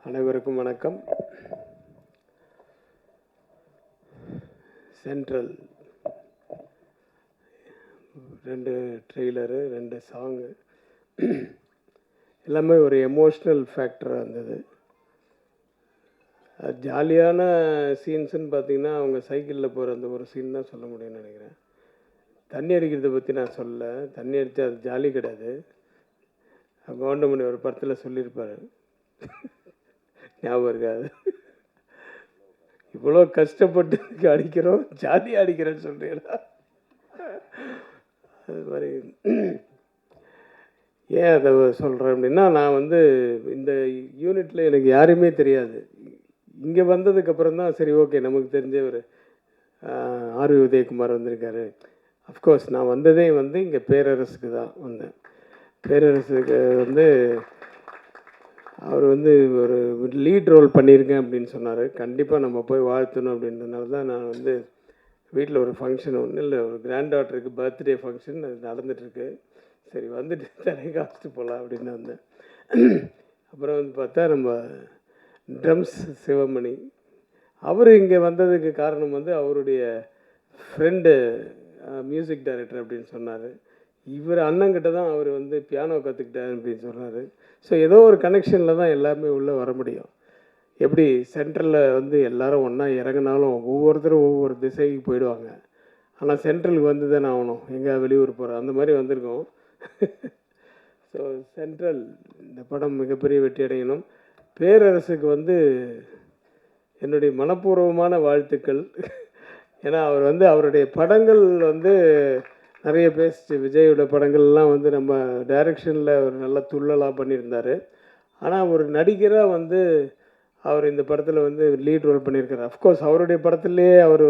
அனைவருக்கும் வணக்கம். Central 2 trailer, 2 song எல்லாமே ஒரு எமோஷ்னல் ஃபேக்டராக இருந்தது. ஜாலியான சீன்ஸுன்னு பார்த்தீங்கன்னா, அவங்க சைக்கிளில் போகிற அந்த ஒரு சீன் தான் சொல்ல முடியும்னு நினைக்கிறேன். தண்ணி அடிக்கிறத பற்றி நான் சொல்லலை. தண்ணி அடித்தா அது ஜாலி கிடையாது. கவுண்டமணி ஒரு படத்தில் சொல்லியிருப்பார், ஞாபகம் இருக்காது, இவ்வளோ கஷ்டப்பட்டு அடிக்கிறோம், ஜாலியாக அடிக்கிறேன்னு சொல்கிறீங்களா? அது மாதிரி ஏன் அதை சொல்கிறேன் அப்படின்னா, நான் இந்த யூனிட்டில் எனக்கு யாருமே தெரியாது. இங்கே வந்ததுக்கப்புறம் தான் சரி ஓகே நமக்கு தெரிஞ்சவர் ஆர்வி உதயகுமார் வந்திருக்காரு. அஃப்கோர்ஸ் நான் வந்ததே இங்கே பேரரசுக்கு தான் வந்தேன். பேரரசுக்கு அவர் ஒரு லீட் ரோல் பண்ணியிருக்கேன் அப்படின்னு சொன்னார். கண்டிப்பாக நம்ம போய் வாழ்த்தணும் அப்படின்றதுனால தான் நான் வீட்டில் ஒரு ஃபங்க்ஷன் ஒன்றும் இல்லை, ஒரு கிராண்ட் டாட்டருக்கு பர்த்டே ஃபங்க்ஷன் அது நடந்துகிட்ருக்கு. சரி வந்துட்டு தலை காமிச்சிட்டு போகலாம் அப்படின்னு வந்தேன். அப்புறம் பார்த்தா நம்ம ட்ரம்ஸ் சிவமணி அவர் இங்கே வந்ததுக்கு காரணம் அவருடைய ஃப்ரெண்டு மியூசிக் டைரக்டர் அப்படின்னு சொன்னார். இவர் அண்ணங்கிட்ட தான் அவர் பியானோ கற்றுக்கிட்டார் அப்படின்னு சொன்னார். ஸோ ஏதோ ஒரு கனெக்ஷனில் தான் எல்லாருமே உள்ளே வர முடியும். எப்படி சென்ட்ரலில் எல்லாரும் ஒன்றா இறங்கினாலும் ஒவ்வொருத்தரும் ஒவ்வொரு திசைக்கு போயிடுவாங்க. ஆனால் சென்ட்ரலுக்கு வந்து தானே ஆகணும், எங்கே வெளியூர் போகிறோம், அந்த மாதிரி வந்திருக்கோம். ஸோ சென்ட்ரல் இந்த படம் மிகப்பெரிய வெற்றி அடையணும். பேரரசுக்கு என்னுடைய மனப்பூர்வமான வாழ்த்துக்கள். ஏன்னா அவர் அவருடைய படங்கள் நிறைய பேசிச்சு. விஜயோட படங்கள்லாம் நம்ம டைரக்ஷனில் ஒரு நல்ல துள்ளலாக பண்ணியிருந்தார். ஆனால் ஒரு நடிகராக அவர் இந்த படத்தில் லீட் ரோல் பண்ணியிருக்காரு. அஃப்கோர்ஸ் அவருடைய படத்துலேயே அவர்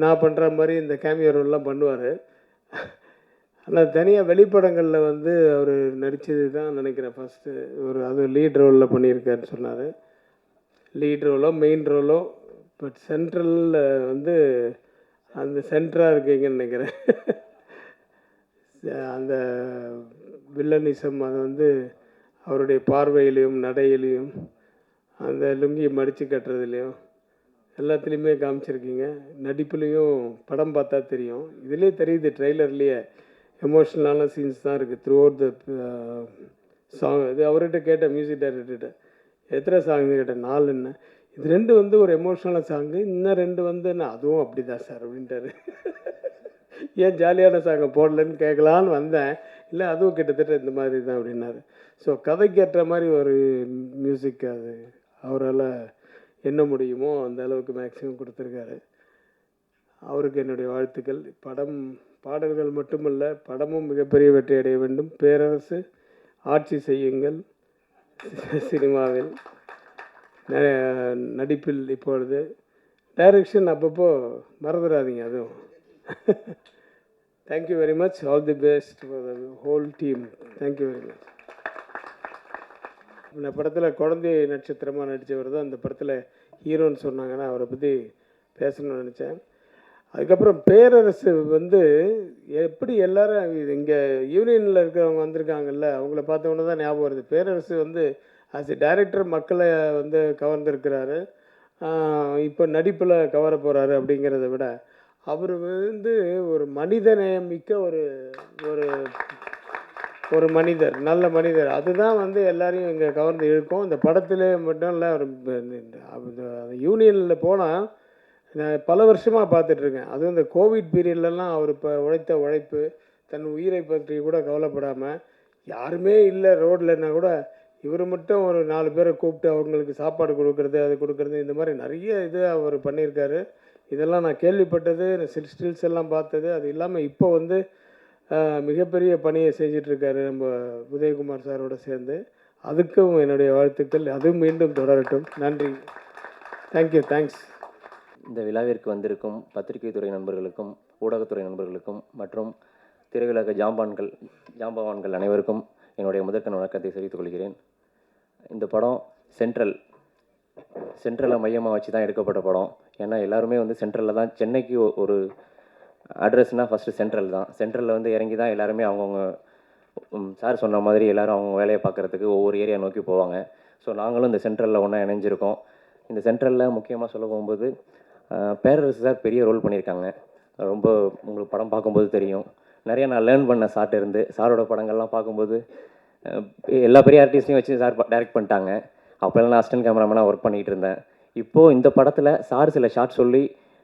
நான் பண்ணுற மாதிரி இந்த கேமியோ ரோல்லாம் பண்ணுவார். ஆனால் தனியாக வெளிப்படங்களில் அவர் நடித்தது தான் நினைக்கிறேன் ஃபஸ்ட்டு அதுவும் லீட் ரோலில் பண்ணியிருக்காருன்னு சொன்னார். லீட் ரோலோ மெயின் ரோலோ, பட் சென்ட்ரலில் அந்த சென்டராக இருக்கீங்கன்னு நினைக்கிறேன். அந்த வில்லனிசம் அது அவருடைய பார்வையிலையும் நடையிலையும் அந்த லுங்கியை மடித்து கட்டுறதுலையும் எல்லாத்துலேயுமே காமிச்சிருக்கீங்க. நடிப்புலேயும் படம் பார்த்தா தெரியும், இதிலே தெரியுது, ட்ரெய்லர்லேயே எமோஷ்னலான சீன்ஸ் தான் இருக்குது த்ரூ அவுட் த சாங். இது அவர்கிட்ட கேட்டேன், மியூசிக் டைரக்டர்கிட்ட, எத்தனை சாங்னு கேட்டேன். 4. இது 2 ஒரு எமோஷ்னலான சாங்கு, இன்னும் 2 அதுவும் அப்படி தான் சார் அப்படின்ட்டாரு. ஏன் ஜாலியான சாங்கை போடலன்னு கேட்கலான்னு வந்தேன். இல்லை அதுவும் கிட்டத்தட்ட இந்த மாதிரி தான் அப்படின்னாரு. ஸோ கதைக்கு ஏற்ற மாதிரி ஒரு மியூசிக் அது அவரால் என்ன முடியுமோ அந்த அளவுக்கு மேக்ஸிமம் கொடுத்துருக்காரு. அவருக்கு என்னுடைய வாழ்த்துக்கள். பாடல்கள் மட்டுமல்ல, படமும் மிகப்பெரிய வெற்றி அடைய வேண்டும். பேரரசு ஆட்சி செய்யுங்கள். சினிமாவில் நடிப்பில் இப்பொழுது டைரக்ஷன் அப்பப்போ மறந்துடாதீங்க அதுவும். Thank you very much. All the best for the whole team. Thank you very much. இந்த படத்தில் குழந்தை நட்சத்திரமாக நடித்தவர் தான் இந்த படத்தில் ஹீரோன்னு சொன்னாங்கன்னா அவரை பற்றி பேசணும்னு நினச்சேன். அதுக்கப்புறம் பேரரசு எப்படி எல்லாரும் இங்கே யூனியனில் இருக்கிறவங்க வந்திருக்காங்கல்ல, அவங்கள பார்த்தவொன்னே தான் ஞாபகம் வருது. பேரரசு ஆஸ் எ டைரக்டர் மக்களை கவர்ந்துருக்கிறாரு. இப்போ நடிப்பில் கவர போகிறாரு. அப்படிங்கிறத விட அவர் ஒரு மனிதநேயம் மிக்க ஒரு ஒரு மனிதர், நல்ல மனிதர். அதுதான் எல்லாரையும் இங்கே கவர்ந்து இழுக்கும். இந்த படத்தில் மட்டும் இல்லை, ஒரு யூனியனில் போனால் நான் பல வருஷமாக பார்த்துட்ருக்கேன். அதுவும் இந்த கோவிட் பீரியட்லலாம் அவர் இப்போ உழைத்த உழைப்பு, தன் உயிரை பற்றி கூட கவலைப்படாமல், யாருமே இல்லை ரோட்லன்னா கூட இவர் மட்டும் ஒரு 4 பேரை கூப்பிட்டு அவங்களுக்கு சாப்பாடு கொடுக்குறது, அது கொடுக்குறது, இந்த மாதிரி நிறைய இது அவர் பண்ணியிருக்காரு. இதெல்லாம் நான் கேள்விப்பட்டது, ஸ்டில்ஸ் எல்லாம் பார்த்தது. அது இல்லாமல் இப்போ மிகப்பெரிய பணியை செஞ்சிட்ருக்காரு நம்ம உதயகுமார் சாரோடு சேர்ந்து. அதுக்கும் என்னுடைய வாழ்த்துக்கள். அதுவும் மீண்டும் தொடரட்டும். நன்றி. தேங்க்யூ. தேங்க்ஸ். இந்த விழாவிற்கு வந்திருக்கும் பத்திரிகை துறை நண்பர்களுக்கும் ஊடகத்துறை நண்பர்களுக்கும் மற்றும் திரையுலக ஜாம்பவான்கள் அனைவருக்கும் என்னுடைய முதற்கண் வணக்கத்தை தெரிவித்துக் கொள்கிறேன். இந்த படம் சென்ட்ரலை மையமாக வச்சு தான் எடுக்கப்பட்ட படம். ஏன்னா எல்லாருமே சென்ட்ரலில் தான், சென்னைக்கு ஒரு அட்ரஸ்னால் ஃபஸ்ட்டு சென்ட்ரல் தான். சென்ட்ரலில் இறங்கி தான் எல்லாருமே அவங்கவுங்க சார் சொன்ன மாதிரி எல்லோரும் அவங்க வேலையை பார்க்குறதுக்கு ஒவ்வொரு ஏரியா நோக்கி போவாங்க. ஸோ நாங்களும் இந்த சென்ட்ரலில் ஒன்றா இணைஞ்சிருக்கோம். இந்த சென்ட்ரலில் முக்கியமாக சொல்ல போகும்போது பேரரசு சார் பெரிய ரோல் பண்ணியிருக்காங்க. ரொம்ப உங்களுக்கு படம் பார்க்கும்போது தெரியும். நிறைய நான் லேர்ன் பண்ண சார்ட்ட இருந்து. சாரோட படங்கள்லாம் பார்க்கும்போது எல்லா பெரிய ஆர்டிஸ்ட்டையும் வச்சு சார் டைரக்ட் பண்ணிட்டாங்க. அப்போல்லாம் நான் அசிஸ்டன்ட் கேமராமேனாக ஒர்க் பண்ணிகிட்டு இருந்தேன். இப்போது இந்த படத்தில் சார் சில ஷார்ட் சொல்லி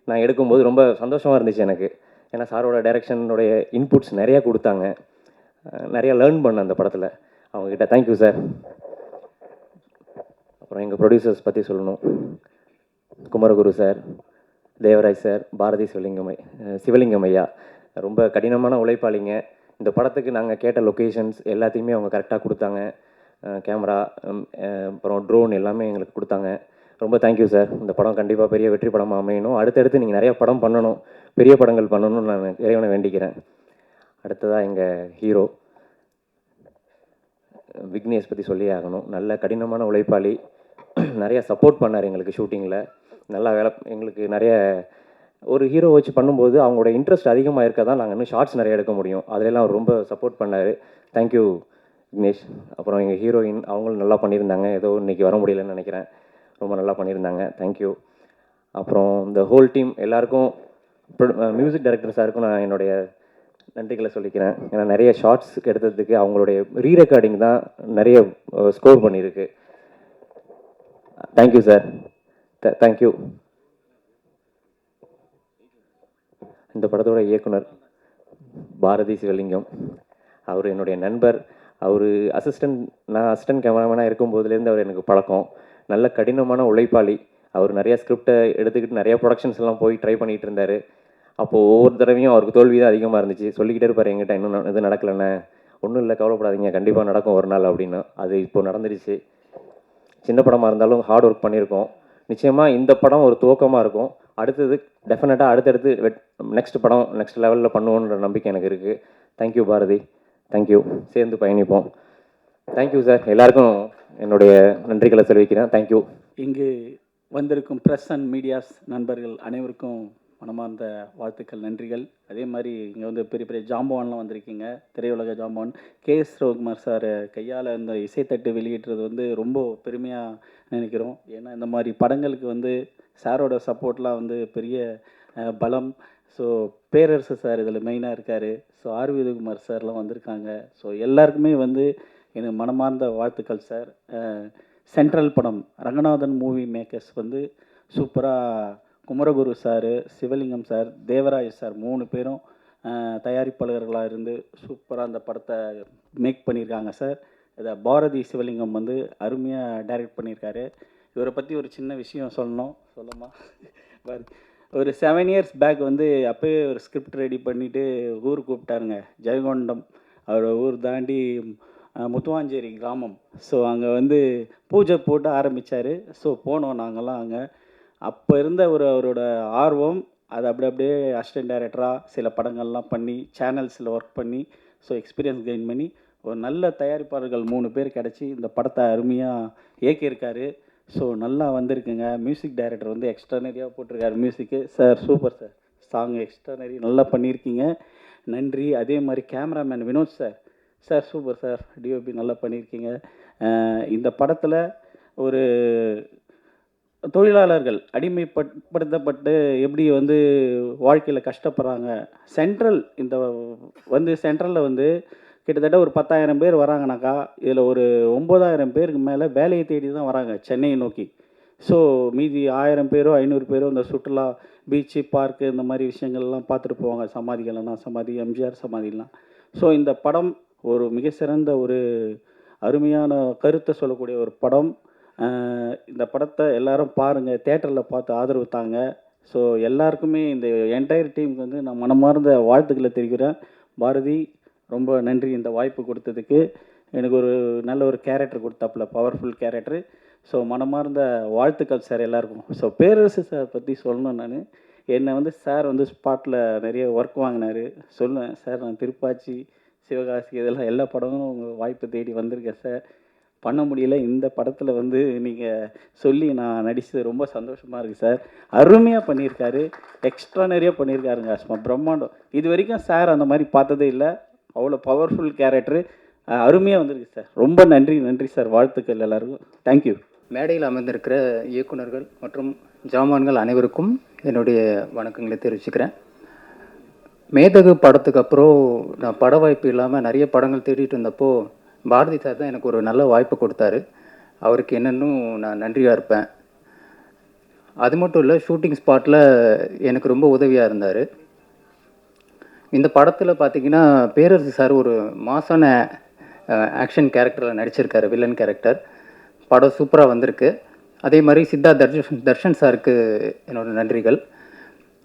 நான் எடுக்கும்போது ரொம்ப சந்தோஷமாக இருந்துச்சு எனக்கு. ஏன்னா சாரோட டைரக்ஷனுடைய இன்புட்ஸ் நிறையா கொடுத்தாங்க. நிறையா லேர்ன் பண்ணேன் அந்த படத்தில். அவங்கக்கிட்ட தேங்க்யூ சார். அப்புறம் எங்கள் ப்ரொடியூசர்ஸ் பற்றி சொல்லணும். குமரகுரு சார், தேவராஜ் சார், பாரதி சிவலிங்கம் ஐயா ரொம்ப கடினமான உழைப்பாளிங்க. இந்த படத்துக்கு நாங்கள் கேட்ட லொக்கேஷன்ஸ் எல்லாத்தையுமே அவங்க கரெக்டாக கொடுத்தாங்க. கேமரா, அப்புறம் ட்ரோன் எல்லாமே எங்களுக்கு கொடுத்தாங்க. ரொம்ப தேங்க்யூ சார். இந்த படம் கண்டிப்பாக பெரிய வெற்றி படமாக அமையணும். அடுத்தடுத்து நீங்கள் நிறைய படம் பண்ணணும், பெரிய படங்கள் பண்ணணும்னு நான் இறைவனை வேண்டிக்கிறேன். அடுத்ததாக எங்கள் ஹீரோ விக்னேஷ் பற்றி சொல்லியே ஆகணும். நல்ல கடினமான உழைப்பாளி. நிறைய சப்போர்ட் பண்ணார் எங்களுக்கு ஷூட்டிங்கில். நல்லா எங்களுக்கு நிறைய ஒரு ஹீரோ வச்சு பண்ணும்போது அவங்களோட இன்ட்ரெஸ்ட் அதிகமாக இருக்க தான் நாங்கள் இன்னும் ஷார்ட்ஸ் நிறைய எடுக்க முடியும். அதிலெல்லாம் அவர் ரொம்ப சப்போர்ட் பண்ணார். தேங்க்யூ விக்னேஷ். அப்புறம் எங்கள் ஹீரோயின் அவங்களும் நல்லா பண்ணியிருந்தாங்க. ஏதோ இன்றைக்கி வர முடியலன்னு நினைக்கிறேன். ரொம்ப நல்லா பண்ணியிருந்தாங்க. தேங்க்யூ. அப்புறம் இந்த ஹோல் டீம் எல்லாருக்கும், மியூசிக் டைரக்டர் சாருக்கும் நான் என்னுடைய நன்றிகளை சொல்லிக்கிறேன். ஏன்னா நிறைய ஷார்ட்ஸ் எடுத்ததுக்கு அவங்களுடைய ரீரெக்கார்டிங் தான் நிறைய ஸ்கோர் பண்ணியிருக்கு. Thank you sir. தேங்க்யூ. இந்த படத்தோட இயக்குனர் பாரதி சிவலிங்கம். அவர் என்னுடைய நண்பர். அவர் நான் அசிஸ்டன்ட் கேமராமேனாக இருக்கும்போதுலேருந்து அவர் எனக்கு பழக்கம். நல்ல கடினமான உழைப்பாளி. அவர் நிறையா ஸ்கிரிப்டை எடுத்துக்கிட்டு நிறையா ப்ரொடக்ஷன்ஸ் எல்லாம் போய் ட்ரை பண்ணிகிட்டு இருந்தார். அப்போது ஒவ்வொரு தடவையும் அவருக்கு தோல்வி தான் அதிகமாக இருந்துச்சு. சொல்லிக்கிட்டே இருப்பார் என்கிட்ட, இன்னும் இது நடக்கலைண்ணே, ஒன்றும் இல்லை கவலைப்படாதீங்க, கண்டிப்பாக நடக்கும் ஒரு நாள் அப்படின்னு. அது இப்போது நடந்துருச்சு. சின்ன படமாக இருந்தாலும் ஹார்ட் ஒர்க் பண்ணியிருக்கோம். நிச்சயமாக இந்த படம் ஒரு துவக்கமாக இருக்கும். அடுத்தது டெஃபினட்டாக அடுத்தடுத்து நெக்ஸ்ட் படம் நெக்ஸ்ட் லெவலில் பண்ணுவோன்ற நம்பிக்கை எனக்கு இருக்குது. தேங்க்யூ பாரதி. தேங்க்யூ. சேர்ந்து பயணிப்போம். Thank you sir. எல்லாருக்கும் என்னுடைய நன்றிகளை தெரிவிக்கிறேன். தேங்க்யூ. இங்கு வந்திருக்கும் ப்ரெஸ் அண்ட் மீடியாஸ் நண்பர்கள் அனைவருக்கும் மனமார்ந்த வாழ்த்துக்கள், நன்றிகள். அதே மாதிரி இங்கே வந்து பெரிய பெரிய ஜாம்பவான்லாம் வந்திருக்கீங்க. திரையுலக ஜாம்பவான் கேஎஸ் ரவிக்குமார் சார் கையால் இந்த இசைத்தட்டு வெளியிடுறது வந்து ரொம்ப பெருமையாக நினைக்கிறோம். ஏன்னா இந்த மாதிரி படங்களுக்கு வந்து சாரோட சப்போர்ட்லாம் வந்து பெரிய பலம். ஸோ பேரரசு சார் இதில் மெயினாக இருக்கார். ஸோ ஆர்விதகுமார் சார்லாம் வந்திருக்காங்க. ஸோ எல்லாருக்குமே வந்து எனக்கு மனமார்ந்த வாழ்த்துக்கள் சார். சென்ட்ரல் படம் ரங்கநாதன் மூவி மேக்கர்ஸ் வந்து சூப்பராக குமரகுரு சார், சிவலிங்கம் சார், தேவராஜ் சார் 3 பேரும் தயாரிப்பாளர்களாக இருந்து சூப்பராக அந்த படத்தை மேக் பண்ணியிருக்காங்க சார். இதை பாரதி சிவலிங்கம் வந்து அருமையாக டைரக்ட் பண்ணியிருக்காரு. இவரை பற்றி ஒரு சின்ன விஷயம் சொல்லணுமா? ஒரு 7 இயர்ஸ் பேக் வந்து அப்போயே ஒரு ஸ்கிரிப்ட் ரெடி பண்ணிவிட்டு ஊர் கூப்பிட்டாருங்க. ஜெயங்கொண்டம் அவர் ஊர் தாண்டி முத்துவாஞ்சேரி கிராமம். ஸோ அங்கே வந்து பூஜை போட்டு ஆரம்பித்தார். ஸோ போனோம் நாங்கள்லாம் அங்கே. அப்போ இருந்த அவரோட ஆர்வம் அது அப்படியே அசிஸ்டன்ட் டைரக்டராக சில படங்கள்லாம் பண்ணி சேனல்ஸில் ஒர்க் பண்ணி ஸோ எக்ஸ்பீரியன்ஸ் கெயின் பண்ணி ஒரு நல்ல தயாரிப்பாளர்கள் 3 பேர் கிடச்சி இந்த படத்தை அருமையாக இயக்கியிருக்காரு. ஸோ நல்லா வந்திருக்குங்க. மியூசிக் டைரக்டர் வந்து எக்ஸ்ட்ரானரியாக போட்டிருக்காரு music. Sir super sir, song extraordinary நல்லா பண்ணியிருக்கீங்க, நன்றி. அதே மாதிரி cameraman Vinod sir super sir, DOP நல்லா பண்ணியிருக்கீங்க. இந்த படத்தில் ஒரு தொழிலாளர்கள் அடிமைப்படுத்தப்பட்டு எப்படி வந்து வாழ்க்கையில் கஷ்டப்படுறாங்க. சென்ட்ரலில் வந்து கிட்டத்தட்ட ஒரு 10,000 பேர் வராங்கனாக்கா இதில் ஒரு 9,000 பேருக்கு மேலே வேலையை தேடி தான் வராங்க சென்னையை நோக்கி. ஸோ மீதி 1000 பேரோ 500 பேரோ இந்த சுற்றுலா பீச்சு பார்க்கு இந்த மாதிரி விஷயங்கள்லாம் பார்த்துட்டு போவாங்க. சமாதி எம்ஜிஆர் சமாதிலாம். ஸோ இந்த படம் ஒரு மிக சிறந்த ஒரு அருமையான கருத்தை சொல்லக்கூடிய ஒரு படம். இந்த படத்தை எல்லாரும் பாருங்கள், தேட்டரில் பார்த்து ஆதரவு தாங்க. ஸோ எல்லாருக்குமே இந்த என்டையர் டீமுக்கு வந்து நான் மனமார்ந்த வாழ்த்துக்களை தெரிவிக்கிறேன். பாரதி ரொம்ப நன்றி இந்த வாய்ப்பு கொடுத்ததுக்கு. எனக்கு ஒரு நல்ல ஒரு கேரக்டர் கொடுத்தாப்புல, பவர்ஃபுல் கேரக்டரு. ஸோ மனமார்ந்த வாழ்த்துக்கள் சார் எல்லாருக்கும். ஸோ பேரரசு சார் பற்றி சொல்லணும். நான் என்னை வந்து சார் வந்து ஸ்பாட்டில் நிறைய ஒர்க் வாங்கினார். சொல்லுவேன் சார், நான் திருப்பாச்சி, சிவகாசி இதெல்லாம் எல்லா படமும் உங்கள் வாய்ப்பு தேடி வந்திருக்கேன் சார், பண்ண முடியல. இந்த படத்தில் வந்து நீங்கள் சொல்லி நான் நடித்தது ரொம்ப சந்தோஷமாக இருக்குது சார். அருமையாக பண்ணியிருக்காரு, எக்ஸ்ட்ரானரியாக பண்ணியிருக்காருங்க, சும்மா பிரம்மாண்டம். இது வரைக்கும் சார் அந்த மாதிரி பார்த்ததே இல்லை. அவ்வளோ பவர்ஃபுல் கேரக்டரு. அருமையாக வந்திருக்கு சார். ரொம்ப நன்றி நன்றி சார். வாழ்த்துக்கள் எல்லாருக்கும். தேங்க்யூ. மேடையில் அமர்ந்திருக்கிற இயக்குனர்கள் மற்றும் ஜாமான்கள் அனைவருக்கும் என்னுடைய வணக்கங்களை தெரிவிச்சுக்கிறேன். மேதகு படத்துக்கு அப்புறம் நான் பட வாய்ப்பு இல்லாமல் நிறைய படங்கள் தேடிட்டு இருந்தப்போ பாரதி சார் தான் எனக்கு ஒரு நல்ல வாய்ப்பு கொடுத்தாரு. அவருக்கு என்னன்னும் நான் நன்றியாக இருப்பேன். அது மட்டும் இல்லை, ஷூட்டிங் ஸ்பாட்டில் எனக்கு ரொம்ப உதவியாக இருந்தார். இந்த படத்தில் பார்த்தீங்கன்னா பேரரசு சார் ஒரு மாசான ஆக்ஷன் கேரக்டரில் நடிச்சிருக்காரு, வில்லன் கேரக்டர். படம் சூப்பராக வந்திருக்கு. அதே மாதிரி தர்ஷன் சாருக்கு என்னோட நன்றிகள்.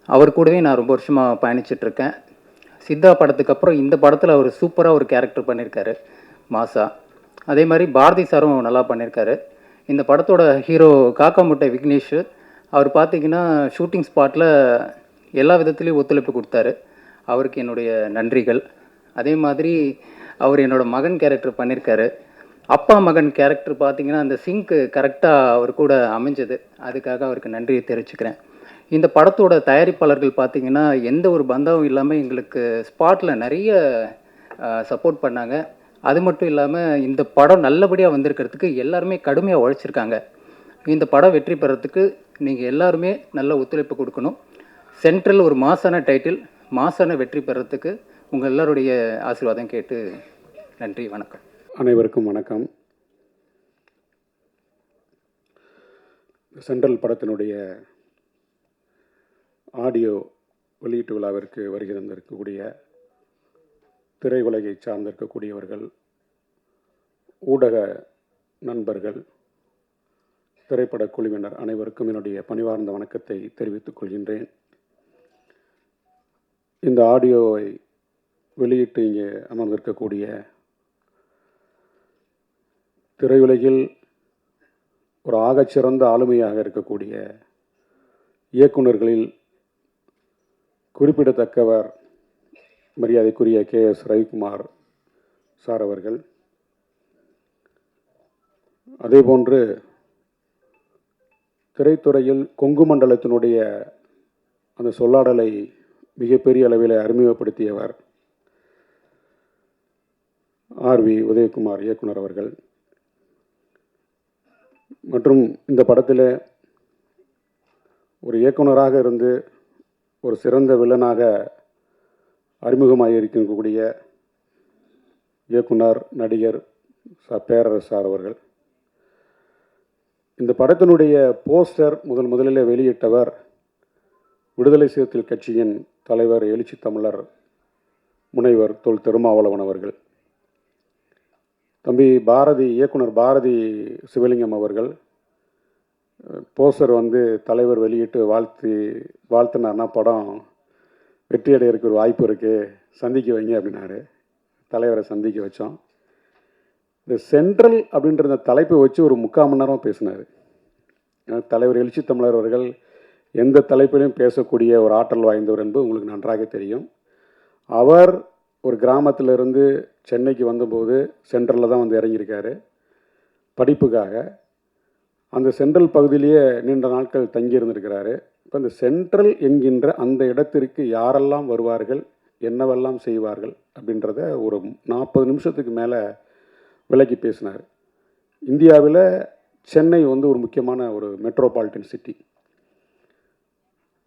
அவர் கூடவே நான் ரொம்ப வருஷமாக பயணிச்சிட்ருக்கேன். சித்தா படத்துக்கு அப்புறம் இந்த படத்தில் அவர் சூப்பராக ஒரு கேரக்டர் பண்ணியிருக்காரு, மாசா. அதே மாதிரி பாரதி சாரும் நல்லா பண்ணியிருக்காரு. இந்த படத்தோட ஹீரோ காக்கா முட்டை விக்னேஷ், அவர் பார்த்தீங்கன்னா ஷூட்டிங் ஸ்பாட்டில் எல்லா விதத்துலேயும் ஒத்துழைப்பு கொடுத்தாரு. அவருக்கு என்னுடைய நன்றிகள். அதே மாதிரி அவர் என்னோட மகன் கேரக்டர் பண்ணியிருக்காரு. அப்பா மகன் கேரக்டர் பார்த்தீங்கன்னா அந்த சிங்க்கு கரெக்டாக அவர் கூட அமைஞ்சது. அதுக்காக அவருக்கு நன்றியை தெரிவிச்சுக்கிறேன். இந்த படத்தோட தயாரிப்பாளர்கள் பார்த்தீங்கன்னா எந்த ஒரு பந்தாவும் இல்லாமல் எங்களுக்கு ஸ்பாட்டில் நிறைய சப்போர்ட் பண்ணாங்க. அது மட்டும் இல்லாமல் இந்த படம் நல்லபடியாக வந்திருக்கிறதுக்கு எல்லாருமே கடுமையாக உழைச்சிருக்காங்க. இந்த படம் வெற்றி பெறத்துக்கு நீங்கள் எல்லாருமே நல்ல ஒத்துழைப்பு கொடுக்கணும். சென்ட்ரல் ஒரு மாசான டைட்டில், மாசான வெற்றி பெறத்துக்கு உங்கள் எல்லாருடைய ஆசீர்வாதம் கேட்டு நன்றி, வணக்கம். அனைவருக்கும் வணக்கம். சென்ட்ரல் படத்தினுடைய ஆடியோ வெளியீட்டு விழாவிற்கு வருகிறந்திருக்கக்கூடிய திரையுலகை சார்ந்திருக்கக்கூடியவர்கள், ஊடக நண்பர்கள், திரைப்பட குழுவினர் அனைவருக்கும் என்னுடைய பணிவார்ந்த வணக்கத்தை தெரிவித்துக் கொள்கின்றேன். இந்த ஆடியோவை வெளியிட்டு இங்கே அமர்ந்திருக்கக்கூடிய திரையுலகில் ஒரு ஆகச்சிறந்த ஆளுமையாக இருக்கக்கூடிய இயக்குநர்களில் குறிப்பிடத்தக்கவர் மரியாதைக்குரிய KS ரவிக்குமார் சார் அவர்கள். அதேபோன்று திரைத்துறையில் கொங்கு மண்டலத்தினுடைய அந்த சொல்லாடலை மிகப்பெரிய அளவில் அறிமுகப்படுத்தியவர் RV உதயகுமார் இயக்குனர் அவர்கள். மற்றும் இந்த படத்தில் ஒரு இயக்குனராக இருந்து ஒரு சிறந்த வில்லனாக அறிமுகமாக இருக்கக்கூடிய இயக்குனர் நடிகர் பேரரசு சார் அவர்கள். இந்த படத்தினுடைய போஸ்டர் முதலில் வெளியிட்டவர் விடுதலை சிறுத்தைகள் கட்சியின் தலைவர் எழுச்சி தமிழர் முனைவர் தொல் திருமாவளவன் அவர்கள். தம்பி பாரதி, இயக்குனர் பாரதி சிவலிங்கம் அவர்கள் போஸ்டர் தலைவர் வெளியிட்டு வாழ்த்தினார்னா படம் வெற்றி அடையிறதுக்கு ஒரு வாய்ப்பு இருக்குது, சந்திக்க வைங்க அப்படின்னாரு. தலைவரை சந்திக்க வச்சோம். இந்த சென்ட்ரல் அப்படின்ற இந்த தலைப்பை வச்சு ஒரு 3/4 மணி நேரம் பேசினார். தலைவர் எழுச்சி தமிழர் அவர்கள் எந்த தலைப்பிலையும் பேசக்கூடிய ஒரு ஆற்றல் வாய்ந்தவர் என்பது உங்களுக்கு நன்றாக தெரியும். அவர் ஒரு கிராமத்திலிருந்து சென்னைக்கு வந்தபோது சென்ட்ரலில் தான் இறங்கியிருக்காரு படிப்புக்காக. அந்த சென்ட்ரல் பகுதியிலேயே நீண்ட நாட்கள் தங்கியிருந்திருக்கிறாரு. இப்போ இந்த சென்ட்ரல் என்கின்ற அந்த இடத்திற்கு யாரெல்லாம் வருவார்கள், என்னவெல்லாம் செய்வார்கள் அப்படின்றத ஒரு 40 நிமிஷத்துக்கு மேலே விளக்கி பேசினார். இந்தியாவில் சென்னை ஒரு முக்கியமான ஒரு மெட்ரோபாலிட்டன் சிட்டி.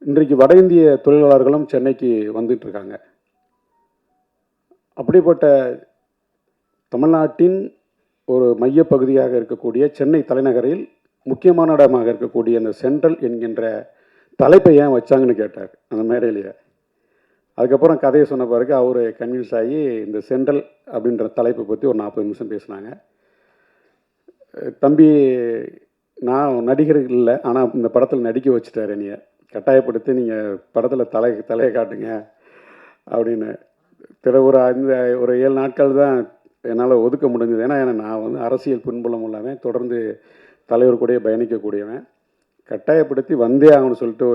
இன்றைக்கு வட இந்திய தொழிலாளர்களும் சென்னைக்கு வந்துட்டுருக்காங்க. அப்படிப்பட்ட தமிழ்நாட்டின் ஒரு மையப்பகுதியாக இருக்கக்கூடிய சென்னை தலைநகரில் முக்கியமான இடமாக இருக்கக்கூடிய அந்த சென்ட்ரல் என்கின்ற தலைப்பை ஏன் வச்சாங்கன்னு கேட்டார் அந்த மேடையிலேயே. அதுக்கப்புறம் கதையை சொன்ன பிறகு அவர் கன்வின்ஸ் ஆகி இந்த சென்ட்ரல் அப்படின்ற தலைப்பை பற்றி ஒரு 40 நிமிஷம் பேசினாங்க. தம்பி நான் நடிகர் இல்லை, ஆனால் இந்த படத்தில் நடிக்க வச்சுட்டார் என்னைய, கட்டாயப்படுத்தி நீங்கள் படத்தில் தலையை காட்டுங்க அப்படின்னு. ஒரு 7 நாட்கள் தான் என்னால் ஒதுக்க முடிஞ்சது. ஏன்னா நான் அரசியல் பின்புலம் இல்லாமல் தொடர்ந்து தலைவர் கூடயே பயணிக்கக்கூடியவன். கட்டாயப்படுத்தி வந்தே ஆகணும்னு சொல்லிட்டு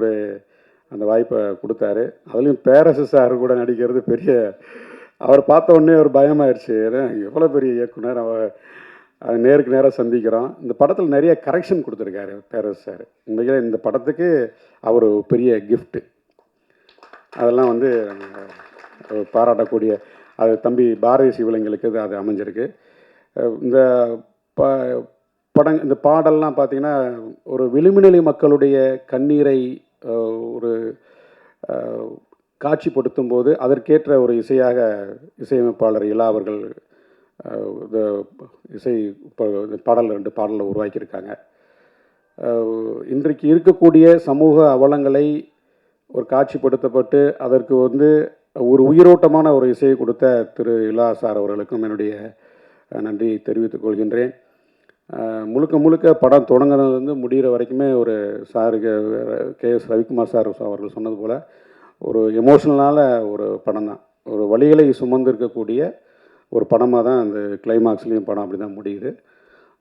அந்த வாய்ப்பை கொடுத்தாரு. அதுலேயும் பேரரசு சார் கூட நடிக்கிறது பெரிய, அவர் பார்த்த உடனே ஒரு பயமாயிடுச்சு. ஏன்னா எவ்வளோ பெரிய இயக்குனர், அவர் நேருக்கு நேராக சந்திக்கிறோம். இந்த படத்தில் நிறைய கரெக்ஷன் கொடுத்துருக்காரு பேரரசு சார். உண்மையிலே இந்த படத்துக்கு அவர் பெரிய கிஃப்ட்டு. அதெல்லாம் பாராட்டக்கூடிய. அது தம்பி பாரதி சிவலிங்கலுக்கு அது அமைஞ்சிருக்கு. இந்த ப படங் இந்த பாடல்லாம் பார்த்தீங்கன்னா, ஒரு விளிம்புநிலை மக்களுடைய கண்ணீரை ஒரு காட்சிப்படுத்தும்போது அதற்கேற்ற ஒரு இசையாக இசையமைப்பாளர் இலா அவர்கள் இந்த இசை பாடல் 2 பாடலை உருவாக்கியிருக்காங்க. இன்றைக்கு இருக்கக்கூடிய சமூக அவலங்களை ஒரு காட்சிப்படுத்தப்பட்டு அதற்கு வந்து ஒரு உயிரோட்டமான ஒரு இசையை கொடுத்த திரு இலா சார் அவர்களுக்கும் என்னுடைய நன்றியை தெரிவித்துக் கொள்கின்றேன். முழுக்க முழுக்க படம் தொடங்குறதுலேருந்து முடிகிற வரைக்குமே ஒரு சாருக்கு KS ரவிக்குமார் சார் அவர்கள் சொன்னது போல் ஒரு எமோஷ்னலான ஒரு படம் தான். ஒரு வழிகளை சுமந்து இருக்கக்கூடிய ஒரு படமாக தான் அந்த கிளைமாக்ஸ்லேயும் படம் அப்படி தான் முடியுது.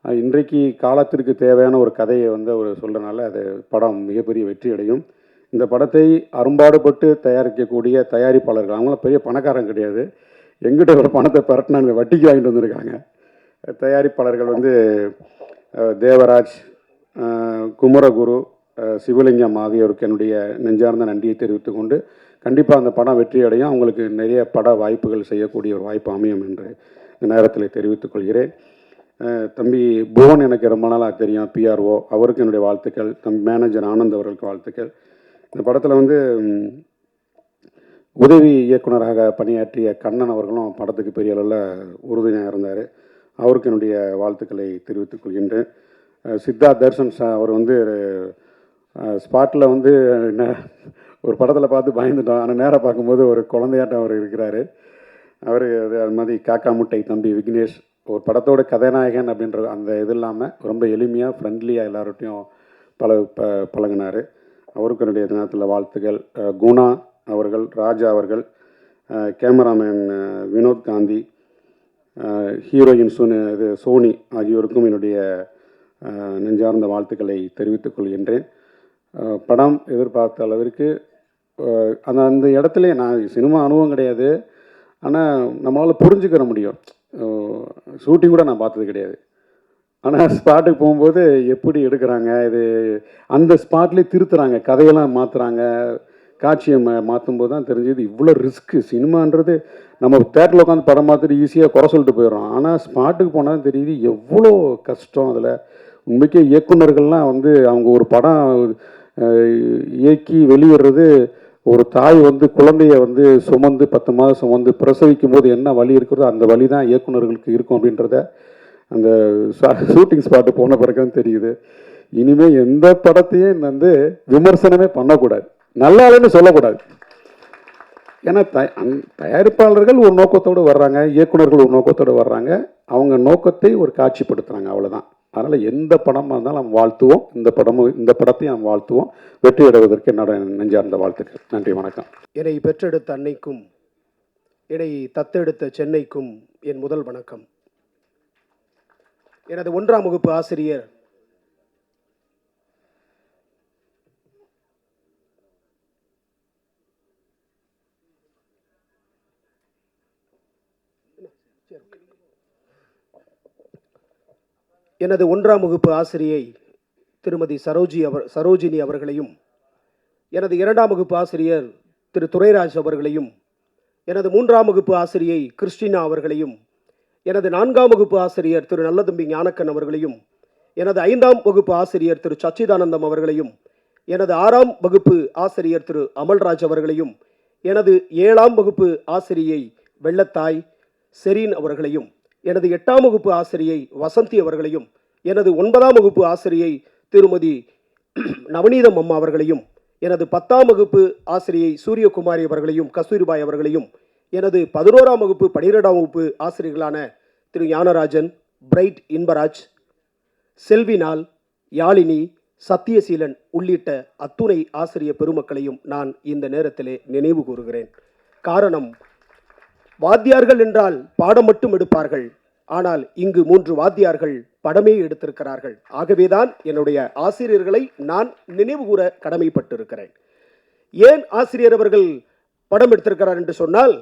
இன்றைக்கு காலத்திற்கு தேவையான ஒரு கதையை வந்து அவர் சொல்கிறனால அது படம் மிகப்பெரிய வெற்றி அடையும். இந்த படத்தை அரும்பாடுபட்டு தயாரிக்கக்கூடிய தயாரிப்பாளர்கள் அவங்களாம் பெரிய பணக்காரங்க கிடையாது. எங்கிட்ட ஒரு பணத்தை பரட்டினாங்க வட்டிக்கு வாங்கிட்டு வந்திருக்காங்க. தயாரிப்பாளர்கள் வந்து தேவராஜ், குமரகுரு, சிவலிங்கம் ஆகியோருக்கு என்னுடைய நெஞ்சார்ந்த நன்றியை தெரிவித்து கொண்டு கண்டிப்பாக அந்த படம் வெற்றி அடையும். அவங்களுக்கு நிறைய பட வாய்ப்புகள் செய்யக்கூடிய ஒரு வாய்ப்பு அமையும் என்று இந்த நேரத்தில் தெரிவித்துக் கொள்கிறேன். தம்பி புவன் எனக்கு ரொம்ப நாளாக தெரியும், PRO, அவருக்கு என்னுடைய வாழ்த்துக்கள். தம்பி மேனேஜர் ஆனந்த் அவர்களுக்கு வாழ்த்துக்கள். இந்த படத்தில் வந்து உதவி இயக்குனராக பணியாற்றிய கண்ணன் அவர்களும் படத்துக்கு பெரிய அளவில் உறுதுணையாக இருந்தார். அவருக்கு என்னுடைய வாழ்த்துக்களை தெரிவித்துக் கொள்கின்றேன். சித்தார்த் தர்ஷன் அவர் வந்து ஸ்பாட்டில் வந்து ஒரு படத்தில் பார்த்து பயந்துட்டோம். ஆனால் நேராக பார்க்கும்போது ஒரு குழந்தையாட்டம் அவர் இருக்கிறார். அவர் அது மாதிரி காக்கா முட்டை தம்பி விக்னேஷ் ஒரு படத்தோட கதாநாயகன் அப்படின்ற அந்த இது இல்லாமல் ரொம்ப எளிமையாக ஃப்ரெண்ட்லியாக எல்லார்ட்டையும் பழகினார். அவருக்கு என்னுடைய நேரத்தில் வாழ்த்துக்கள். குணா அவர்கள், ராஜா அவர்கள், கேமராமேன் வினோத் காந்தி, ஹீரோயின் சோனி ஆகியோருக்கும் என்னுடைய நெஞ்சார்ந்த வாழ்த்துக்களை தெரிவித்துக் கொள்கின்றேன். படம் எதிர்பார்த்த அளவிற்கு அந்த இடத்துல நான் சினிமா அனுபவம் கிடையாது, ஆனால் நம்மளால் புரிஞ்சுக்கிற முடியும். ஷூட்டிங் கூட நான் பார்த்தது கிடையாது. ஆனால் ஸ்பாட்டுக்கு போகும்போது எப்படி எடுக்கிறாங்க, இது அந்த ஸ்பாட்லேயே திருத்துறாங்க, கதையெல்லாம் மாற்றுறாங்க, காட்சியை மாற்றும்போது தான் தெரிஞ்சது இவ்வளோ ரிஸ்க்கு. சினிமான்றது நம்ம தேட்டரில் உட்காந்து படம் பார்த்துட்டு ஈஸியாக குறை சொல்லிட்டு போயிடுறோம். ஆனால் ஸ்பாட்டுக்கு போனால் தெரியுது எவ்வளோ கஷ்டம். அதில் உண்மைக்கே இயக்குநர்கள்லாம் வந்து அவங்க ஒரு படம் இயக்கி வெளியிடுறது, ஒரு தாய் வந்து குழந்தைய வந்து சுமந்து 10 மாதம் சுமந்து பிரசவிக்கும் போது என்ன வலி இருக்கிறதோ அந்த வலி தான் இயக்குநர்களுக்கு இருக்கும் அப்படின்றத அந்த ஷூட்டிங் ஸ்பாட்டு போன பிறகுதான் தெரியுது. இனிமேல் எந்த படத்தையும் வந்து விமர்சனமே பண்ணக்கூடாது, நல்லா இல்லைன்னு சொல்லக்கூடாது. ஏன்னா தயாரிப்பாளர்கள் ஒரு நோக்கத்தோடு வர்றாங்க, இயக்குநர்கள் ஒரு நோக்கத்தோடு வர்றாங்க, அவங்க நோக்கத்தை ஒரு காட்சிப்படுத்துகிறாங்க, அவ்வளோதான். அதனால் எந்த படமாக இருந்தாலும் நம்ம வாழ்த்துவோம், இந்த படத்தையும் நாம் வாழ்த்துவோம். வெற்றி அடைவதற்கு என்னோட நெஞ்சார்ந்த வாழ்த்துக்கள். நன்றி, வணக்கம். என்னை பெற்றெடுத்த அன்னைக்கும் என்னை தத்தெடுத்த சென்னைக்கும் என் முதல் வணக்கம். எனது 1ஆம் வகுப்பு ஆசிரியர் எனது 1ஆம் வகுப்பு ஆசிரியை திருமதி சரோஜினி அவர்களையும், எனது 2ஆம் வகுப்பு ஆசிரியர் திரு துரைராஜ் அவர்களையும், எனது 3ஆம் வகுப்பு ஆசிரியை கிறிஸ்டினா அவர்களையும், எனது 4ஆம் வகுப்பு ஆசிரியர் திரு நல்லதம்பி ஞானக்கன் அவர்களையும், எனது 5ஆம் வகுப்பு ஆசிரியர் திரு சச்சிதானந்தம் அவர்களையும், எனது 6ஆம் வகுப்பு ஆசிரியர் திரு அமல்ராஜ் அவர்களையும், எனது 7ஆம் வகுப்பு ஆசிரியை வெள்ளத்தாய் செரீன் அவர்களையும், எனது 8ஆம் வகுப்பு ஆசிரியை வசந்தி அவர்களையும், எனது 9ஆம் வகுப்பு ஆசிரியை திருமதி நவநீதம் அம்மா அவர்களையும், எனது 10ஆம் வகுப்பு ஆசிரியை சூரியகுமாரி அவர்களையும் கஸ்தூரிபாய் அவர்களையும், எனது 11ஆம் வகுப்பு 12ஆம் வகுப்பு ஆசிரியர்களான திரு ஞானராஜன், பிரைட் இன்பராஜ், செல்வினால், யாழினி, சத்தியசீலன் உள்ளிட்ட அத்துணை ஆசிரியர் பெருமக்களையும் நான் இந்த நேரத்திலே நினைவு கூறுகிறேன். காரணம், வாத்தியார்கள் என்றால் பாடம் மட்டும் எடுப்பார்கள், ஆனால் இங்கு 3 வாத்தியார்கள் படமே எடுத்திருக்கிறார்கள். ஆகவேதான் என்னுடைய ஆசிரியர்களை நான் நினைவு கூற கடமைப்பட்டிருக்கிறேன். ஏன் ஆசிரியர் அவர்கள் படம் எடுத்திருக்கிறார் என்று சொன்னால்,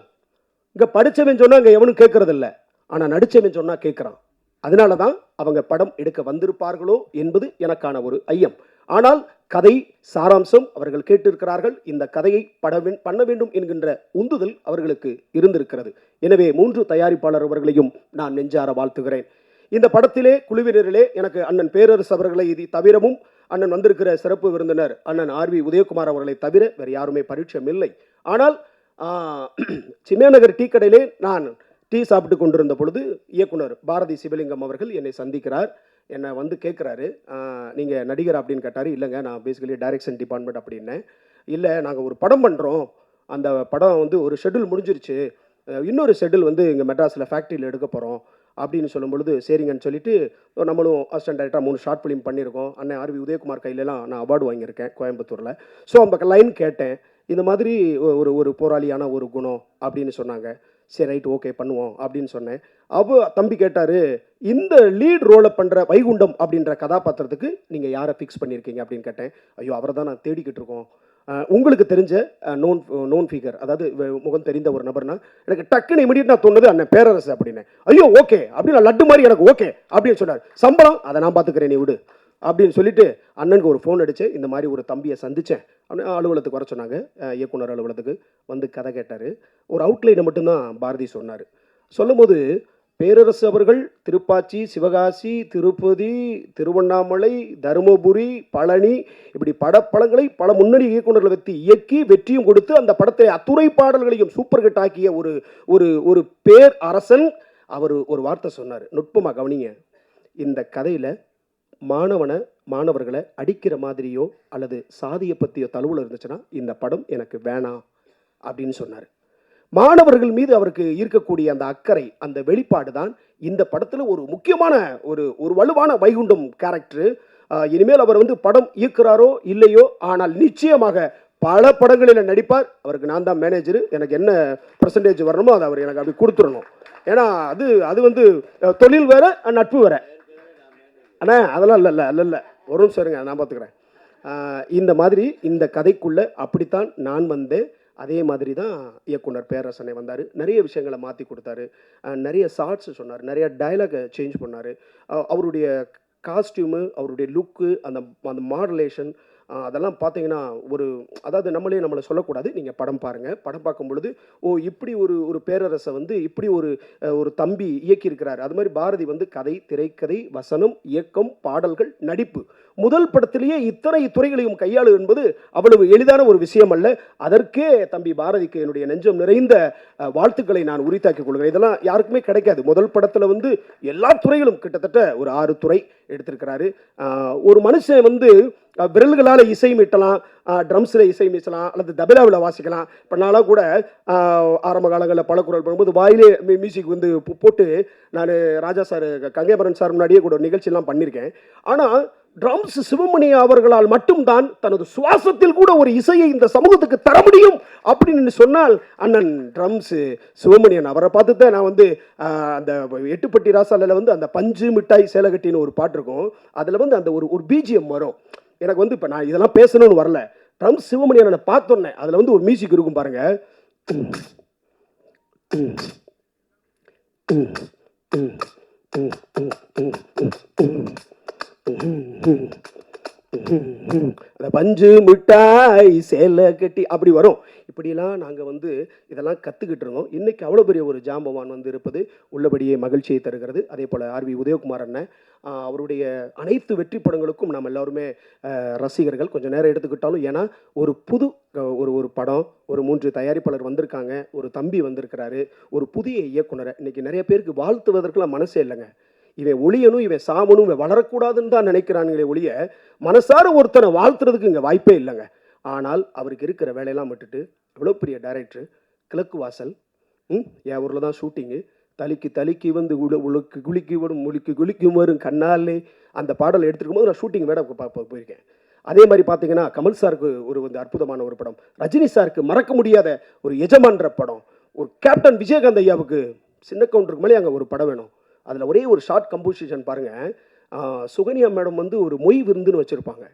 இங்கே படித்தவன் சொன்னால் இங்கே எவனும் கேட்கறதில்ல, ஆனால் நடித்தவன் சொன்னால் கேட்குறான். அதனால தான் அவங்க படம் எடுக்க வந்திருப்பார்களோ என்பது எனக்கான ஒரு ஐயம். ஆனால் கதை சாராம்சம் அவர்கள் கேட்டிருக்கிறார்கள். இந்த கதையை பண்ண வேண்டும் என்கின்ற உந்துதல் அவர்களுக்கு இருந்திருக்கிறது. எனவே 3 தயாரிப்பாளர் அவர்களையும் நான் நெஞ்சார வாழ்த்துகிறேன். இந்த படத்திலே குழுவினரிலே எனக்கு அண்ணன் பேரரசு அவர்களை இது தவிரவும் அண்ணன் வந்திருக்கிற சிறப்பு விருந்தினர் அண்ணன் ஆர்வி உதயகுமார் அவர்களை தவிர வேறு யாருமே பரிச்சயம் இல்லை. ஆனால் சிம்மநகர் டீ கடையிலே நான் டீ சாப்பிட்டு கொண்டிருந்த பொழுது இயக்குனர் பாரதி சிவலிங்கம் அவர்கள் என்னை சந்திக்கிறார். என்னை வந்து கேட்குறாரு, நீங்கள் நடிகர் அப்படின்னு கேட்டார். இல்லைங்க, நான் பேசிக்கலி டைரக்ஷன் டிபார்ட்மெண்ட் அப்படின்னேன். இல்லை, நாங்கள் ஒரு படம் பண்ணுறோம், அந்த படம் வந்து ஒரு ஷெட்யூல் முடிஞ்சிருச்சு, இன்னொரு ஷெட்யூல் வந்து இங்கே மெட்ராஸில் ஃபேக்ட்ரியில் எடுக்க போகிறோம் அப்படின்னு சொல்லும் பொழுது சரிங்கன்னு சொல்லிட்டு நம்மளும் அசிஸ்டன்ட் டைரக்டராக 3 ஷார்ட் ஃபிலிம் பண்ணியிருக்கோம். அண்ணன் ஆர்வி உதயகுமார் கையிலலாம் நான் அவார்டு வாங்கியிருக்கேன் கோயம்புத்தூரில். ஸோ அந்த லைன் கேட்டேன், இந்த மாதிரி ஒரு போராளியான ஒரு குணம் அப்படின்னு சொன்னாங்க. சரி, ரைட், ஓகே பண்ணுவோம் அப்படின்னு சொன்னேன். அப்போ தம்பி கேட்டார், இந்த லீட் ரோலை பண்ணுற வைகுண்டம் அப்படின்ற கதாபாத்திரத்துக்கு நீங்கள் யாரை ஃபிக்ஸ் பண்ணியிருக்கீங்க அப்படின்னு கேட்டேன். ஐயோ, அவரை தான் நான் தேடிக்கிட்டு இருக்கோம். உங்களுக்கு தெரிஞ்ச நோன் ஃபிகர், அதாவது முகம் தெரிந்த ஒரு நபர்னா எனக்கு டக்குன்னு இமீடியட்டாக தோணுது அண்ணன் பேரரசு அப்படின்னு. ஐயோ ஓகே அப்படின்னு லட்டு மாதிரி எனக்கு ஓகே அப்படின்னு சொன்னார். சம்பளம் அதை நான் பார்த்துக்கிறேன், நீ விடு அப்படின்னு சொல்லிட்டு அண்ணனுக்கு ஒரு ஃபோன் அடித்து இந்த மாதிரி ஒரு தம்பியை சந்தித்தேன் அப்படின்னு அலுவலகத்துக்கு வர சொன்னாங்க. இயக்குனர் அலுவலகத்துக்கு வந்து கதை கேட்டார். ஒரு அவுட்லைனை மட்டும்தான் பாரதி சொன்னார். சொல்லும் போது பேரரசு அவர்கள் திருப்பாச்சி, சிவகாசி, திருப்பதி, திருவண்ணாமலை, தருமபுரி, பழனி இப்படி படப்படங்களை பல முன்னணி இயக்குநர்களை வைத்து இயக்கி வெற்றியும் கொடுத்து அந்த படத்தை அத்துணை பாடல்களையும் சூப்பர் ஹிட் ஆக்கிய ஒரு ஒரு ஒரு பேர் அரசன். அவர் ஒரு வார்த்தை சொன்னார், நுட்பமாக கவனிங்க. இந்த கதையில் மாணவர்களை அடிக்கிற மாதிரியோ அல்லது சாதியை பற்றியோ தழுவல் இருந்துச்சுன்னா இந்த படம் எனக்கு வேணாம் அப்படின்னு சொன்னார். மாணவர்கள் மீது அவருக்கு இருக்கக்கூடிய அந்த அக்கறை, அந்த வெளிப்பாடு தான் இந்த படத்தில் ஒரு முக்கியமான ஒரு வலுவான வைகுண்டம் கேரக்டர். இனிமேல் அவர் வந்து படம் இயக்குறாரோ இல்லையோ, ஆனால் நிச்சயமாக பல படங்களில் நடிப்பார். அவருக்கு நான் தான் மேனேஜரு, எனக்கு என்ன பர்சன்டேஜ் வரணுமோ அதை அவர் எனக்கு அப்படி கொடுத்துடணும். ஏன்னா அது வந்து தொழில் வேற, நட்பு வேற. அண்ணா அதெல்லாம் இல்லை ஒரு நிமிஷம் இருங்க, நான் பார்த்துக்கிறேன். இந்த மாதிரி இந்த கதைக்குள்ளே அப்படித்தான் நான் வந்தேன். அதே மாதிரி தான் இயக்குனர் பேரரசனை வந்தார். நிறைய விஷயங்களை மாற்றி கொடுத்தாரு, நிறைய ஷார்ட்ஸ் சொன்னார், நிறைய டைலாகை சேஞ்ச் பண்ணார். அவருடைய காஸ்டியூமு, அவருடைய லுக்கு, அந்த மாடுலேஷன் அதெல்லாம் பார்த்தீங்கன்னா அதாவது நம்மளை சொல்லக்கூடாது. நீங்கள் படம் பாருங்கள். படம் பார்க்கும் பொழுது இப்படி ஒரு பேரரசை வந்து இப்படி ஒரு தம்பி இயக்கியிருக்கிறார். அது மாதிரி பாரதி வந்து கதை, திரைக்கதை, வசனம், இயக்கம், பாடல்கள், நடிப்பு, முதல் படத்திலேயே இத்தனை துறைகளையும் கையாளு என்பது அவ்வளவு எளிதான ஒரு விஷயம் அல்ல. அதற்கே தம்பி பாரதிக்கு என்னுடைய நெஞ்சம் நிறைந்த வாழ்த்துக்களை நான் உரித்தாக்கிக் கொள்கிறேன். இதெல்லாம் யாருக்குமே கிடைக்காது. முதல் படத்தில் வந்து எல்லா துறைகளும் கிட்டத்தட்ட ஒரு 6 துறை எடுத்திருக்கிறாரு. ஒரு மனுஷன் வந்து விரல்களால் இசை மீட்டலாம், ட்ரம்ஸில் இசை மீட்டலாம், அல்லது தபேலாவில் வாசிக்கலாம். இப்போ நாளாக கூட ஆரம்ப காலங்களில் பழக்குரல் பண்ணும்போது வாயிலே மியூசிக் வந்து போட்டு நான் ராஜா சார், கங்கைபரன் சார் முன்னாடியே கூட நிகழ்ச்சியெல்லாம் பண்ணியிருக்கேன். ஆனால் ட்ரம்ஸ் சிவமணி அவர்களால் மட்டும்தான் தனது சுவாசத்தில் கூட ஒரு இசையை இந்த சமூகத்துக்கு தர முடியும் அப்படின்னு சொன்னால் அண்ணன் ட்ரம்ஸ் சிவமணியன். அவரை பார்த்து தான் நான் வந்து அந்த எட்டுப்பட்டி ராசாலில் வந்து அந்த பஞ்சு மிட்டாய் சேலகட்டின்னு ஒரு பாட்டு இருக்கும். அதில் வந்து அந்த ஒரு பிஜிஎம் வரும். எனக்கு வந்து இப்போ நான் இதெல்லாம் பேசணும்னு வரல, ட்ரம்ஸ் சிவமணியன் நான் பார்த்தோன்னே அதில் வந்து ஒரு மியூசிக் இருக்கும் பாருங்க. அந்த பஞ்சு மிட்டாய் சேலை கட்டி அப்படி வரும். இப்படியெல்லாம் நாங்கள் வந்து இதெல்லாம் கற்றுக்கிட்டு இருந்தோம். இன்றைக்கி அவ்வளோ பெரிய ஒரு ஜாம்பவான் வந்து இருப்பது உள்ளபடியே மகிழ்ச்சியை தருகிறது. அதே போல் ஆர்வி உதயகுமார் அண்ணன், அவருடைய அனைத்து வெற்றி படங்களுக்கும் நாம் எல்லாருமே ரசிகர்கள். கொஞ்சம் நேரம் எடுத்துக்கிட்டாலும், ஏன்னா ஒரு புது ஒரு படம், ஒரு 3 தயாரிப்பாளர் வந்திருக்காங்க, ஒரு தம்பி வந்திருக்கிறாரு, ஒரு புதிய இயக்குனரை இன்றைக்கி நிறைய பேருக்கு வாழ்த்துவதற்கெல்லாம் மனசே இல்லைங்க. இவன் ஒளியணும், இவன் சாமணும், இவன் வளரக்கூடாதுன்னு தான் நினைக்கிறானுங்களே ஒழிய மனசார ஒருத்தனை வாழ்த்துறதுக்கு இங்கே வாய்ப்பே இல்லைங்க. ஆனால் அவருக்கு இருக்கிற வேலையெல்லாம் விட்டுட்டு எவ்வளோ பெரிய டைரக்டர், கிழக்கு வாசல், என் ஊரில் தான் ஷூட்டிங்கு, தலிக்கு வந்து உழுக்கு குளிக்கி விடும் குளிக்கும் வரும் கண்ணாலே அந்த பாடலை எடுத்துருக்கும் போது நான் ஷூட்டிங் வேட போயிருக்கேன். அதே மாதிரி பார்த்தீங்கன்னா கமல் சாருக்கு வந்து அற்புதமான ஒரு படம், ரஜினி சாருக்கு மறக்க முடியாத ஒரு எஜமான்ற படம், ஒரு கேப்டன் விஜயகாந்த் ஐயாவுக்கு சின்ன கவுண்டருக்கு மேலே அங்கே ஒரு படம் வேணும். அதில் ஒரே ஒரு ஷார்ட் கம்போசிஷன் பாருங்கள். சுகன்யா மேடம் வந்து ஒரு மொய் விருந்துன்னு வச்சுருப்பாங்க.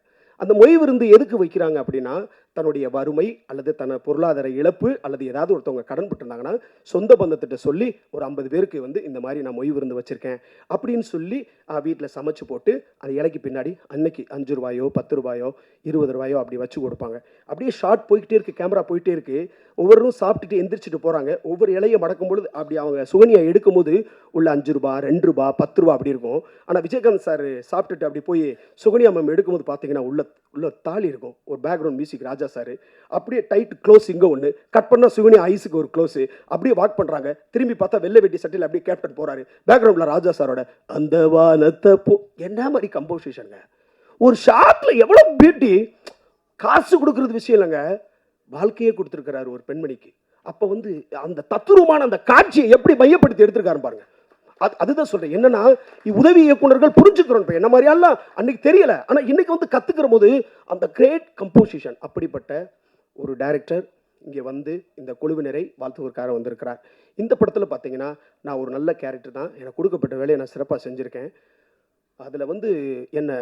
அந்த மொய் விருந்து எதுக்கு வைக்கிறாங்க அப்படின்னா, தன்னுடைய வறுமை அல்லது தன்னை பொருளாதார இழப்பு அல்லது ஏதாவது ஒருத்தவங்க கடன் பட்டிருந்தாங்கன்னா சொந்த பந்தத்திட்ட சொல்லி ஒரு 50 பேருக்கு வந்து இந்த மாதிரி நான் மொய் விருந்து வச்சுருக்கேன் அப்படின்னு சொல்லி வீட்டில் சமைச்சு போட்டு அது இலைக்கு பின்னாடி அன்னைக்கு 5 ரூபாயோ 10 ரூபாயோ 20 ரூபாயோ அப்படி வச்சு கொடுப்பாங்க. அப்படியே ஷார்ட் போய்கிட்டே இருக்குது, கேமரா போயிட்டே இருக்குது. ஒவ்வொருவரும் சாப்பிட்டுட்டு எந்திரிச்சிட்டு போகிறாங்க. ஒவ்வொரு இலையை மடக்கும் பொழுது அப்படி அவங்க சுகன்யா எடுக்கும்போது உள்ள 5 ரூபா 2 ரூபா 10 ரூபா அப்படி இருக்கும். ஆனால் விஜயகாந்த் சார் சாப்பிட்டுட்டு அப்படி போய் சுகன்யா மேம் எடுக்கும்போது பார்த்தீங்கன்னா உள்ள தாலி இருக்கும், ஒரு பேக்ரவுண்ட் மியூசிக் ராஜா சார், அப்படியே டைட் க்ளோஸ் இங்கே ஒன்று கட் பண்ணால் சுகன்யா ஐஸுக்கு ஒரு க்ளோஸு, அப்படியே வாக் பண்ணுறாங்க. திரும்பி பார்த்தா வெள்ளை வெட்டி சட்டையில் அப்படியே கேப்டன் போகிறாரு, பேக்ரவுண்டில் ராஜா சாரோட அந்த வானத்தை என்ன மாதிரி கம்போசிஷனுங்க. ஒரு ஷார்ட்ல எவ்வளோ பியூட்டி. காசு கொடுக்கறது விஷயம் இல்லைங்க, வாழ்க்கையே கொடுத்துருக்கிறாரு ஒரு பெண்மணிக்கு. அப்போ வந்து அந்த தத்துரூமான அந்த காட்சியை எப்படி மையப்படுத்தி எடுத்திருக்காரு பாருங்க. அதுதான் சொல்றேன். என்னன்னா உதவி இயக்குனர்கள் புரிஞ்சுக்கிறோம். இப்போ என்ன மாதிரியாலாம் அன்னைக்கு தெரியல, ஆனால் இன்னைக்கு வந்து கத்துக்கிற போது அந்த கிரேட் கம்போசிஷன். அப்படிப்பட்ட ஒரு டைரக்டர் இங்கே வந்து இந்த குழுவினரை வாழ்த்துவதற்காக வந்திருக்கிறார். இந்த படத்தில் பார்த்தீங்கன்னா நான் ஒரு நல்ல கேரக்டர் தான், எனக்கு கொடுக்கப்பட்ட வேலையை நான் சிறப்பாக செஞ்சுருக்கேன். அதில் வந்து என்ன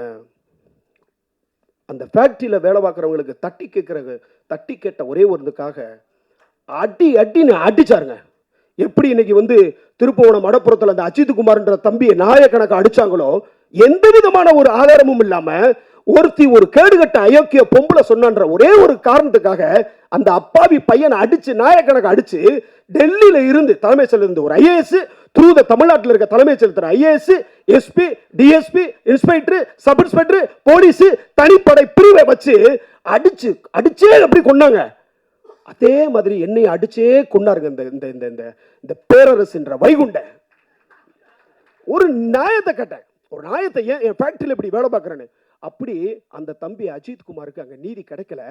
அந்த ஃபேக்ட்ரியில் வேலை பார்க்குறவங்களுக்கு தட்டி கேட்ட ஒரே ஒருக்காக அடின்னு அடிச்சாருங்க. எப்படி இன்னைக்கு வந்து திருப்புவனம் மடப்புறத்தில் அந்த அஜித் குமார்ன்ற தம்பியை நாயக்கணக்கு அடிச்சாங்களோ, எந்த விதமான ஒரு ஆதாரமும் இல்லாம ஒரு கேடுகட்ட அயோக்கிய பொம்பளை சொன்னான்ற ஒரே ஒரு காரணத்துக்காக அந்த அப்பாவி பையனை அடிச்சு நாயக்கணக்கு அடிச்சு டெல்லியில இருந்து தலைமைச் செயலர் இருந்து ஒரு ஐஏஎஸ் த்ரூ த தமிழ்நாட்டில் இருக்க தலைமைச் செயலர் IAS SP DSP inspector sub inspector police தனிப்படை பிரிவை வச்சு அடிச்சே அப்படி கொண்டாங்க. அதே மாதிரி என்னை அடிச்சே கொண்டாருங்க இந்த பேரரசுன்ற வைகுண்ட. ஒரு நியாயத்தை கேட்டேன், ஒரு நியாயத்தை ஏன் என் ஃபேக்டரியில் இப்படி வேலை பார்க்குறேன்னு. அப்படி அந்த தம்பி அஜித் குமாருக்கு அங்கே நீதி கிடைக்கல,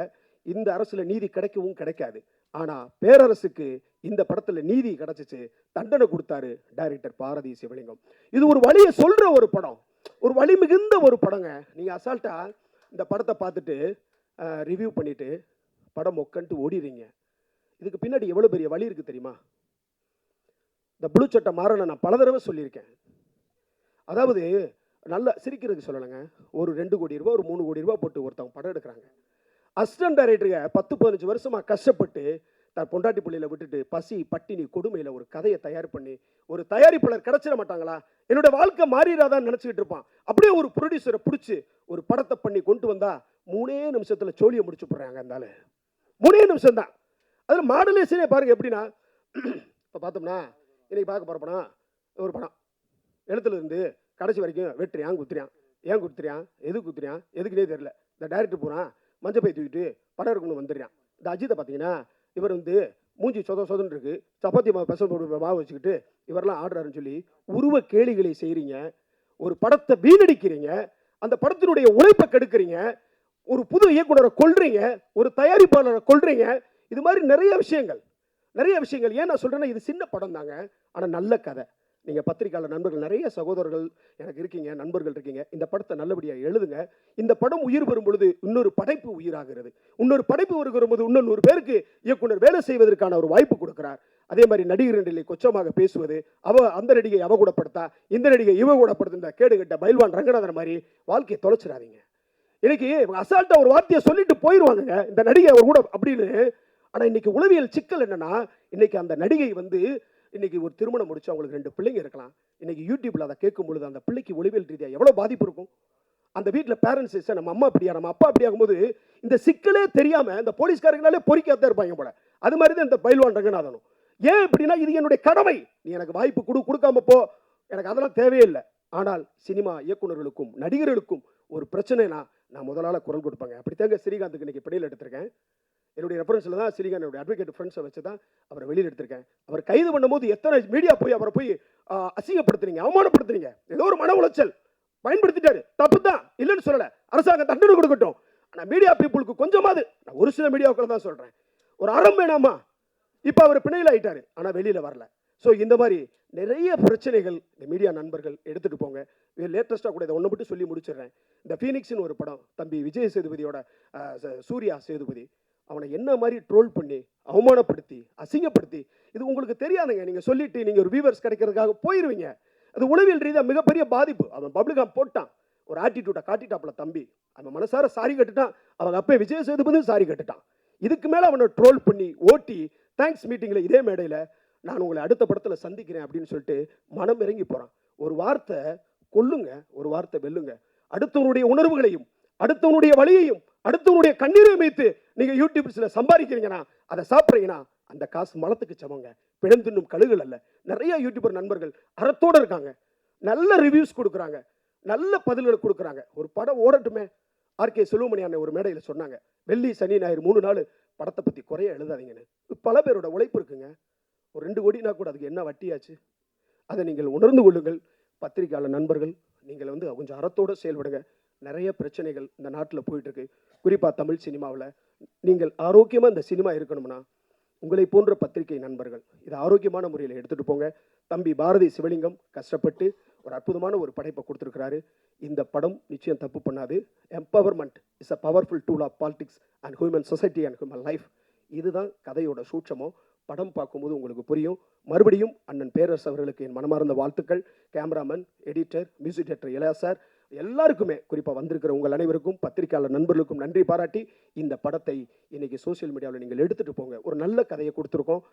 இந்த அரசுல நீதி கிடைக்கவும் கிடைக்காது. ஆனா பேரரசுக்கு இந்த படத்துல நீதி கிடைச்சிச்சு, தண்டனை கொடுத்தாரு டைரக்டர் பாரதி சிவலிங்கம். இது ஒரு வழியை சொல்ற ஒரு படம், ஒரு வழி மிகுந்த ஒரு படங்க. நீங்க அசால்ட்டா இந்த படத்தை பார்த்துட்டு ரிவ்யூ பண்ணிட்டு படம் உட்காந்து ஓடிடுறீங்க. இதுக்கு பின்னாடி எவ்வளவு பெரிய வழி இருக்கு தெரியுமா? இந்த புளு சட்டை மாறன நான் பல தடவை சொல்லியிருக்கேன். அதாவது நல்லா சிரிக்கிறதுக்கு சொல்லலைங்க, ஒரு 2 கோடி ரூபாய் ஒரு 3 கோடி ரூபாய் போட்டு ஒருத்தவங்க படம் எடுக்கிறாங்க. அசிஸ்டன்ட் டைரக்டருங்க 10-15 வருஷமா கஷ்டப்பட்டு தன் பொண்டாட்டி பிள்ளையில விட்டுட்டு பசி பட்டினி கொடுமையில ஒரு கதையை தயார் பண்ணி ஒரு தயாரிப்பாளர் கிடைச்சிட மாட்டாங்களா, என்னோட வாழ்க்கை மாறிடாதான்னு நினைச்சுக்கிட்டு இருப்பான். அப்படியே ஒரு ப்ரொடியூசரை பிடிச்சி ஒரு படத்தை பண்ணி கொண்டு வந்தா 3 நிமிஷத்துல சோழியை முடிச்சு போடுறாங்க. அந்த 3 நிமிஷம் தான். அதுல மாடுலேஷனே பாருங்க எப்படின்னா, இப்போ பார்த்தோம்னா இன்னைக்கு பார்க்க போற படம் ஒரு படம் எழுத்துல இருந்து கடைசி வரைக்கும் வெட்டுறியான் குத்துறியான், ஏன் குத்துறியான் எது குத்துறியான் எதுக்குன்னே தெரியல. இந்த டைரக்டர் போறான் மஞ்சள் பை தூக்கிட்டு படம் இருக்கணும்னு வந்துடுறான். இந்த அஜித்தை பார்த்தீங்கன்னா இவர் வந்து மூஞ்சி சொதன்னு இருக்கு, சப்பாத்தி மாவு பெசல் போட்டு மாவு வச்சுக்கிட்டு இவரெல்லாம் ஆடுறாருன்னு சொல்லி உருவ கேளிகளை செய்கிறீங்க, ஒரு படத்தை வீணடிக்கிறீங்க, அந்த படத்தினுடைய உழைப்பை கெடுக்கிறீங்க, ஒரு புது இயக்குனரை கொல்றீங்க, ஒரு தயாரிப்பாளரை கொல்றீங்க. இது மாதிரி நிறைய விஷயங்கள். ஏன் நான் சொல்றேன்னா இது சின்ன படம் தாங்க, ஆனால் நல்ல கதை. நீங்கள் பத்திரிகையாளர் நண்பர்கள் நிறைய சகோதரர்கள் எனக்கு இருக்கீங்க, நண்பர்கள் இருக்கீங்க. இந்த படத்தை நல்லபடியாக எழுதுங்க. இந்த படம் உயிர் பெறும் பொழுது இன்னொரு படைப்பு உயிராகிறது. இன்னொரு படைப்பு வருகிற போது இன்னும் 100 பேருக்கு இயக்குனர் வேலை செய்வதற்கான ஒரு வாய்ப்பு கொடுக்கிறார். அதே மாதிரி நடிகர் நிலை கொச்சமாக பேசுவது, அந்த நடிகை அவ கூடப்படுத்தா, இந்த நடிகை இவ கூடப்படுத்த, இந்த கேடுகட்ட பைல்வான் ரங்கநாதன் மாதிரி வாழ்க்கையை தொலைச்சிடாதீங்க. இன்னைக்கு அசால்ட்டா ஒரு வார்த்தையை சொல்லிட்டு போயிடுவாங்க இந்த நடிகை அவர் கூட அப்படின்னு. ஆனால் இன்னைக்கு உளவியல் சிக்கல் என்னன்னா, இன்னைக்கு அந்த நடிகை வந்து இன்னைக்கு ஒரு திருமணம் முடிச்சு அவங்களுக்கு 2 பிள்ளைங்க இருக்கலாம். இன்னைக்கு யூடியூப்ல அதை கேட்கும் பொழுது அந்த பிள்ளைக்கு ஒளிவியல் ரீதியாக எவ்வளவு பாதிப்பு இருக்கும். அந்த வீட்டில் பேரண்ட்ஸ் நம்ம அம்மா அப்படியா நம்ம அப்பா அப்படி ஆகும்போது இந்த சிக்கலே தெரியாம இந்த போலீஸ்காரங்களாலே பொறிக்காதான் இருப்பாங்க போல. அது மாதிரி தான் இந்த பைல்வான் ரங்கநாதனும். ஏன் இப்படின்னா இது என்னுடைய கடமை, நீ எனக்கு வாய்ப்பு கொடுக்காம போ, எனக்கு அதெல்லாம் தேவையில்லை. ஆனால் சினிமா இயக்குநர்களுக்கும் நடிகர்களுக்கும் ஒரு பிரச்சனைனா நான் முதலாள குரல் கொடுப்பாங்க. அப்படித்தாங்க ஸ்ரீகாந்துக்கு இன்னைக்கு பிணையில் எடுத்திருக்கேன். என்னுடைய ரெஃபரன்ஸில் தான் ஸ்ரீகாந்த் என்னுடைய அட்வொகேட் ஃப்ரெண்ட்ஸை வச்சு தான் அவரை வெளியில் எடுத்திருக்கேன். அவர் கைது பண்ணும்போது எத்தனை மீடியா போய் அவரை போய் அசிங்கப்படுத்துறீங்க, அவமானப்படுத்துறீங்க. ஏதோ ஒரு மன உளைச்சல் பயன்படுத்திட்டாரு, தப்பு தான் இல்லைன்னு சொல்லலை, அரசாங்கம் தண்டனை கொடுக்கட்டும். ஆனால் மீடியா பீப்புளுக்கு கொஞ்சமாவது, நான் ஒரு சில மீடியாவுக்குள்ள தான் சொல்கிறேன், ஒரு அறம் வேணாமா? இப்போ அவர் பிணையில் ஆகிட்டாரு, ஆனால் வெளியில் வரல. ஸோ இந்த மாதிரி நிறைய பிரச்சனைகள் இந்த மீடியா நண்பர்கள் எடுத்துகிட்டு போங்க. லேட்டஸ்ட்டாக கூட இதை ஒன்று மட்டும் சொல்லி முடிச்சிடுறேன். இந்த ஃபீனிக்ஸ்னு ஒரு படம், தம்பி விஜய் சேதுபதியோட சூர்யா சேதுபதி, அவனை என்ன மாதிரி ட்ரோல் பண்ணி அவமானப்படுத்தி அசிங்கப்படுத்தி, இது உங்களுக்கு தெரியாதுங்க. நீங்கள் சொல்லிட்டு நீங்கள் ஒரு வியூவர்ஸ் கிடைக்கிறதுக்காக போயிடுவீங்க. அது உளவியல் ரீதியாக மிகப்பெரிய பாதிப்பு. அவன் பப்ளிக்காக போட்டான், ஒரு ஆட்டிடியூட்டை காட்டிட்டாப்புல தம்பி, அவன் மனசார சாரி கட்டுட்டான், அவங்க அப்பா விஜய் சேதுபதி சாரி கட்டுட்டான். இதுக்கு மேலே அவனை ட்ரோல் பண்ணி ஓட்டி தேங்க்ஸ் மீட்டிங்கில் இதே மேடையில் நான் உங்களை அடுத்த படத்தில் சந்திக்கிறேன் அப்படின்னு சொல்லிட்டு மனம் இறங்கி போகிறான். ஒரு வார்த்தை கொல்லுங்க, ஒரு வார்த்தை வெல்லுங்க. அடுத்தவனுடைய உணர்வுகளையும் அடுத்தவனுடைய வழியையும் அடுத்தவனுடைய கண்ணீரையும் வைத்து நீங்கள் யூடியூப்ஸில் சம்பாதிக்கிறீங்கன்னா, அதை சாப்பிட்றீங்கன்னா, அந்த காசு மலத்துக்கு சமங்க, பிழந்தின்னும் கழுகுகள் அல்ல. நிறைய யூடியூபர் நண்பர்கள் அறத்தோடு இருக்காங்க, நல்ல ரிவ்யூஸ் கொடுக்குறாங்க, நல்ல பதில்களை கொடுக்குறாங்க. ஒரு படம் ஓடட்டுமே. ஆர்கே செல்வமணி அண்ணன் ஒரு மேடையில் சொன்னாங்க, வெள்ளி சனி ஞாயிறு 3 நாள் படத்தை பற்றி குறைய எழுதாதீங்கன்னு. பல பேரோட உழைப்பு இருக்குங்க. ஒரு 2 கோடினா கூட அதுக்கு என்ன வட்டியாச்சு? அதை நீங்கள் உணர்ந்து கொள்ளுங்கள். பத்திரிகையாளர் நண்பர்கள், நீங்கள் கொஞ்சம் அறத்தோடு செயல்படுங்க. நிறைய பிரச்சனைகள் இந்த நாட்டில் போயிட்டுருக்கு. குறிப்பாக தமிழ் சினிமாவில் நீங்கள் ஆரோக்கியமாக இந்த சினிமா இருக்கணும்னா உங்களை போன்ற பத்திரிகை நண்பர்கள் இதை ஆரோக்கியமான முறையில் எடுத்துகிட்டு போங்க. தம்பி பாரதி சிவலிங்கம் கஷ்டப்பட்டு ஒரு அற்புதமான ஒரு படைப்பை கொடுத்துருக்கிறாரு. இந்த படம் நிச்சயம் தப்பு பண்ணாது. Empowerment is a powerful tool of politics and human society and human life. இதுதான் கதையோட சூட்சமோ. படம் பார்க்கும்போது உங்களுக்கு புரியும். மறுபடியும் அண்ணன் பேரரசு அவர்களுக்கு என் மனமார்ந்த வாழ்த்துக்கள். Cameraman, editor, music director Ilaiya sir, எல்லாருக்குமே, குறிப்பாக வந்திருக்கிற உங்கள் அனைவருக்கும், பத்திரிகையாளர் நண்பர்களுக்கும் நன்றி பாராட்டி இந்த படத்தை இன்னைக்கு சோசியல் மீடியாவில் நீங்கள் எடுத்துகிட்டு போங்க. ஒரு நல்ல கதையை கொடுத்துருக்கோம்.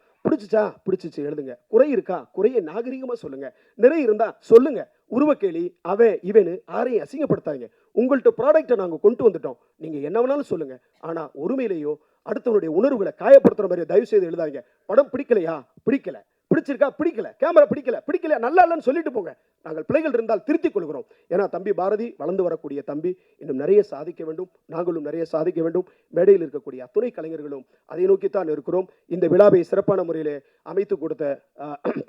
பிடிச்சிச்சு எழுதுங்க. குறை இருக்கா, குறையை நாகரிகமாக சொல்லுங்கள். நிறை இருந்தால் சொல்லுங்கள். உருவக்கேலி, அவன் இவனு யாரையும் அசிங்கப்படுத்தாங்க. உங்கள்கிட்ட ப்ராடக்டை நாங்கள் கொண்டு வந்துட்டோம், நீங்கள் என்ன வேணாலும் சொல்லுங்கள். ஆனால் ஒருமையிலேயோ அடுத்தவனுடைய உணர்வுகளை காயப்படுத்துகிற மாதிரி தயவு செய்து எழுதாங்க. படம் பிடிக்கலையா, பிடிக்கல. பிடிச்சிருக்கா, பிடிக்கல. கேமரா பிடிக்கல, நல்லா இல்லைன்னு சொல்லிட்டு போங்க. நாங்கள் பிள்ளைகள் இருந்தால் திருத்திக் கொள்கிறோம். ஏன்னா தம்பி பாரதி வளர்ந்து வரக்கூடிய தம்பி, இன்னும் நிறைய சாதிக்க வேண்டும், நாங்களும் நிறைய சாதிக்க வேண்டும். மேடையில் இருக்கக்கூடிய அத்துணை கலைஞர்களும் அதை நோக்கித்தான் இருக்கிறோம். இந்த விழாவை சிறப்பான முறையில் அமைத்து கொடுத்த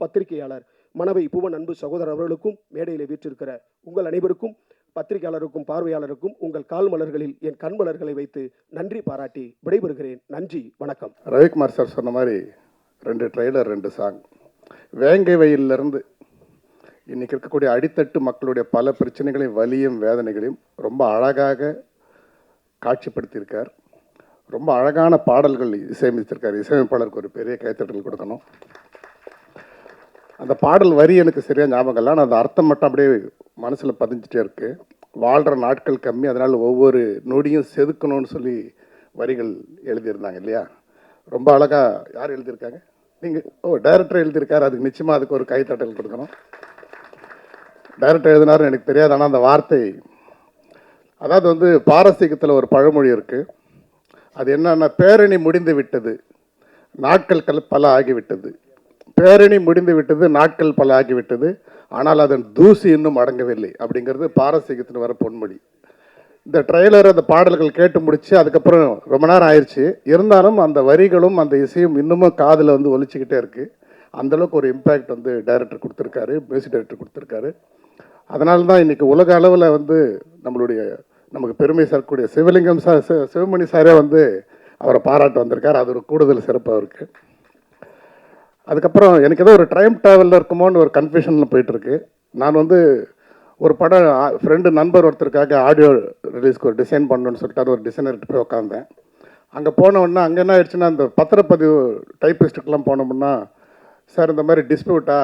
பத்திரிகையாளர் மனவை புவன் அன்பு சகோதரர் அவர்களுக்கும், மேடையில் வீற்றிருக்கிற உங்கள் அனைவருக்கும், பத்திரிகையாளருக்கும் பார்வையாளருக்கும் உங்கள் கால் மலர்களில் என் கண் மலர்களை வைத்து நன்றி பாராட்டி விடைபெறுகிறேன். நன்றி, வணக்கம். ரவிக்குமார் சார் சொன்ன மாதிரி 2 ட்ரெய்லர் 2 சாங், வேங்கை வயலிலிருந்து இன்றைக்கி இருக்கக்கூடிய அடித்தட்டு மக்களுடைய பல பிரச்சனைகளையும் வலியும் வேதனைகளையும் ரொம்ப அழகாக காட்சிப்படுத்தியிருக்கார். ரொம்ப அழகான பாடல்கள் இசையமைத்திருக்கார். இசையமைப்பாளருக்கு ஒரு பெரிய கைத்தட்டல் கொடுக்கணும். அந்த பாடல் வரி எனக்கு சரியாக ஞாபகம் இல்லை, ஆனால் அந்த அர்த்தம் மட்டும் அப்படியே மனசில் பதிஞ்சிட்டே இருக்குது. வாழ்கிற நாட்கள் கம்மி, அதனால் ஒவ்வொரு நொடியும் செதுக்கணும்னு சொல்லி வரிகள் எழுதியிருந்தாங்க இல்லையா? ரொம்ப அழகாக யார் எழுதியிருக்காங்க? நீங்கள் டைரக்டர் எழுதியிருக்காரு. அதுக்கு நிச்சயமாக அதுக்கு ஒரு கைத்தட்டல் கொடுக்கணும். டைரக்டர் எழுதினாருன்னு எனக்கு தெரியாது, ஆனால் அந்த வார்த்தை, அதாவது பாரசீகத்தில் ஒரு பழமொழி இருக்குது. அது என்னன்னா, பேரணி முடிந்து விட்டது, நாட்கள் பல ஆகிவிட்டது. பேரணி முடிந்து விட்டது, நாட்கள் பல ஆகிவிட்டது, ஆனால் அதன் தூசி இன்னும் அடங்கவில்லை அப்படிங்கிறது பாரசீகத்தில் வர பொன்மொழி. இந்த ட்ரெய்லர், அந்த பாடல்கள் கேட்டு முடிச்சு அதுக்கப்புறம் ரொம்ப நேரம் ஆயிடுச்சு. இருந்தாலும் அந்த வரிகளும் அந்த இசையும் இன்னமும் காதில் ஒலிச்சிக்கிட்டே இருக்குது. அந்தளவுக்கு ஒரு இம்பேக்ட் டைரக்டர் கொடுத்துருக்காரு, மியூசிக் டைரக்டர் கொடுத்துருக்காரு. அதனால தான் இன்றைக்கி உலக அளவில் நமக்கு பெருமை சேர்க்கக்கூடிய சிவலிங்கம் சார், சிவமணி சாரே அவரை பாராட்ட வந்திருக்கார். அது ஒரு கூடுதல் சிறப்பு அவருக்கு. அதுக்கப்புறம் எனக்கு ஏதோ ஒரு டைம் ட்ராவலில் இருக்குமோன்னு ஒரு கன்ஃபியூஷனில் போயிட்டுருக்கு. நான் ஒரு படம் ஃப்ரெண்டு நண்பர் ஒருத்தருக்காக ஆடியோ ரிலீஸ்க்கு ஒரு டிசைன் பண்ணணுன்னு சொல்லிட்டு ஒரு டிசைனர்கிட்ட போய் உட்காந்தேன். அங்கே போனோன்னா அங்கே என்ன ஆயிடுச்சுன்னா, அந்த பத்திரப்பதிவு டைப்பிஸ்ட்டுக்கெலாம் போனோம்னா, சார் இந்த மாதிரி டிஸ்பியூட்டா,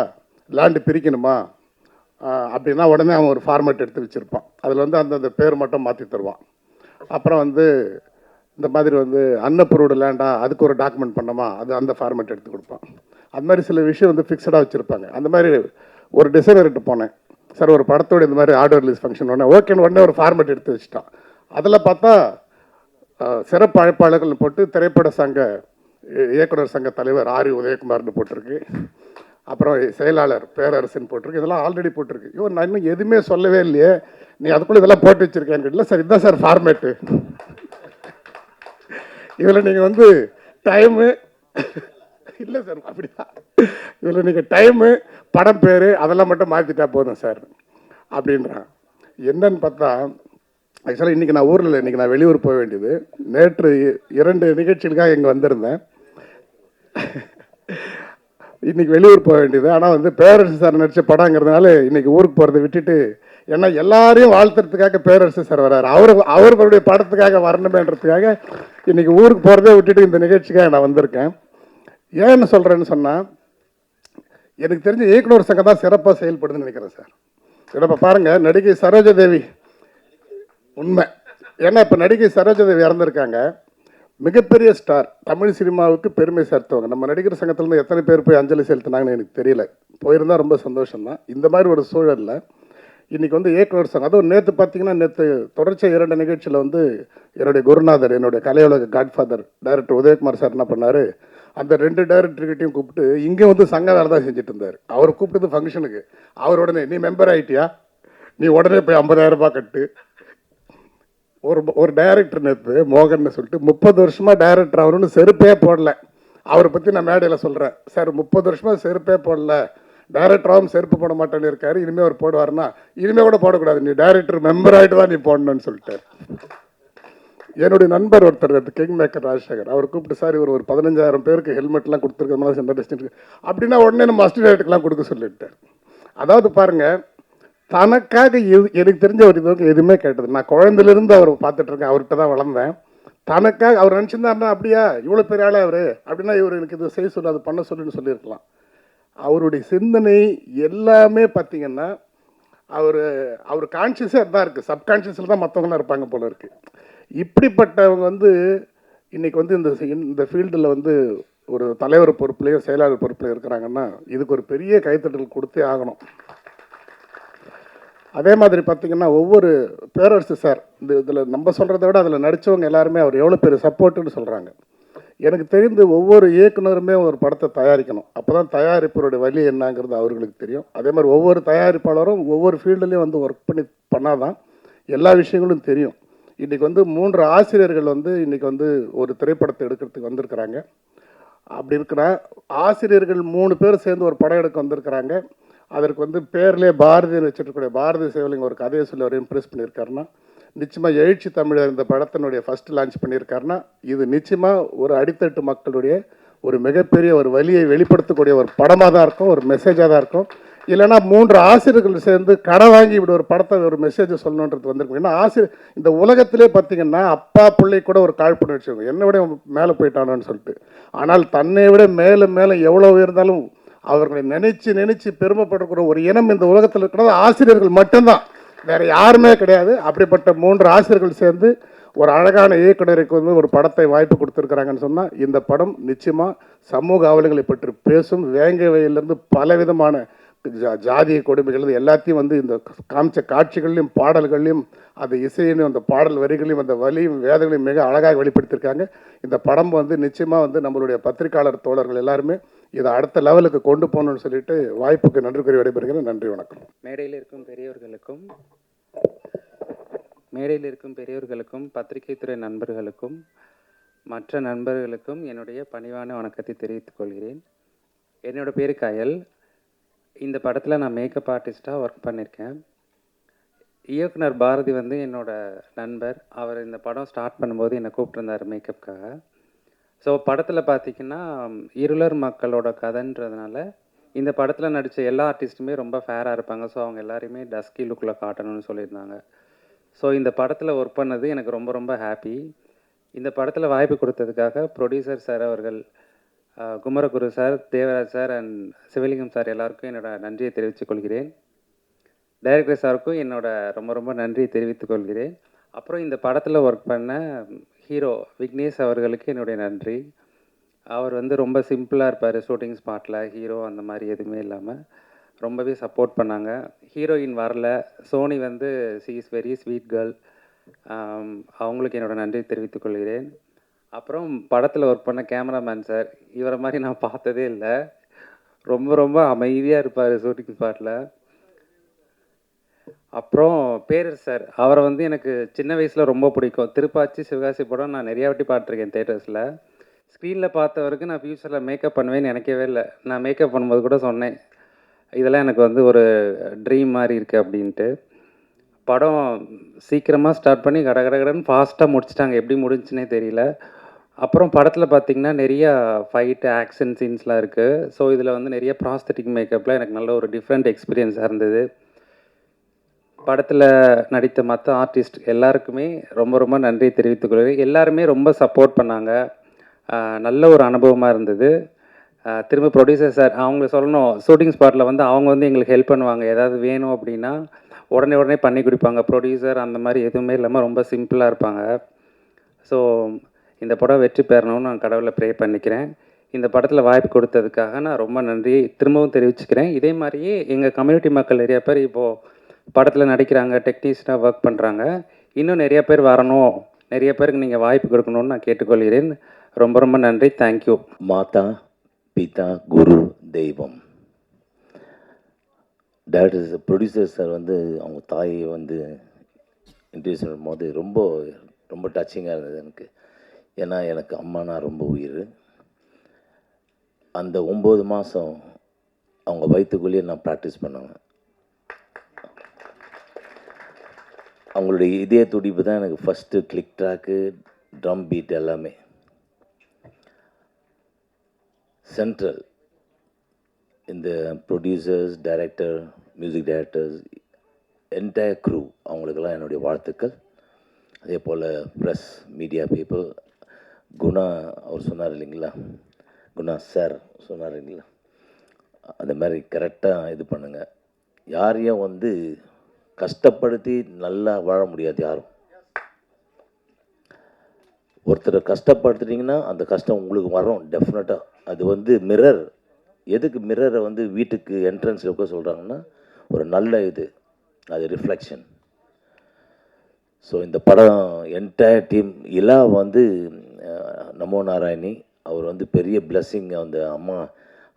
லேண்டு பிரிக்கணுமா அப்படின்னா உடனே அவன் ஒரு ஃபார்மேட் எடுத்து வச்சுருப்பான். அதில் அந்தந்த பேர் மட்டும் மாற்றி தருவான். அப்புறம் இந்த மாதிரி அன்னப்ரூவ்டு லேண்டா, அதுக்கு ஒரு டாக்குமெண்ட் பண்ணோமா, அது அந்த ஃபார்மேட் எடுத்து கொடுப்பான். அது மாதிரி சில விஷயம் ஃபிக்ஸடாக வச்சுருப்பாங்க. அந்த மாதிரி ஒரு டிசைனர்கிட்ட போனேன். சார் ஒரு படத்தோட இந்த மாதிரி ஆடியோ ரிலீஸ் ஃபங்க்ஷன் ஓகேன்னு உடனே ஒரு ஃபார்மேட் எடுத்து வச்சுட்டான். அதில் பார்த்தா சிறப்பு அழைப்பாளர்கள் போட்டு திரைப்பட சங்க இயக்குனர் சங்க தலைவர் ஆர் உதயகுமார்னு போட்டிருக்கு. அப்புறம் செயலாளர் பேரரசுன்னு போட்டிருக்கு. இதெல்லாம் ஆல்ரெடி போட்டிருக்கு. நான் இன்னும் எதுவுமே சொல்லவே இல்லையே, நீ அதுக்குள்ளே இதெல்லாம் போட்டு வச்சுருக்கேன்னு கேட்டல. சார் இதுதான் சார் ஃபார்மேட்டு. இதில் நீங்கள் டைமு இல்லை சார், அப்படிதான். இதில் நீங்கள் டைமு, படம் பேர் அதெல்லாம் மட்டும் மாற்றிட்டா போதும் சார் அப்படின்றான். என்னன்னு பார்த்தா, ஆக்சுவலாக இன்றைக்கி நான் ஊரில் இல்லை, இன்றைக்கி நான் வெளியூர் போக வேண்டியது. நேற்று 2 நிகழ்ச்சிகளுக்காக இங்கே வந்திருந்தேன். இன்றைக்கி வெளியூர் போக வேண்டியது. ஆனால் பேரரசு சார் நடித்த படங்கிறதுனால இன்றைக்கி ஊருக்கு போகிறத விட்டுட்டு, ஏன்னா எல்லாரையும் வாழ்த்துறதுக்காக பேரரசு சார் வர்றாரு, அவர்களுடைய படத்துக்காக வரணுமேன்றதுக்காக இன்றைக்கி ஊருக்கு போகிறதே விட்டுட்டு இந்த நிகழ்ச்சிக்காக நான் வந்திருக்கேன். ஏன்னு சொல்கிறேன்னு சொன்னால், எனக்கு தெரிஞ்ச இயக்குனர் சங்கம் தான் சிறப்பாக செயல்படுதுன்னு நினைக்கிறேன் சார். இப்போ பாருங்கள், நடிகை சரோஜா தேவி, உண்மை ஏன்னா இப்போ நடிகை சரோஜாதேவி இறந்துருக்காங்க, மிகப்பெரிய ஸ்டார், தமிழ் சினிமாவுக்கு பெருமை சேர்த்தவங்க. நம்ம நடிகர் சங்கத்திலேருந்து எத்தனை பேர் போய் அஞ்சலி செலுத்தினாங்கன்னு எனக்கு தெரியல. போயிருந்தால் ரொம்ப சந்தோஷம்தான். இந்த மாதிரி ஒரு சூழலில் இன்றைக்கி வந்து இயக்குனர் சங்கம், அதுவும் நேற்று பார்த்தீங்கன்னா, நேற்று தொடர்ச்சியாக 2 நிகழ்ச்சியில் வந்து என்னுடைய குருநாதர், என்னுடைய கலையுலக காட்ஃபாதர் டைரக்டர் உதயகுமார் சார் என்ன பண்ணார், அந்த 2 டைரக்டர்கிட்டையும் கூப்பிட்டு இங்கே வந்து சங்க வேலை தான் செஞ்சுட்டு இருந்தார். அவர் கூப்பிட்டது ஃபங்க்ஷனுக்கு, அவர் உடனே நீ மெம்பர் ஆகிட்டியா, நீ உடனே போய் 50,000 ரூபாய் கட்டு. ஒரு டைரக்டர் நேற்று மோகன் சொல்லிட்டு 30 வருஷமாக டைரக்டர் அவருன்னு செருப்பே போடல. அவரை பற்றி நான் மேடையில் சொல்கிறேன், சார் 30 வருஷமாக செருப்பே போடல, டைரக்டராகவும் செருப்பு போட மாட்டேன்னு இருக்காரு, இனிமேல் அவர் போடுவார்னா இனிமேல் கூட போடக்கூடாது, நீ டைரக்டர் மெம்பர் ஆகிட்டு தான் நீ போடணும்னு சொல்லிட்டார். என்னுடைய நண்பர் ஒருத்தர் கிங் மேக்கர் ராஜசேகர், அவர் கூப்பிட்டு சார் இவர் ஒரு 15,000 பேருக்கு ஹெல்மெட்லாம் கொடுத்துருக்கோம் சென்டர் டிஸ்ட்ரிக்ட் அப்படின்னா உடனே நம்ம அஸ்டிடேட்டுக்கெலாம் கொடுக்க சொல்லிட்டார். அதாவது பாருங்கள், தனக்காக எனக்கு தெரிஞ்ச ஒரு இதுக்கு எதுவுமே கேட்டது. நான் குழந்தையிலிருந்து அவர் பார்த்துட்ருக்கேன், அவர்கிட்ட தான் வளர்ந்தேன். தனக்காக அவர் நினச்சிருந்தாருன்னா அப்படியா இவ்வளோ பெரிய ஆளே அவர் அப்படின்னா இவர் எனக்கு இது செய்ய சொல்லு, அது பண்ண சொல்லுன்னு சொல்லியிருக்கலாம். அவருடைய சிந்தனை எல்லாமே பார்த்திங்கன்னா அவர் கான்ஷியஸாக தான் இருக்குது, சப்கான்ஷியஸில் தான் மற்றவங்களாம் இருப்பாங்க போல இருக்குது. இப்படிப்பட்டவங்க வந்து இன்றைக்கி வந்து இந்த ஃபீல்டில் வந்து ஒரு தலைவர் பொறுப்புலையும் செயலாளர் பொறுப்புலையும் இருக்கிறாங்கன்னா இதுக்கு ஒரு பெரிய கைத்தட்டல் கொடுத்தே ஆகணும். அதே மாதிரி பார்த்திங்கன்னா ஒவ்வொரு பேரரசு சார் இதில் நம்ம சொல்கிறத விட அதில் நடித்தவங்க எல்லாருமே அவர் எவ்வளோ பெரிய சப்போர்ட்டுன்னு சொல்கிறாங்க. எனக்கு தெரிந்து ஒவ்வொரு இயக்குனருமே ஒரு படத்தை தயாரிக்கணும், அப்போ தான் தயாரிப்பவருடைய வழி என்னங்கிறது அவர்களுக்கு தெரியும். அதே மாதிரி ஒவ்வொரு தயாரிப்பாளரும் ஒவ்வொரு ஃபீல்டுலேயும் வந்து ஒர்க் பண்ணால் தான் எல்லா விஷயங்களும் தெரியும். இன்றைக்கி வந்து 3 ஆசிரியர்கள் வந்து இன்றைக்கி வந்து ஒரு திரைப்படத்தை எடுக்கிறதுக்கு வந்திருக்கிறாங்க. அப்படி இருக்கிற ஆசிரியர்கள் 3 பேர் சேர்ந்து ஒரு படம் எடுக்க வந்திருக்கிறாங்க. அதற்கு வந்து பேர்லேயே பாரதின்னு வச்சுருக்கக்கூடிய பாரதி சிவலிங்கம் ஒரு கதையை சொல்லி அவர் இம்ப்ரெஸ் பண்ணியிருக்காருன்னா, நிச்சயமாக எழுச்சி தமிழர் இந்த படத்தினுடைய ஃபஸ்ட்டு லான்ச் பண்ணியிருக்காருன்னா இது நிச்சயமாக ஒரு அடித்தட்டு மக்களுடைய ஒரு மிகப்பெரிய ஒரு வலியை வெளிப்படுத்தக்கூடிய ஒரு படமாக தான் இருக்கும், ஒரு மெசேஜாக தான் இருக்கும். இல்லைனா 3 ஆசிரியர்கள் சேர்ந்து கடை வாங்கி இப்படி ஒரு படத்தை ஒரு மெசேஜை சொல்லணுன்றது வந்திருக்கும். ஏன்னா இந்த உலகத்திலே பார்த்திங்கன்னா அப்பா பிள்ளை கூட ஒரு காழ்ப்புணர்ச்சி இருக்கும், என்னை விட மேலே போயிட்டானோன்னு சொல்லிட்டு. ஆனால் தன்னை விட மேலே மேலே எவ்வளோ இருந்தாலும் அவர்களை நினைச்சு பெருமைப்படுற ஒரு இனம் இந்த உலகத்தில் இருக்கிறது ஆசிரியர்கள் மட்டும்தான், வேறு யாருமே கிடையாது. அப்படிப்பட்ட 3 ஆசிரியர்கள் சேர்ந்து ஒரு அழகான இயக்குனருக்கு வந்து ஒரு படத்தை வாய்ப்பு கொடுத்துருக்குறாங்கன்னு சொன்னால் இந்த படம் நிச்சயமாக சமூக அவலங்களை பற்றி பேசும். வேங்கை வயலிருந்து பலவிதமான ஜாதிய கொடுமைகள் எல்லாத்தையும் வந்து இந்த காமிச்ச காட்சிகள்லையும் பாடல்கள்லையும் அந்த இசையிலையும் அந்த பாடல் வரிகளையும் அந்த வலியும் வேதங்களையும் மிக அழகாக வெளிப்படுத்தியிருக்காங்க. இந்த படம் வந்து நிச்சயமாக வந்து நம்மளுடைய பத்திரிகையாளர் தோழர்கள் எல்லாருமே இதை அடுத்த லெவலுக்கு கொண்டு போகணும்னு சொல்லிட்டு வாய்ப்புக்கு நன்றி கூறி விடைபெறுகிறேன். நன்றி, வணக்கம். மேடையில் இருக்கும் பெரியவர்களுக்கும் பத்திரிகை துறை நண்பர்களுக்கும் மற்ற நண்பர்களுக்கும் என்னுடைய பணிவான வணக்கத்தை தெரிவித்துக் கொள்கிறேன். என்னோடய பேர் கயல். இந்த படத்தில் நான் மேக்கப் ஆர்டிஸ்ட்டாக ஒர்க் பண்ணியிருக்கேன். இயக்குனர் பாரதி வந்து என்னோடய நண்பர். அவர் இந்த படம் ஸ்டார்ட் பண்ணும்போது என்னை கூப்பிட்டுருந்தார் மேக்கப்புக்காக. ஸோ படத்தில் பார்த்திங்கன்னா இருளர் மக்களோட கதைன்றதுனால இந்த படத்தில் நடித்த எல்லா ஆர்டிஸ்ட்டுமே ரொம்ப ஃபேராக இருப்பாங்க. ஸோ அவங்க எல்லாரையுமே டஸ்கி லுக்கில் காட்டணும்னு சொல்லியிருந்தாங்க. ஸோ இந்த படத்தில் ஒர்க் பண்ணது எனக்கு ரொம்ப ரொம்ப ஹாப்பி. இந்த படத்தில் வாய்ப்பு கொடுத்ததுக்காக ப்ரொடியூசர் சார் அவர்கள், Kumaraguru sir, Devaraj sir and Sivalingam sir எல்லாருக்கும் என்னோடய நன்றியை தெரிவித்துக் கொள்கிறேன். டைரக்டர் சாருக்கும் என்னோட ரொம்ப ரொம்ப நன்றியை தெரிவித்துக் கொள்கிறேன். அப்புறம் இந்த படத்தில் ஒர்க் பண்ண ஹீரோ விக்னேஷ் அவர்களுக்கு என்னுடைய நன்றி. அவர் வந்து ரொம்ப சிம்பிளாக இருப்பார் ஷூட்டிங் ஸ்பாட்டில், ஹீரோ அந்த மாதிரி எதுவுமே இல்லாமல் ரொம்பவே சப்போர்ட் பண்ணாங்க. ஹீரோயின் வரல, சோனி வந்து she is very sweet girl, அவங்களுக்கு என்னோட நன்றி தெரிவித்துக் கொள்கிறேன். அப்புறம் படத்தில் ஒர்க் பண்ண கேமராமேன் சார், இவரை மாதிரி நான் பார்த்ததே இல்லை, ரொம்ப ரொம்ப அமைதியாக இருப்பார் ஷூட்டிங் ஸ்பாட்டில். அப்புறம் பேரர் சார், அவரை வந்து எனக்கு சின்ன வயசில் ரொம்ப பிடிக்கும். திருப்பாச்சி, சிவகாசி படம் நான் நிறையா வாட்டி பார்த்துருக்கேன் தேட்டர்ஸில். ஸ்க்ரீனில் பார்த்தவருக்கு நான் ஃப்யூச்சரில் மேக்கப் பண்ணுவேன்னு நினைக்கவே இல்லை. நான் மேக்கப் பண்ணும்போது கூட சொன்னேன், இதெல்லாம் எனக்கு வந்து ஒரு ட்ரீம் மாதிரி இருக்குது அப்படின்ட்டு. படம் சீக்கிரமாக ஸ்டார்ட் பண்ணி கடகடன்னு ஃபாஸ்ட்டாக முடிச்சிட்டாங்க, எப்படி முடிஞ்சுன்னே தெரியல. அப்புறம் படத்தில் பார்த்திங்கன்னா நிறையா ஃபைட்டு, ஆக்ஷன் சீன்ஸ்லாம் இருக்குது. ஸோ இதில் வந்து நிறைய ப்ராஸ்தட்டிக் மேக்கப்பில் எனக்கு நல்ல ஒரு டிஃப்ரெண்ட் எக்ஸ்பீரியன்ஸாக இருந்தது. படத்தில் நடித்த மற்ற ஆர்டிஸ்ட் எல்லாருக்குமே ரொம்ப ரொம்ப நன்றி தெரிவித்துக் கொள்கிறேன். எல்லாருமே ரொம்ப சப்போர்ட் பண்ணாங்க. நல்ல ஒரு அனுபவமாக இருந்தது. திரும்ப ப்ரொடியூசர் சார், அவங்க சொல்லணும், ஷூட்டிங் ஸ்பாட்டில் வந்து அவங்க வந்து எங்களுக்கு ஹெல்ப் பண்ணுவாங்க. ஏதாவது வேணும் அப்படின்னா உடனே உடனே பண்ணி கொடுப்பாங்க. ப்ரொடியூசர் அந்த மாதிரி எதுவுமே இல்லாமல் ரொம்ப சிம்பிளாக இருப்பாங்க. ஸோ இந்த படம் வெற்றி பெறணும்னு நான் கடவுளை ப்ரே பண்ணிக்கிறேன். இந்த படத்தில் வாய்ப்பு கொடுத்ததுக்காக நான் ரொம்ப நன்றி திரும்பவும் தெரிவிச்சுக்கிறேன். இதே மாதிரியே எங்கள் கம்யூனிட்டி மக்கள் நிறைய பேர் இப்போது படத்தில் நடிக்கிறாங்க, டெக்னீஷியனாக ஒர்க் பண்ணுறாங்க. இன்னும் நிறைய பேர் வரணும், நிறைய பேருக்கு நீங்கள் வாய்ப்பு கொடுக்கணும்னு நான் கேட்டுக்கொள்கிறேன். ரொம்ப ரொம்ப நன்றி. தேங்க்யூ. மாதா பிதா குரு தெய்வம். டேரக்டர் ப்ரொடியூசர் சார் வந்து அவங்க தாயை வந்து இன்ட்ரடியூஸ் பண்ணும்போது ரொம்ப ரொம்ப டச்சிங்காக இருந்தது எனக்கு. ஏன்னா எனக்கு அம்மானா ரொம்ப உயிர். அந்த 9 மாதம் அவங்க வயிற்றுக்குள்ளேயே நான் ப்ராக்டிஸ் பண்ணுவேன். அவங்களுடைய இதய துடிப்பு தான் எனக்கு first click track, drum beat எல்லாமே. சென்ட்ரல் இந்த producers, director, music directors, entire crew அவங்களுக்கெல்லாம் என்னுடைய வாழ்த்துக்கள். அதே போல் ப்ரெஸ், மீடியா பீப்புள், குணா அவர் சொன்னார் இல்லைங்களா, குணா சார் சொன்னார் இல்லைங்களா, அந்த மாதிரி கரெக்டாக இது பண்ணுங்கள். யாரையும் வந்து கஷ்டப்படுத்தி நல்லா வாழ முடியாது யாரும். ஒருத்தரை கஷ்டப்படுத்துட்டிங்கன்னா அந்த கஷ்டம் உங்களுக்கு வரும் டெஃபினட்டாக. அது வந்து மிரர். எதுக்கு மிரரை வந்து வீட்டுக்கு என்ட்ரன்ஸில் இருக்க சொல்கிறாங்கன்னா ஒரு நல்ல இது, அது ரிஃப்ளெக்ஷன். ஸோ இந்த படம் என்டையர் டீம் இலா வந்து நமோ நாராயணி அவர் வந்து பெரிய பிளெஸ்ஸிங். அந்த அம்மா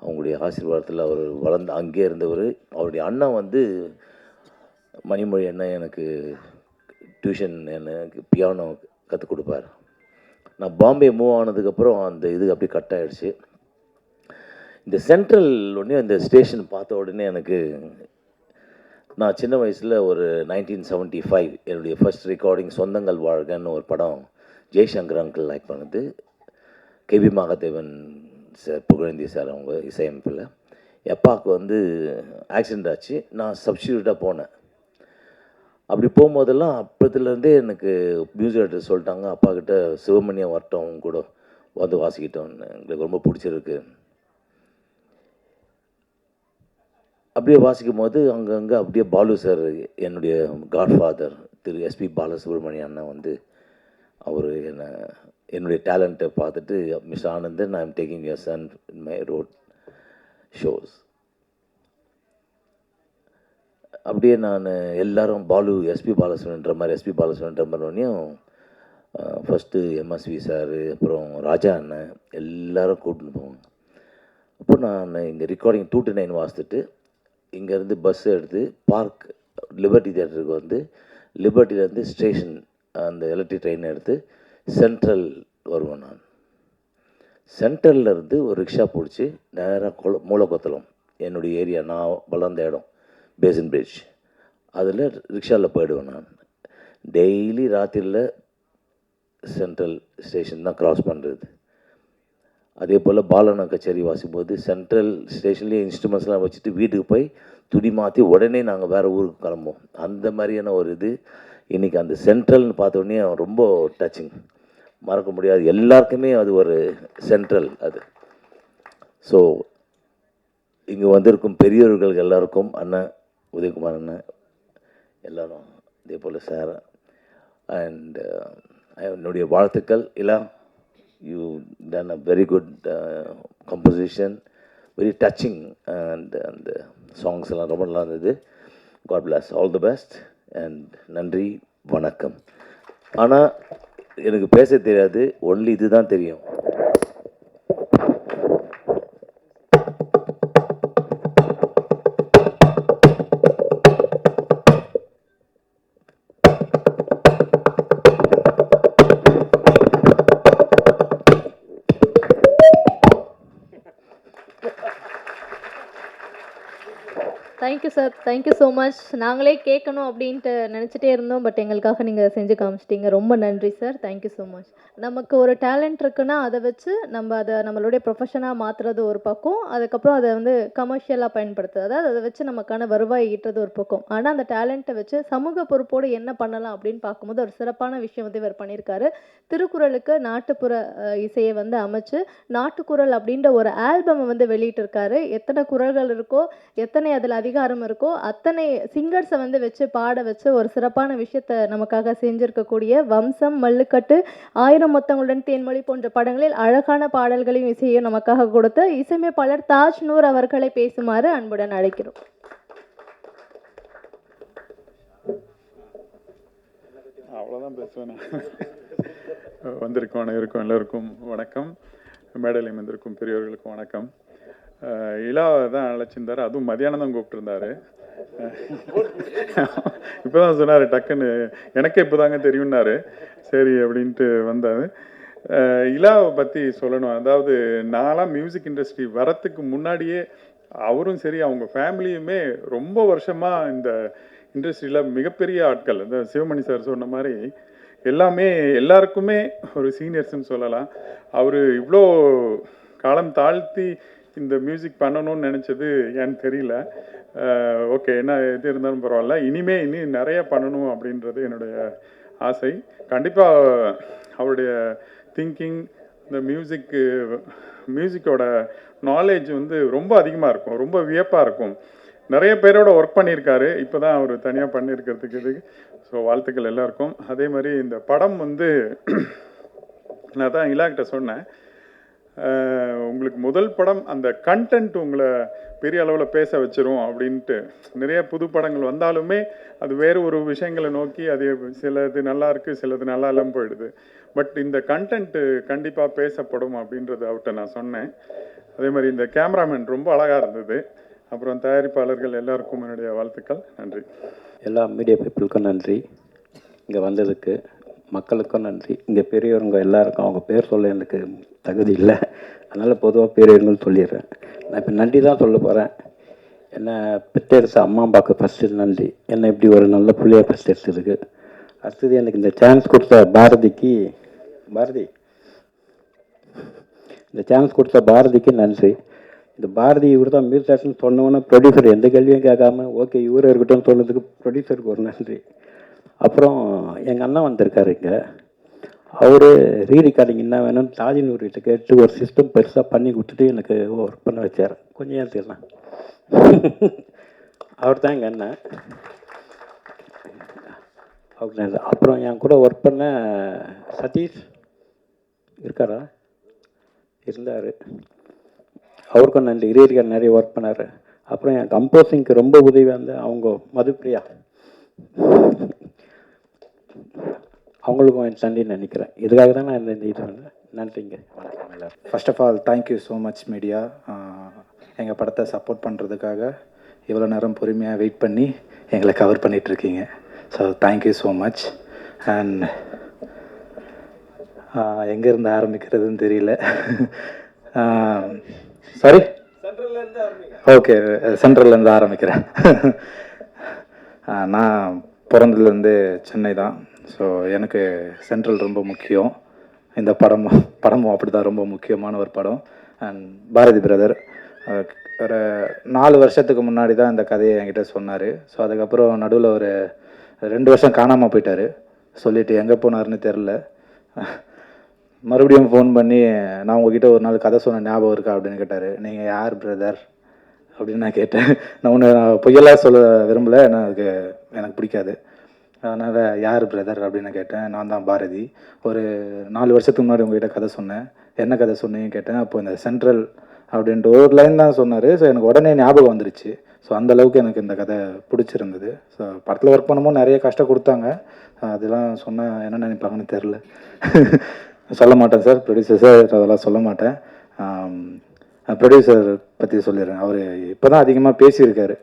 அவங்களுடைய ஆசீர்வாதத்தில் அவர் வளர்ந்து அங்கே இருந்தவர். அவருடைய அண்ணன் வந்து மணிமொழி அண்ணன் எனக்கு டியூஷன் எனக்கு பியானோ கற்றுக் கொடுப்பார். நான் பாம்பே மூவ் ஆனதுக்கப்புறம் அந்த இது அப்படி கட் ஆகிடுச்சு. இந்த சென்ட்ரல் உடனே இந்த ஸ்டேஷன் பார்த்த உடனே எனக்கு, நான் சின்ன வயசில் ஒரு 1975 என்னுடைய ஃபர்ஸ்ட் ரெக்கார்டிங் சொந்தங்கள் வாழ்கன்னு ஒரு படம் ஜெய்சங்கர் அங்கிள் லைக் பண்ணது. KB Mahadevan sir, Pugazhendhi sir அவங்க இசையமைப்பில். எப்பாவுக்கு வந்து ஆக்சிடெண்ட் ஆச்சு, நான் சப்ஸ்டியூட்டாக போனேன். அப்படி போகும்போதெல்லாம் அப்போதுலேருந்தே எனக்கு மியூசிக் டைரக்டர் சொல்லிட்டாங்க, அப்பா கிட்ட சிவமணியம் வரட்டும் அவங்க கூட வந்து வாசிக்கிட்டோன்னு, எங்களுக்கு ரொம்ப பிடிச்சிருக்கு. அப்படியே வாசிக்கும் போது அங்கங்கே அப்படியே பாலு சார், என்னுடைய காட்ஃபாதர் திரு எஸ்பி பாலசுப்ரமணியம் அண்ணன் வந்து அவர் என்னுடைய டேலண்ட்டை பார்த்துட்டு, mister Anandan, I am taking your son in my road shows. அப்படியே நான் எல்லாரும் பாலு எஸ்பி பாலசுப்ரமணியன்ற மாதிரி எஸ்பி பாலசுப்ரமணியன்ற மாதிரியும் ஃபஸ்ட்டு எம்எஸ்வி சார், அப்புறம் ராஜா அண்ணன் எல்லோரும் கூட்டின்னு போவாங்க. அப்போ நான் இங்கே ரெக்கார்டிங் 2 to 9 வாசித்துட்டு இங்கேருந்து பஸ் எடுத்து பார்க் லிபர்ட்டி தியேட்டருக்கு வந்து, லிபர்ட்டிலேருந்து ஸ்டேஷன் அந்த எலக்ட்ரிக் ட்ரெயின் எடுத்து சென்ட்ரல் வருவேன். நான் சென்ட்ரல்லேருந்து ஒரு ரிக்ஷா பிடிச்சி நேராக மூலக்கொத்தலம் என்னுடைய ஏரியா, நான் வளர்ந்த இடம் பேசன் பிரிட்ஜ், அதில் ரிக்ஷாவில் போயிடுவேன். நான் டெய்லி ராத்திரியில் சென்ட்ரல் ஸ்டேஷன் தான் க்ராஸ் பண்ணுறது. அதே போல் பாலனா கச்சேரி வாசிக்கும்போது சென்ட்ரல் ஸ்டேஷன்லேயே இன்ஸ்ட்ருமெண்ட்ஸ்லாம் வச்சுட்டு வீட்டுக்கு போய் துணி மாற்றி உடனே நாங்கள் வேறு ஊருக்கு கிளம்புவோம். அந்த மாதிரியான ஒரு இது இன்றைக்கி அந்த சென்ட்ரல்னு பார்த்தோன்னே ரொம்ப டச்சிங், மறக்க முடியாது. எல்லாருக்குமே அது ஒரு சென்ட்ரல் அது. ஸோ இங்கே வந்திருக்கும் பெரியவர்கள் எல்லாருக்கும், அண்ணன் உதயகுமார் அண்ணன் எல்லோரும், இதே போல் சார் அண்ட் என்னுடைய வாழ்த்துக்கள். இல்லை, you done a very good composition, very touching, and the songs எல்லாம் ரொம்ப நல்லா இருந்தது. God bless, all the best, and நன்றி, வணக்கம். ஆனால் எனக்கு பேச தெரியாது, ஒன்லி இது தான் தெரியும். Thank you sir, thank you so much. நாங்களே கேட்கணும் அப்படின்ட்டு நினச்சிட்டே இருந்தோம், பட் எங்களுக்காக நீங்கள் செஞ்சு காமிச்சிட்டீங்க. ரொம்ப நன்றி சார், தேங்க்யூ ஸோ மச். நமக்கு ஒரு டேலண்ட் இருக்குன்னா அதை வச்சு நம்ம அதை நம்மளுடைய ப்ரொஃபஷனாக மாற்றுறது ஒரு பக்கம், அதுக்கப்புறம் அதை வந்து கமர்ஷியலாக பயன்படுத்துறது, அதாவது அதை வச்சு நமக்கான வருவாய் ஈட்டுறது ஒரு பக்கம். ஆனால் அந்த டேலண்ட்டை வச்சு சமூக பொறுப்போடு என்ன பண்ணலாம் அப்படின்னு பார்க்கும்போது ஒரு சிறப்பான விஷயம் வந்து இவர் பண்ணியிருக்காரு. திருக்குறளுக்கு நாட்டுப்புற இசையை வந்து அமைச்சு நாட்டுக்குறள் அப்படின்ற ஒரு ஆல்பமை வந்து வெளியிட்டிருக்காரு. எத்தனை குறள்கள் இருக்கோ, எத்தனை அதில் அதிகாரம் அதிகாரம் இருக்கோ அத்தனை சிங்கர்ஸை வந்து வச்சு பாட வச்சு ஒரு சிறப்பான விஷயத்தை நமக்காக செஞ்சுருக்கக்கூடிய வம்சம், மல்லுக்கட்டு, 1000 முத்தங்களுடன் தேன்மொழி போன்ற படங்களில் அழகான பாடல்களையும் இசையும் நமக்காக கொடுத்த இசையமைப்பாளர் தாஜ் நூர் அவர்களை பேசுமாறு அன்புடன் அழைக்கிறோம். அவ்வளோதான் பேசுவேன். வந்திருக்கும் அனைவருக்கும் எல்லோருக்கும் வணக்கம். மேடையில் வந்திருக்கும் பெரியவர்களுக்கும் வணக்கம். இலாவை தான் அழைச்சிருந்தார், அதுவும் மதியானம் தான் கூப்பிட்டுருந்தாரு. இப்போ தான் சொன்னார் டக்குன்னு, எனக்கே இப்போ தாங்க தெரியும்னாரு. சரி அப்படின்ட்டு வந்தார். இலாவை பற்றி சொல்லணும். அதாவது நான்லாம் மியூசிக் இண்டஸ்ட்ரி வரத்துக்கு முன்னாடியே அவரும் சரி அவங்க ஃபேமிலியுமே ரொம்ப வருஷமாக இந்த இண்டஸ்ட்ரியில் மிகப்பெரிய ஆட்கள். இந்த சிவமணி சார் சொன்ன மாதிரி எல்லாமே எல்லாருக்குமே ஒரு சீனியர்ஸ்ன்னு சொல்லலாம். அவர் இவ்வளோ காலம் தாழ்த்தி இந்த மியூசிக் பண்ணணும்னு நினச்சது ஏன்னு தெரியல. ஓகே, என்ன எது இருந்தாலும் பரவாயில்ல, இனி நிறைய பண்ணணும் அப்படின்றது என்னுடைய ஆசை. கண்டிப்பாக அவருடைய திங்கிங், இந்த மியூசிக்கோட நாலேஜ் வந்து ரொம்ப அதிகமாக இருக்கும், ரொம்ப வியப்பாக இருக்கும். நிறைய பேரோட ஒர்க் பண்ணியிருக்காரு, இப்போ தான் அவர் தனியாக பண்ணியிருக்கிறதுக்கு இதுக்கு. ஸோ வாழ்த்துக்கள் எல்லாருக்கும். அதே மாதிரி இந்த படம் வந்து நான் தான் இலாக்கிட்ட சொன்னேன், உங்களுக்கு முதல் படம் அந்த கண்டென்ட் உங்களை பெரிய அளவில் பேச வச்சிரும் அப்படின்ட்டு. நிறைய புது படங்கள் வந்தாலுமே அது வேறு ஒரு விஷயங்களை நோக்கி அது சிலது நல்லா இருக்குது, சிலது நல்லா இல்லாமல் போயிடுது. பட் இந்த கண்டென்ட்டு கண்டிப்பாக பேசப்படும் அப்படின்றது அவர்கிட்ட நான் சொன்னேன். அதே மாதிரி இந்த கேமராமேன் ரொம்ப அழகாக இருந்தது. அப்புறம் தயாரிப்பாளர்கள் எல்லாருக்கும் என்னுடைய வாழ்த்துக்கள். நன்றி. எல்லா மீடியா பீப்புளுக்கும் நன்றி, இங்கே வந்ததுக்கு. மக்களுக்கும் நன்றி. இங்கே பெரியவங்க எல்லாருக்கும் அவங்க பேர் சொல்ல எனக்கு தகுதி இல்லை, அதனால் பொதுவாக பெரியவங்கன்னு சொல்லிடுறேன். நான் இப்போ நன்றி தான் சொல்ல போகிறேன். என்னை பெற்றெடுத்த அம்மா அப்பாவுக்கு ஃபஸ்ட்டு நன்றி, என்னை இப்படி ஒரு நல்ல பிள்ளையாக ஃபஸ்ட் எடுத்ததுக்கு. அடுத்தது எனக்கு இந்த சான்ஸ் கொடுத்த பாரதிக்கு நன்றி. இந்த பாரதி இவர் தான் மியூசிக்னு சொன்னோன்னே ப்ரொடியூசர் எந்த கேள்வியும் கேட்காம ஓகே இவரும் இருக்கட்டும் சொன்னதுக்கு ப்ரொடியூசருக்கு ஒரு நன்றி. அப்புறம் எங்கள் அண்ணன் வந்திருக்காரு இங்கே, அவர் ரீரெக்கார்டிங் என்ன வேணும்னு தாஜினூர்கிட்ட கேட்டு ஒரு சிஸ்டம் பெருசாக பண்ணி கொடுத்துட்டு எனக்கு ஒர்க் பண்ண வச்சார். கொஞ்சம் ஏன் தெரியலாம், அவர் தான் எங்கள் அண்ணன். அவர் அப்புறம் என் கூட ஒர்க் பண்ண சதீஷ் இருக்காரா, இருந்தார், அவருக்கும் நன்றி. ரீரெக்கார்ட் நிறைய ஒர்க் பண்ணார். அப்புறம் என் கம்போசிங்க்கு ரொம்ப உதவியாக இருந்த அவங்க மதுப்பிரியா, அவங்களுக்கும் என் நன்றின்னு நினைக்கிறேன். இதுக்காக தான் நான் இந்த இது வந்தேன். நன்றிங்க, வணக்கம் எல்லாரும். First of all thank you so much media, எங்கள் படத்தை சப்போர்ட் பண்ணுறதுக்காக இவ்வளோ நேரம் பொறுமையாக வெயிட் பண்ணி எங்களை கவர் பண்ணிகிட்ருக்கீங்க. So thank you so much. And எங்கேருந்து ஆரம்பிக்கிறதுன்னு தெரியல. சாரி, ஓகே, சென்ட்ரல்லேருந்து ஆரம்பிக்கிறேன். நான் பிறந்ததுலேருந்து சென்னை தான். ஸோ எனக்கு சென்ட்ரல் ரொம்ப முக்கியம். இந்த படமும் அப்படி தான், ரொம்ப முக்கியமான ஒரு படம். அண்ட் பாரதி பிரதர் ஒரு 4 வருஷத்துக்கு முன்னாடி தான் இந்த கதையை என்கிட்ட சொன்னார். ஸோ அதுக்கப்புறம் நடுவில் ஒரு 2 வருஷம் காணாமல் போயிட்டார். சொல்லிவிட்டு எங்கே போனார்னு தெரில. மறுபடியும் ஃபோன் பண்ணி நான் உங்ககிட்ட ஒரு நாள் கதை சொன்ன ஞாபகம் இருக்கா அப்படின்னு கேட்டார். நீங்கள் யார் பிரதர் அப்படின்னு நான் கேட்டேன். நான் பொய்யெல்லாம் சொல்ல விரும்பலை, எனக்கு பிடிக்காது. அதனால் யார் பிரதர் அப்படின்னு கேட்டேன். நான் தான் பாரதி. ஒரு 4 வருஷத்துக்கு முன்னாடி உங்ககிட்ட கதை சொன்னேன், என்ன கதை சொன்னீங்க கேட்டேன். அப்போ இந்த சென்ட்ரல் அப்படின்ட்டு ஒரு லைன் தான் சொன்னார். ஸோ எனக்கு உடனே ஞாபகம் வந்துருச்சு. ஸோ அந்தளவுக்கு எனக்கு இந்த கதை பிடிச்சிருந்தது. ஸோ படத்தில் ஒர்க் பண்ணும்போது நிறைய கஷ்டம் கொடுத்தாங்க. அதெல்லாம் சொன்னால் என்ன நினைப்பாங்கன்னு தெரில. சொல்ல மாட்டேன் சார், ப்ரொடியூசர் சார், அதெல்லாம் சொல்ல மாட்டேன். ப்ரொடியூசர் பற்றி சொல்லிடுறேன். அவர் இப்போ தான் அதிகமாக பேசியிருக்காரு.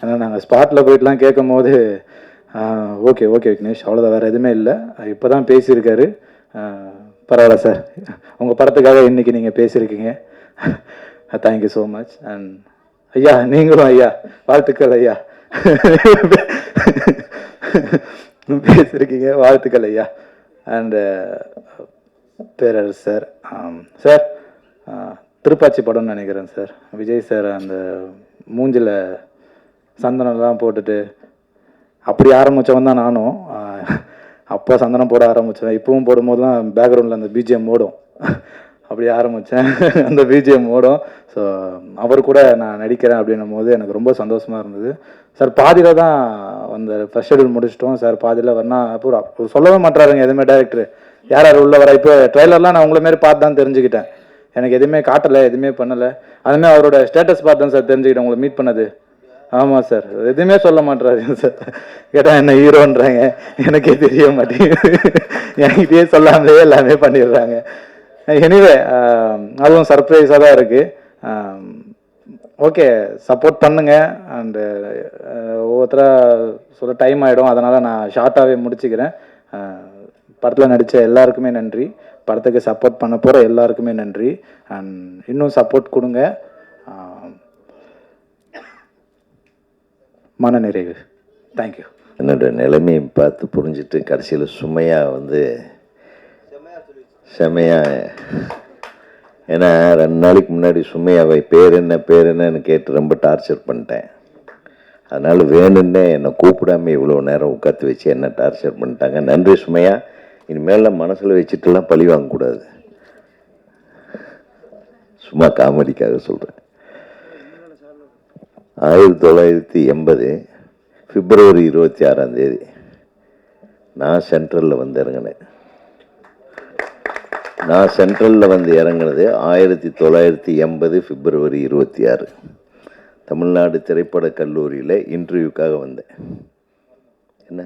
ஆனால் நாங்கள் ஸ்பாட்டில் போயிட்டுலாம் கேட்கும் போது ஓகே விக்னேஷ் அவ்வளோதான், வேறு எதுவுமே இல்லை, இப்போ தான் பேசியிருக்காரு. பரவாயில்ல சார், உங்கள் படத்துக்காக இன்றைக்கி நீங்கள் பேசியிருக்கீங்க. Thank you so much. அண்ட் ஐயா, நீங்களும் ஐயா, வாழ்த்துக்கள் ஐயா, பேசியிருக்கீங்க, வாழ்த்துக்கள் ஐயா. And Perarasu sir, sir Thirupaachi படம்னு நினைக்கிறேன் சார். விஜய் சார் அந்த மூஞ்சில் சந்தனம்லாம் போட்டுட்டு அப்படி ஆரம்பித்தவன் தான் நானும். அப்போ சந்தனம் போட ஆரம்பித்தேன். இப்போவும் போடும்போது தான் பேக்ரவுண்டில் அந்த பிஜிஎம் ஓடும். அப்படி ஆரம்பித்தேன். அந்த பிஜிஎம் ஓடும். ஸோ அவர் கூட நான் நடிக்கிறேன் அப்படின்னும் போது எனக்கு ரொம்ப சந்தோஷமாக இருந்தது. சார் பாதியில் தான் அந்த ஃபர்ஸ்ட் ஷெடியூல் முடிச்சிட்டோம். சார் பாதியில் வரனா அப்போ சொல்லவே மாட்டாருங்க எதுவுமே டேரக்டர் யார் யார் உள்ள வர. இப்போ ட்ரெய்லர்லாம் நான் உங்களை மாரி பார்த்து தான் தெரிஞ்சுக்கிட்டேன். எனக்கு எதுவுமே காட்டலை, எதுவுமே பண்ணலை. அதுமாதிரி அவரோட ஸ்டேட்டஸ் பார்த்து தான் சார் தெரிஞ்சுக்கிட்டேன் உங்களை மீட் பண்ணது. ஆமாம் சார், எதுவுமே சொல்ல மாட்டுறாரு சார். கேட்டால் என்ன ஹீரோன்றாங்க, எனக்கே தெரிய மாட்டேங்குது. என்கிட்டயே சொல்லாமலே எல்லாமே பண்ணிடுறாங்க. எனிவே அதுவும் சர்ப்ரைஸாக தான் இருக்குது. ஓகே, சப்போர்ட் பண்ணுங்கள். அண்டு ஒவ்வொருத்தராக சொல்ல டைம் ஆகிடும், அதனால் நான் ஷார்ட்டாகவே முடிச்சுக்கிறேன். படத்தில் நடித்த எல்லாருக்குமே நன்றி. படத்துக்கு சப்போர்ட் பண்ண போகிற எல்லாருக்குமே நன்றி. அண்ட் இன்னும் சப்போர்ட் கொடுங்க. மன நிறைவு. தேங்க்யூ. என்னோட நிலைமையை பார்த்து புரிஞ்சுட்டு கடைசியில் சுமையாக வந்து செமையாக, ஏன்னா 2 நாளைக்கு முன்னாடி சுமையாவை பேர் என்னன்னு கேட்டு ரொம்ப டார்ச்சர் பண்ணிட்டேன். அதனால் வேணும்னே என்னை கூப்பிடாம இவ்வளோ நேரம் உட்காந்து வச்சு என்ன டார்ச்சர் பண்ணிட்டாங்க. நன்றி சுமையா. இனிமேல் மனசில் வச்சுட்டுலாம் பழி வாங்கக்கூடாது. சும்மா காமெடிக்காக சொல்கிறேன். 1980 பிப்ரவரி 26 நான் சென்ட்ரலில் வந்து இறங்கினேன். நான் சென்ட்ரலில் வந்து இறங்கினது 1980 பிப்ரவரி 26 தமிழ்நாடு திரைப்பட கல்லூரியில் இன்டர்வியூக்காக வந்தேன். என்ன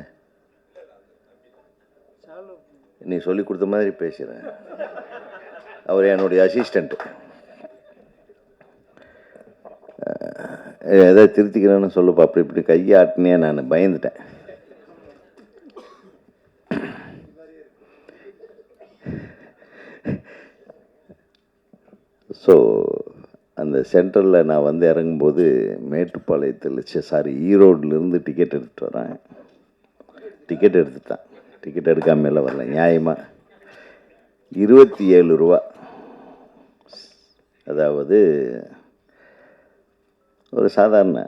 நீ சொல்லி கொடுத்த மாதிரி பேசுகிறேன். அவர் என்னுடைய அசிஸ்டண்ட்டு. எதாவது திருத்திக்கிறேன்னு சொல்லப்பா. அப்படி இப்படி கையை ஆட்டினே நான் பயந்துட்டேன். ஸோ அந்த சென்ட்ரலில் நான் வந்து இறங்கும்போது மேட்டுப்பாளையத்தில் ஈரோட்லேருந்து டிக்கெட் எடுத்துகிட்டு வரேன். டிக்கெட் எடுத்துட்டான். டிக்கெட் எடுக்காமல் வரல. நியாயமாக 27 ரூபா. அதாவது ஒரு சாதாரண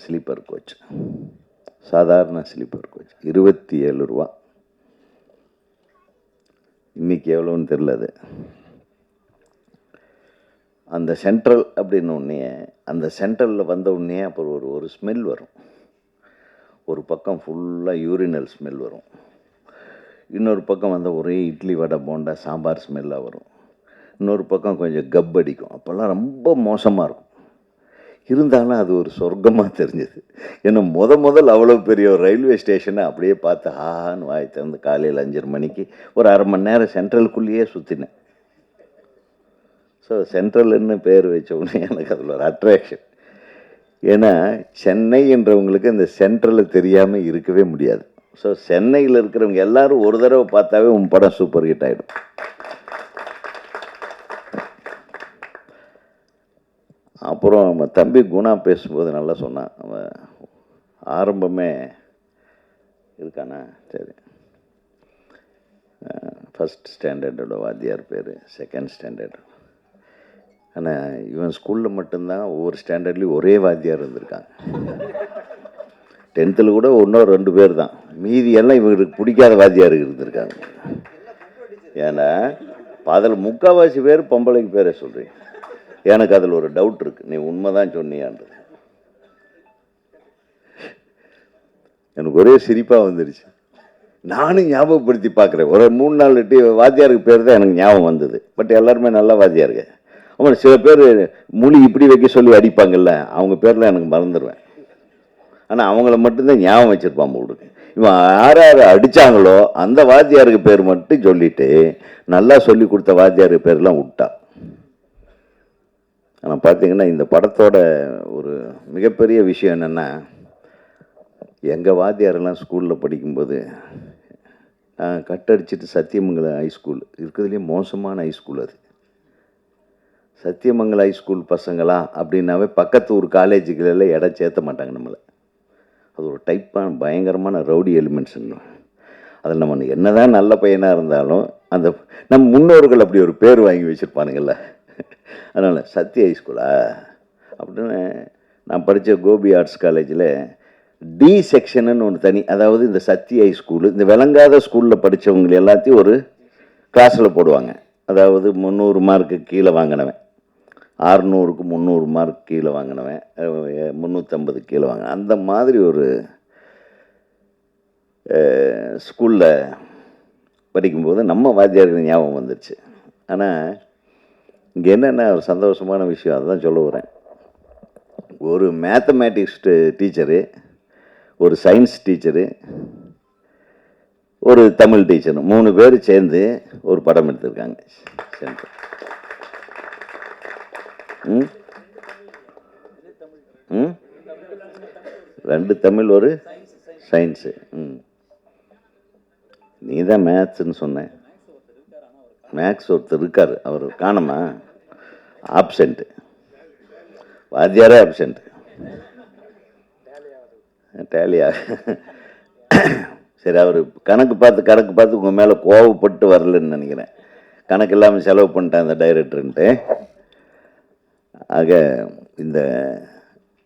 ஸ்லீப்பர் கோச், 27 ரூபா. இன்றைக்கி எவ்வளோன்னு தெரில. அது அந்த சென்ட்ரல் அப்படின்னு உடனே, அந்த சென்ட்ரலில் வந்த உடனே அப்புறம் ஒரு ஸ்மெல் வரும். ஒரு பக்கம் ஃபுல்லாக யூரினல் ஸ்மெல் வரும். இன்னொரு பக்கம் வந்து ஒரே இட்லி வடை போண்டா சாம்பார் ஸ்மெல்லாக வரும். இன்னொரு பக்கம் கொஞ்சம் கப் அடிக்கும். அப்போல்லாம் ரொம்ப மோசமாக இருக்கும். இருந்தாலும் அது ஒரு சொர்க்கமாக தெரிஞ்சது. ஏன்னா முதல் அவ்வளோ பெரிய ஒரு ரயில்வே ஸ்டேஷனை அப்படியே பார்த்து ஆன்னு வாய் திறந்து காலையில் 5:30 மணிக்கு ஒரு அரை மணி நேரம் சென்ட்ரலுக்குள்ளேயே சுற்றினேன். ஸோ சென்ட்ரல்னு பேர் வச்ச உடனே எனக்கு அதில் ஒரு அட்ராக்ஷன். ஏன்னா சென்னை என்றவங்களுக்கு இந்த சென்ட்ரலில் தெரியாமல் இருக்கவே முடியாது. ஸோ சென்னையில் இருக்கிறவங்க எல்லாரும் ஒரு தடவை பார்த்தாவே உன் படம் சூப்பர் ஹிட் ஆகிடும். அப்புறம் நம்ம தம்பி குணா பேசும்போது நல்லா சொன்னான். அவன் ஆரம்பமே இருக்கானா, சரி, ஃபஸ்ட் ஸ்டாண்டர்டோட வாத்தியார் பேர், செகண்ட் ஸ்டாண்டர்டு. ஆனால் இவன் ஸ்கூலில் மட்டும்தான் ஒவ்வொரு ஸ்டாண்டர்ட்லேயும் ஒரே வாத்தியார் இருந்திருக்காங்க. 10th கூட 1-2 பேர் தான். மீதி எல்லாம் இவங்களுக்கு பிடிக்காத வாத்தியாருக்கு இருந்திருக்காங்க. ஏன்னா அதில் முக்கால்வாசி பேர் பொம்பளைக்கு பேரை சொல்கிறீங்க. எனக்கு அதில் ஒரு டவுட் இருக்குது, நீ உண்மை தான் சொன்னியான்றது. எனக்கு ஒரே சிரிப்பாக வந்துடுச்சு. நானும் ஞாபகப்படுத்தி பார்க்குறேன். ஒரு 3-4 வாத்தியாருக்கு பேர் தான் எனக்கு ஞாபகம் வந்தது. பட் எல்லாருமே நல்ல வாத்தியாருங்க. அப்புறம் சில பேர் மொழி இப்படி வைக்க சொல்லி அடிப்பாங்கல்ல, அவங்க பேரில் எனக்கு மறந்துடுவேன். ஆனால் அவங்கள மட்டும்தான் ஞாபகம் வச்சுருப்பான் போடுக்கு. இவன் யார் அடித்தாங்களோ அந்த வாத்தியாருக்கு பேர் மட்டும் சொல்லிவிட்டு நல்லா சொல்லி கொடுத்த வாத்தியாருக்கு பேர்லாம் விட்டா. ஆனால் பார்த்தீங்கன்னா இந்த படத்தோட ஒரு மிகப்பெரிய விஷயம் என்னென்னா, எங்கள் வாத்தியாரெல்லாம் ஸ்கூலில் படிக்கும்போது கட்டடிச்சிட்டு சத்தியமங்கலம் ஹைஸ்கூல் இருக்கிறதுலேயே மோசமான ஹைஸ்கூல் அது. சத்தியமங்கலம் ஹைஸ்கூல் பசங்களா அப்படின்னாவே பக்கத்து ஒரு காலேஜுகளில் இடம் சேர்த்த மாட்டாங்க நம்மளை. அது ஒரு டைப்பான பயங்கரமான ரவுடி எலிமெண்ட்ஸ்ன்னு. அதில் நம்ம என்ன தான் நல்ல பையனாக இருந்தாலும் அந்த நம்ம முன்னோர்கள் அப்படி ஒரு பேர் வாங்கி வச்சுருப்பானுங்கள்ல. அதனால் சத்யா ஹைஸ்கூலா அப்படின்னு நான் படித்த கோபி ஆர்ட்ஸ் காலேஜில் டி செக்ஷனுன்னு ஒன்று தனி. அதாவது இந்த சத்யா ஹைஸ்கூலு, இந்த விளங்காத ஸ்கூலில் படித்தவங்க எல்லாத்தையும் ஒரு கிளாஸில் போடுவாங்க. அதாவது 300 மார்க்கு கீழே வாங்கினவன், 600க்கு 300 மார்க் கீழே வாங்கினவன், 350 கீழே வாங்கினேன். அந்த மாதிரி ஒரு ஸ்கூலில் படிக்கும்போது நம்ம வாத்தியார்கள் ஞாபகம் வந்துடுச்சு. ஆனால் இங்கே என்னென்ன ஒரு சந்தோஷமான விஷயம், அதுதான் சொல்ல வரேன். ஒரு மேத்தமேட்டிக்ஸ் டீச்சரு, ஒரு சயின்ஸ் டீச்சரு, ஒரு தமிழ் டீச்சர், 3 பேர் சேர்ந்து ஒரு படம் எடுத்திருக்காங்க. ம் ம் 2 தமிழ், ஒரு சயின்ஸு. நீ தான் மேத்ஸ்ன்னு சொன்னேன். மேக்ஸ் ஒருத்தர் இருக்கார், அவர் காணமா, ஆப்சண்ட்டு, வாத்தியாரே ஆப்சண்ட்டு, டேலியா. சரி, அவர் கணக்கு பார்த்து உங்கள் மேலே கோவப்பட்டு வரலன்னு நினைக்கிறேன். கணக்கு இல்லாமல் செலவு பண்ணிட்டேன் அந்த டைரக்டருன்ட்டு. ஆக இந்த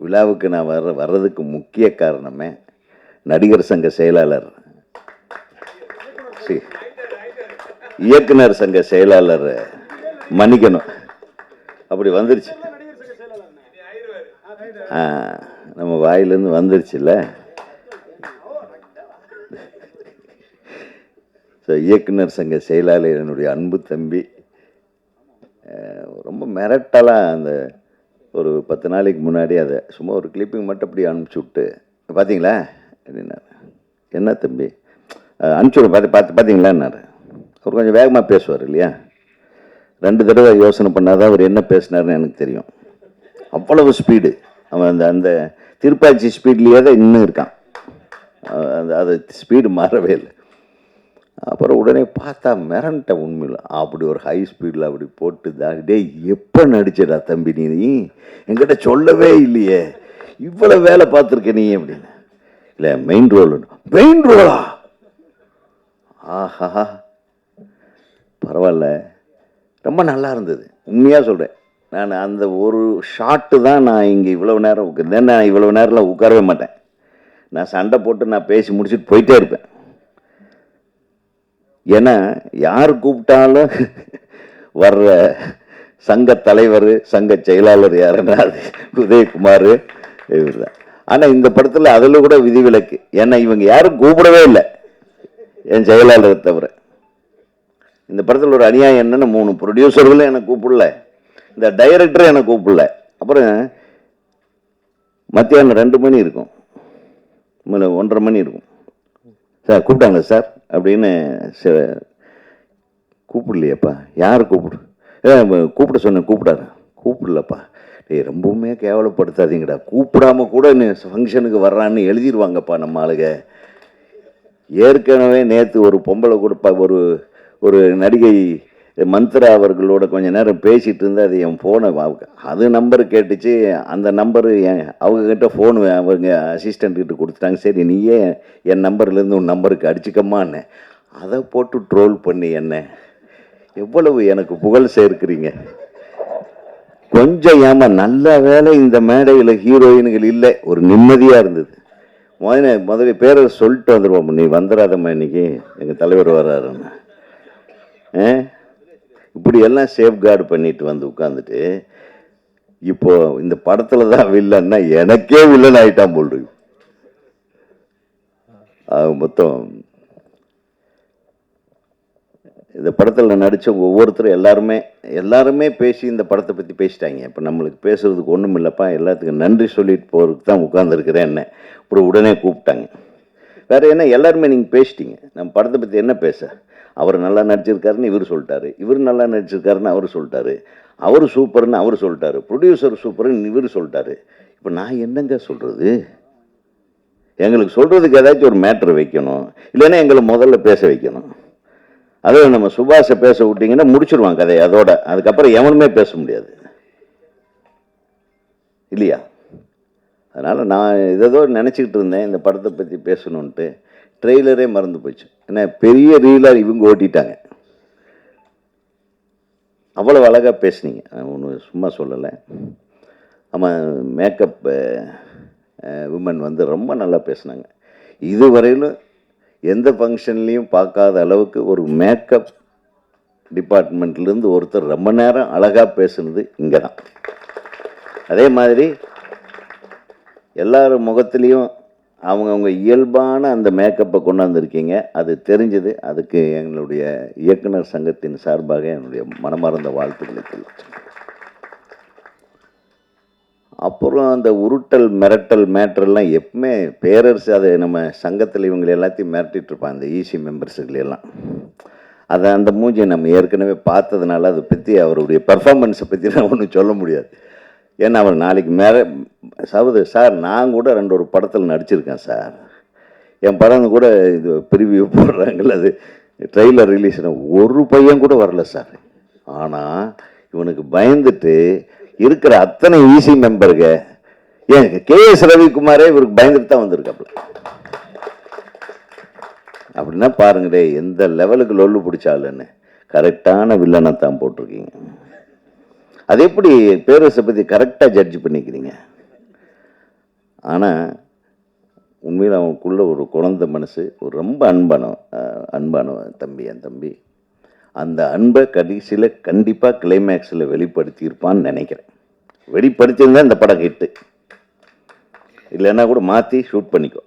விழாவுக்கு நான் வர்றதுக்கு முக்கிய காரணமே நடிகர் சங்க செயலாளர், இயக்குனர் சங்க செயலாளர் மன்னிக்கணும், அப்படி வந்துருச்சு, நம்ம வாயிலேருந்து வந்துருச்சுல்ல. ஸோ இயக்குனர் சங்க செயலாளர் என்னுடைய அன்பு தம்பி ரொம்ப மிரட்டலாக அந்த ஒரு 10 நாளைக்கு முன்னாடி அதை சும்மா ஒரு கிளிப்பிங் மட்டும் அப்படி அனுப்பிச்சி விட்டு, பார்த்தீங்களா அப்படின்னா, என்ன தம்பி அனுப்பிச்சி விட பார்த்தீங்களான்னாரு. அவர் கொஞ்சம் வேகமாக பேசுவார் இல்லையா, 2 தடவை யோசனை பண்ணாதான் அவர் என்ன பேசினார்னு எனக்கு தெரியும். அவ்வளவு ஸ்பீடு, அவன் அந்த அந்த திருப்பாச்சி ஸ்பீட்லேயே தான் இன்னும் இருக்கான், அது ஸ்பீடு மாறவே இல்லை. அப்புறம் உடனே பார்த்தா மிரண்ட, உண்மையில் அப்படி ஒரு ஹை ஸ்பீடில் அப்படி போட்டு டே எப்போ நடிச்சடா தம்பி நீ, என்கிட்ட சொல்லவே இல்லையே, இவ்வளோ வேலை பார்த்துருக்க நீ அப்படின்னு. இல்லை மெயின் ரோலா, ஆஹா பரவாயில்ல, ரொம்ப நல்லா இருந்தது. உண்மையாக சொல்கிறேன், நான் அந்த ஒரு ஷாட்டு தான் நான் இங்கே இவ்வளோ நேரம் உட்கார்ந்தேன். நான் இவ்வளோ நேரம்லாம் உட்காரவே மாட்டேன், நான் சண்டை போட்டு நான் பேசி முடிச்சுட்டு போயிட்டே இருப்பேன். ஏன்னா யார் கூப்பிட்டாலும் வர்ற சங்க தலைவர், சங்க செயலாளர் யாருன்னா அது உதயகுமார் இவர் தான். ஆனால் இந்த படத்தில் அதில் கூட விதிவிலக்கு, ஏன்னா இவங்க யாரும் கூப்பிடவே இல்லை என் செயலாளரை தவிர. இந்த படத்தில் ஒரு அநியாயம் என்னன்னு, 3 ப்ரொடியூசர்களும் என்னை கூப்பிடல, இந்த டைரக்டரும் என்னை கூப்பிடல. அப்புறம் மத்தியானம் 2 மணி இருக்கும், 1:30 மணி இருக்கும், சார் கூப்பிட்டாங்க சார் அப்படின்னு. கூப்பிடலையப்பா, யார் கூப்பிட சொன்ன, கூப்பிடலப்பா. ரொம்பவுமே கேவலப்படுத்தாதீங்கடா, கூப்பிடாம கூட ஃபங்க்ஷனுக்கு வர்றான்னு எழுதிடுவாங்கப்பா நம்ம ஆளுங்க. ஏற்கனவே நேற்று ஒரு பொம்பளை கூட ஒரு நடிகை மந்த்ரா அவர்களோட கொஞ்ச நேரம் பேசிகிட்டு இருந்தால் அது என் ஃபோனை அது நம்பர் கேட்டுச்சு, அந்த நம்பரு அவங்கக்கிட்ட ஃபோனு அவங்க அசிஸ்டண்ட்கிட்ட கொடுத்துட்டாங்க. சரி நீயே என் நம்பர்லேருந்து உன் நம்பருக்கு அடிச்சுக்கம்மான்னு அதை போட்டு ட்ரோல் பண்ணி என்ன எவ்வளவு எனக்கு புகழ் சேர்க்கிறீங்க. கொஞ்சம் நல்ல வேலை இந்த மேடையில் ஹீரோயின்கள் இல்லை, ஒரு நிம்மதியாக இருந்தது. முதல்ல பேரை சொல்லிட்டு வந்துடுவோம், நீ வந்துடாதம்மா இன்னைக்கு எங்கள் தலைவர் வர்றாருன்னு. இப்படி எல்லாம் சேஃப்கார்டு பண்ணிட்டு வந்து உட்காந்துட்டு, இப்போ இந்த படத்துல தான் வில்லன்னா எனக்கே வில்லன் ஆயிட்டான் போல் இருக்கு. மொத்தம் இந்த படத்தில் நடித்தவங்க ஒவ்வொருத்தரும் எல்லாருமே பேசி இந்த படத்தை பற்றி பேசிட்டாங்க. இப்போ நம்மளுக்கு பேசுறதுக்கு ஒன்றும் இல்லைப்பா, எல்லாத்துக்கும் நன்றி சொல்லிட்டு போகிறதுக்கு தான் உட்காந்துருக்கிறேன். என்ன அப்புறம் உடனே கூப்பிட்டாங்க. வேறு என்ன, எல்லாருமே நீங்கள் பேசிட்டீங்க, நம்ம படத்தை பற்றி என்ன பேச. அவர் நல்லா நடிச்சிருக்காருன்னு இவர் சொல்லிட்டாரு, இவர் நல்லா நடிச்சிருக்காருன்னு அவர் சொல்லிட்டாரு, அவர் சூப்பர்னு அவர் சொல்லிட்டாரு, ப்ரொடியூசர் சூப்பர்னு இவர் சொல்லிட்டாரு. இப்போ நான் என்னங்க சொல்கிறது? எங்களுக்கு சொல்கிறதுக்கு ஏதாச்சும் ஒரு மேட்ரு வைக்கணும், இல்லைன்னா எங்களை முதல்ல பேச வைக்கணும். அதே நம்ம சுபாஷை பேச விட்டிங்கன்னா முடிச்சிருவான் கதையை அதோட, அதுக்கப்புறம் எவனுமே பேச முடியாது இல்லையா? அதனால் நான் ஏதோ நினச்சிக்கிட்டு இருந்தேன் இந்த படத்தை பற்றி பேசணுன்ட்டு, ட்ரெய்லரே மறந்து போச்சு. ஏன்னா பெரிய ரீலாக இவங்க ஓட்டிட்டாங்க. அவ்வளோ அழகாக பேசுனீங்க, ஒன்று சும்மா சொல்லலை. ஆமாம், மேக்கப் விமன் ரொம்ப நல்லா பேசுனாங்க. இதுவரையிலும் எந்த ஃபங்க்ஷன்லேயும் பார்க்காத அளவுக்கு ஒரு மேக்கப் டிபார்ட்மெண்ட்லேருந்து ஒருத்தர் ரொம்ப நேரம் அழகாக பேசுனது இங்கே தான். அதே மாதிரி எல்லார் முகத்துலேயும் அவங்கவுங்க இயல்பான அந்த மேக்கப்பை கொண்டாந்துருக்கீங்க, அது தெரிஞ்சது. அதுக்கு எங்களுடைய இயக்குனர் சங்கத்தின் சார்பாக என்னுடைய மனமார்ந்த வாழ்த்துக்களை தெரிவித்தேன். அப்புறம் அந்த உருட்டல் மிரட்டல் மேட்ரெல்லாம் எப்பவுமே பேரரசு, அது நம்ம சங்கத்தில் இவங்களை எல்லாத்தையும் மிரட்டிட்டு இருப்பான், அந்த ஈசி மெம்பர்ஸுகளெல்லாம். அதை அந்த மூஞ்சியை நம்ம ஏற்கனவே பார்த்ததுனால அதை பற்றி, அவருடைய பெர்ஃபார்மன்ஸை பற்றி நான் ஒன்றும் சொல்ல முடியாது. ஏன்னா அவர் நாளைக்கு சார் நான் கூட ஒரு படத்தில் நடிச்சிருக்கேன் சார், என் படம் கூட இது ப்ரிவியூ போடுறாங்கல்ல, அது ட்ரெய்லர் ரிலீஸ் ஒரு பையன் கூட வரல சார். ஆனால் இவனுக்கு பயந்துட்டு இருக்கிற அத்தனை ஈசி மெம்பருங்க, ஏன் கேஎஸ் ரவிக்குமாரே இவருக்கு பயந்துட்டு தான் வந்திருக்காப்புல. அப்படின்னா பாருங்களே எந்த லெவலுக்கு லொல்லு பிடிச்சாலுன்னு. கரெக்டான வில்லனை தான் போட்டிருக்கீங்க. அது எப்படி பேரரசை பற்றி கரெக்டாக ஜட்ஜ் பண்ணிக்கிறீங்க? ஆனால் உண்மையில் அவனுக்குள்ள ஒரு குழந்தை மனசு, ஒரு ரொம்ப அன்பான தம்பி, என் தம்பி. அந்த அன்பை கடைசியில் கண்டிப்பாக கிளைமேக்ஸில் வெளிப்படுத்தியிருப்பான்னு நினைக்கிறேன். வெளிப்படுத்தியிருந்தா இந்த படம் ஹிட்டு, இல்லைன்னா கூட மாற்றி ஷூட் பண்ணிக்கோ.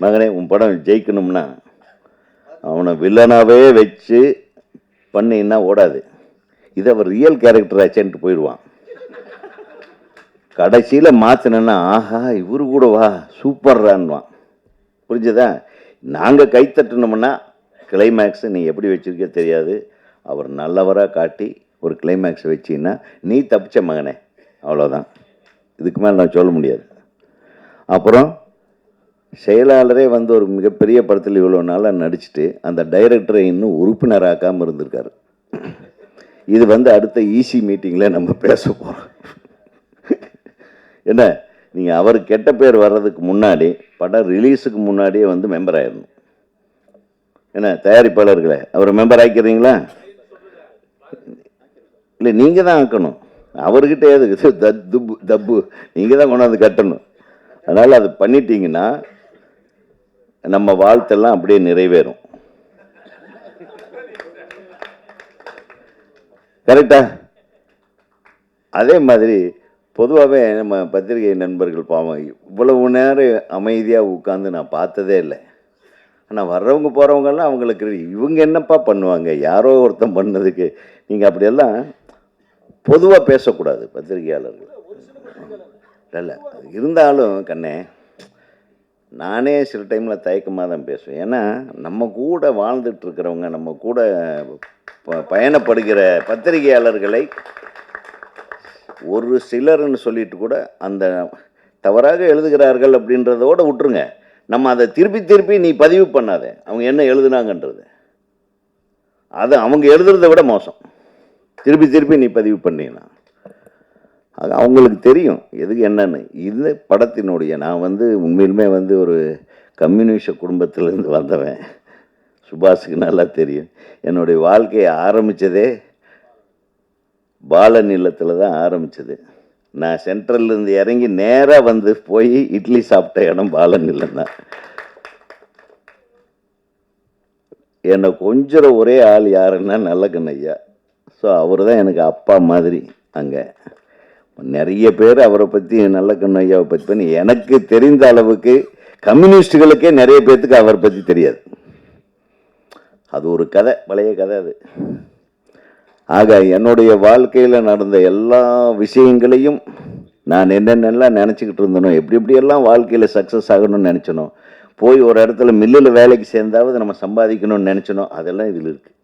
மகனே, உன் படம் ஜெயிக்கணும்னா அவனை வில்லனாகவே வச்சு பண்ணின்னா ஓடாது. இது அவர் ரியல் கேரக்டர் ஆச்சேன்ட்டு போயிடுவான். கடைசியில் மாற்றினேன்னா ஆஹா இவரு கூட வா சூப்பர்றான்வான். புரிஞ்சதா? நாங்கள் கைத்தட்டணும்னா கிளைமேக்ஸை நீ எப்படி வச்சுருக்க தெரியாது, அவர் நல்லவராக காட்டி ஒரு கிளைமேக்ஸை வச்சின்னா நீ தப்பிச்ச மகனே, அவ்வளோதான். இதுக்கு மேலே நான் சொல்ல முடியாது. அப்புறம் செயலாளரே ஒரு மிகப்பெரிய படத்தில் இவ்வளோ நாளாக நடிச்சுட்டு அந்த டைரக்டரை இன்னும் உறுப்பினராக்காமல் இருந்திருக்காரு. இது அடுத்த ஈசி மீட்டிங்கில் நம்ம பேச போகிறோம். என்ன, நீங்கள் அவர் கெட்ட பேர் வர்றதுக்கு முன்னாடி, படம் ரிலீஸுக்கு முன்னாடியே மெம்பர் ஆயிடணும். என்ன தயாரிப்பாளர்களே, அவர் மெம்பர் ஆக்கிறீங்களா? இல்லை, நீங்கள் தான் ஆக்கணும். அவர்கிட்ட எதுக்கு தப்பு, நீங்கள் தான் கொண்டாந்து கட்டணும். அதனால் அது பண்ணிட்டீங்கன்னா நம்ம வாழ்த்தெல்லாம் அப்படியே நிறைவேறும். கரெக்டா? அதே மாதிரி பொதுவாகவே நம்ம பத்திரிகை நண்பர்கள் பாவம் இவ்வளவு நேரம் அமைதியாக உட்காந்து நான் பார்த்ததே இல்லை. ஆனால் வர்றவங்க போகிறவங்கெல்லாம் அவங்களுக்கு இவங்க என்னப்பா பண்ணுவாங்க, யாரோ ஒருத்தன் பண்ணதுக்கு. நீங்கள் அப்படியெல்லாம் பொதுவாக பேசக்கூடாது பத்திரிகையாளர்கள். இல்லை இருந்தாலும் கண்ணே, நானே சில டைமில் தயக்கமாக தான் பேசுவேன். ஏன்னா நம்ம கூட வாழ்ந்துட்டுருக்கிறவங்க, நம்ம கூட பயணப்படுகிற பத்திரிகையாளர்களை ஒரு சிலர்னு சொல்லிட்டு கூட அந்த தவறாக எழுதுகிறார்கள் அப்படின்றதோடு விட்டுருங்க. நம்ம அதை திருப்பி நீ பதிவு பண்ணாத அவங்க என்ன எழுதுனாங்கன்றது. அது அவங்க எழுதுறதை விட மோசம். திருப்பி நீ பதிவு பண்ணினா அது அவங்களுக்கு தெரியும் எதுக்கு என்னன்னு. இது படத்தினுடைய நான் உண்மையிலுமே ஒரு கம்யூனிஸ்ட் குடும்பத்திலேருந்து வந்தவன். சுபாஷுக்கு நல்லா தெரியும். என்னுடைய வாழ்க்கையை ஆரம்பித்ததே பாலன் இல்லத்தில் தான் ஆரம்பித்தது. நான் சென்ட்ரல்லேருந்து இறங்கி நேராக போய் இட்லி சாப்பிட்ட இடம் பாலன் இல்லம் தான். என்னை கொஞ்சம் ஒரே ஆள் யாருன்னா நல்லக்கண்ணையா. ஸோ அவர் தான் எனக்கு அப்பா மாதிரி. அங்கே நிறைய பேர் அவரை பற்றி நல்லக்கண்ணையாவை பற்றி பண்ணி எனக்கு தெரிந்த அளவுக்கு கம்யூனிஸ்டுகளுக்கே நிறைய பேர்த்துக்கு அவரை பற்றி தெரியாது. அது ஒரு கதை, பழைய கதை அது. ஆக என்னுடைய வாழ்க்கையில் நடந்த எல்லா விஷயங்களையும் நான் என்னென்னலாம் நினச்சிக்கிட்டு இருந்தனோ, எப்படியெல்லாம் வாழ்க்கையில் சக்ஸஸ் ஆகணும்னு நினச்சனோ, போய் ஒரு இடத்துல மில்லில் வேலைக்கு சேர்ந்தாவது நம்ம சம்பாதிக்கணும்னு நினச்சனோ, அதெல்லாம் இதில் இருக்குது.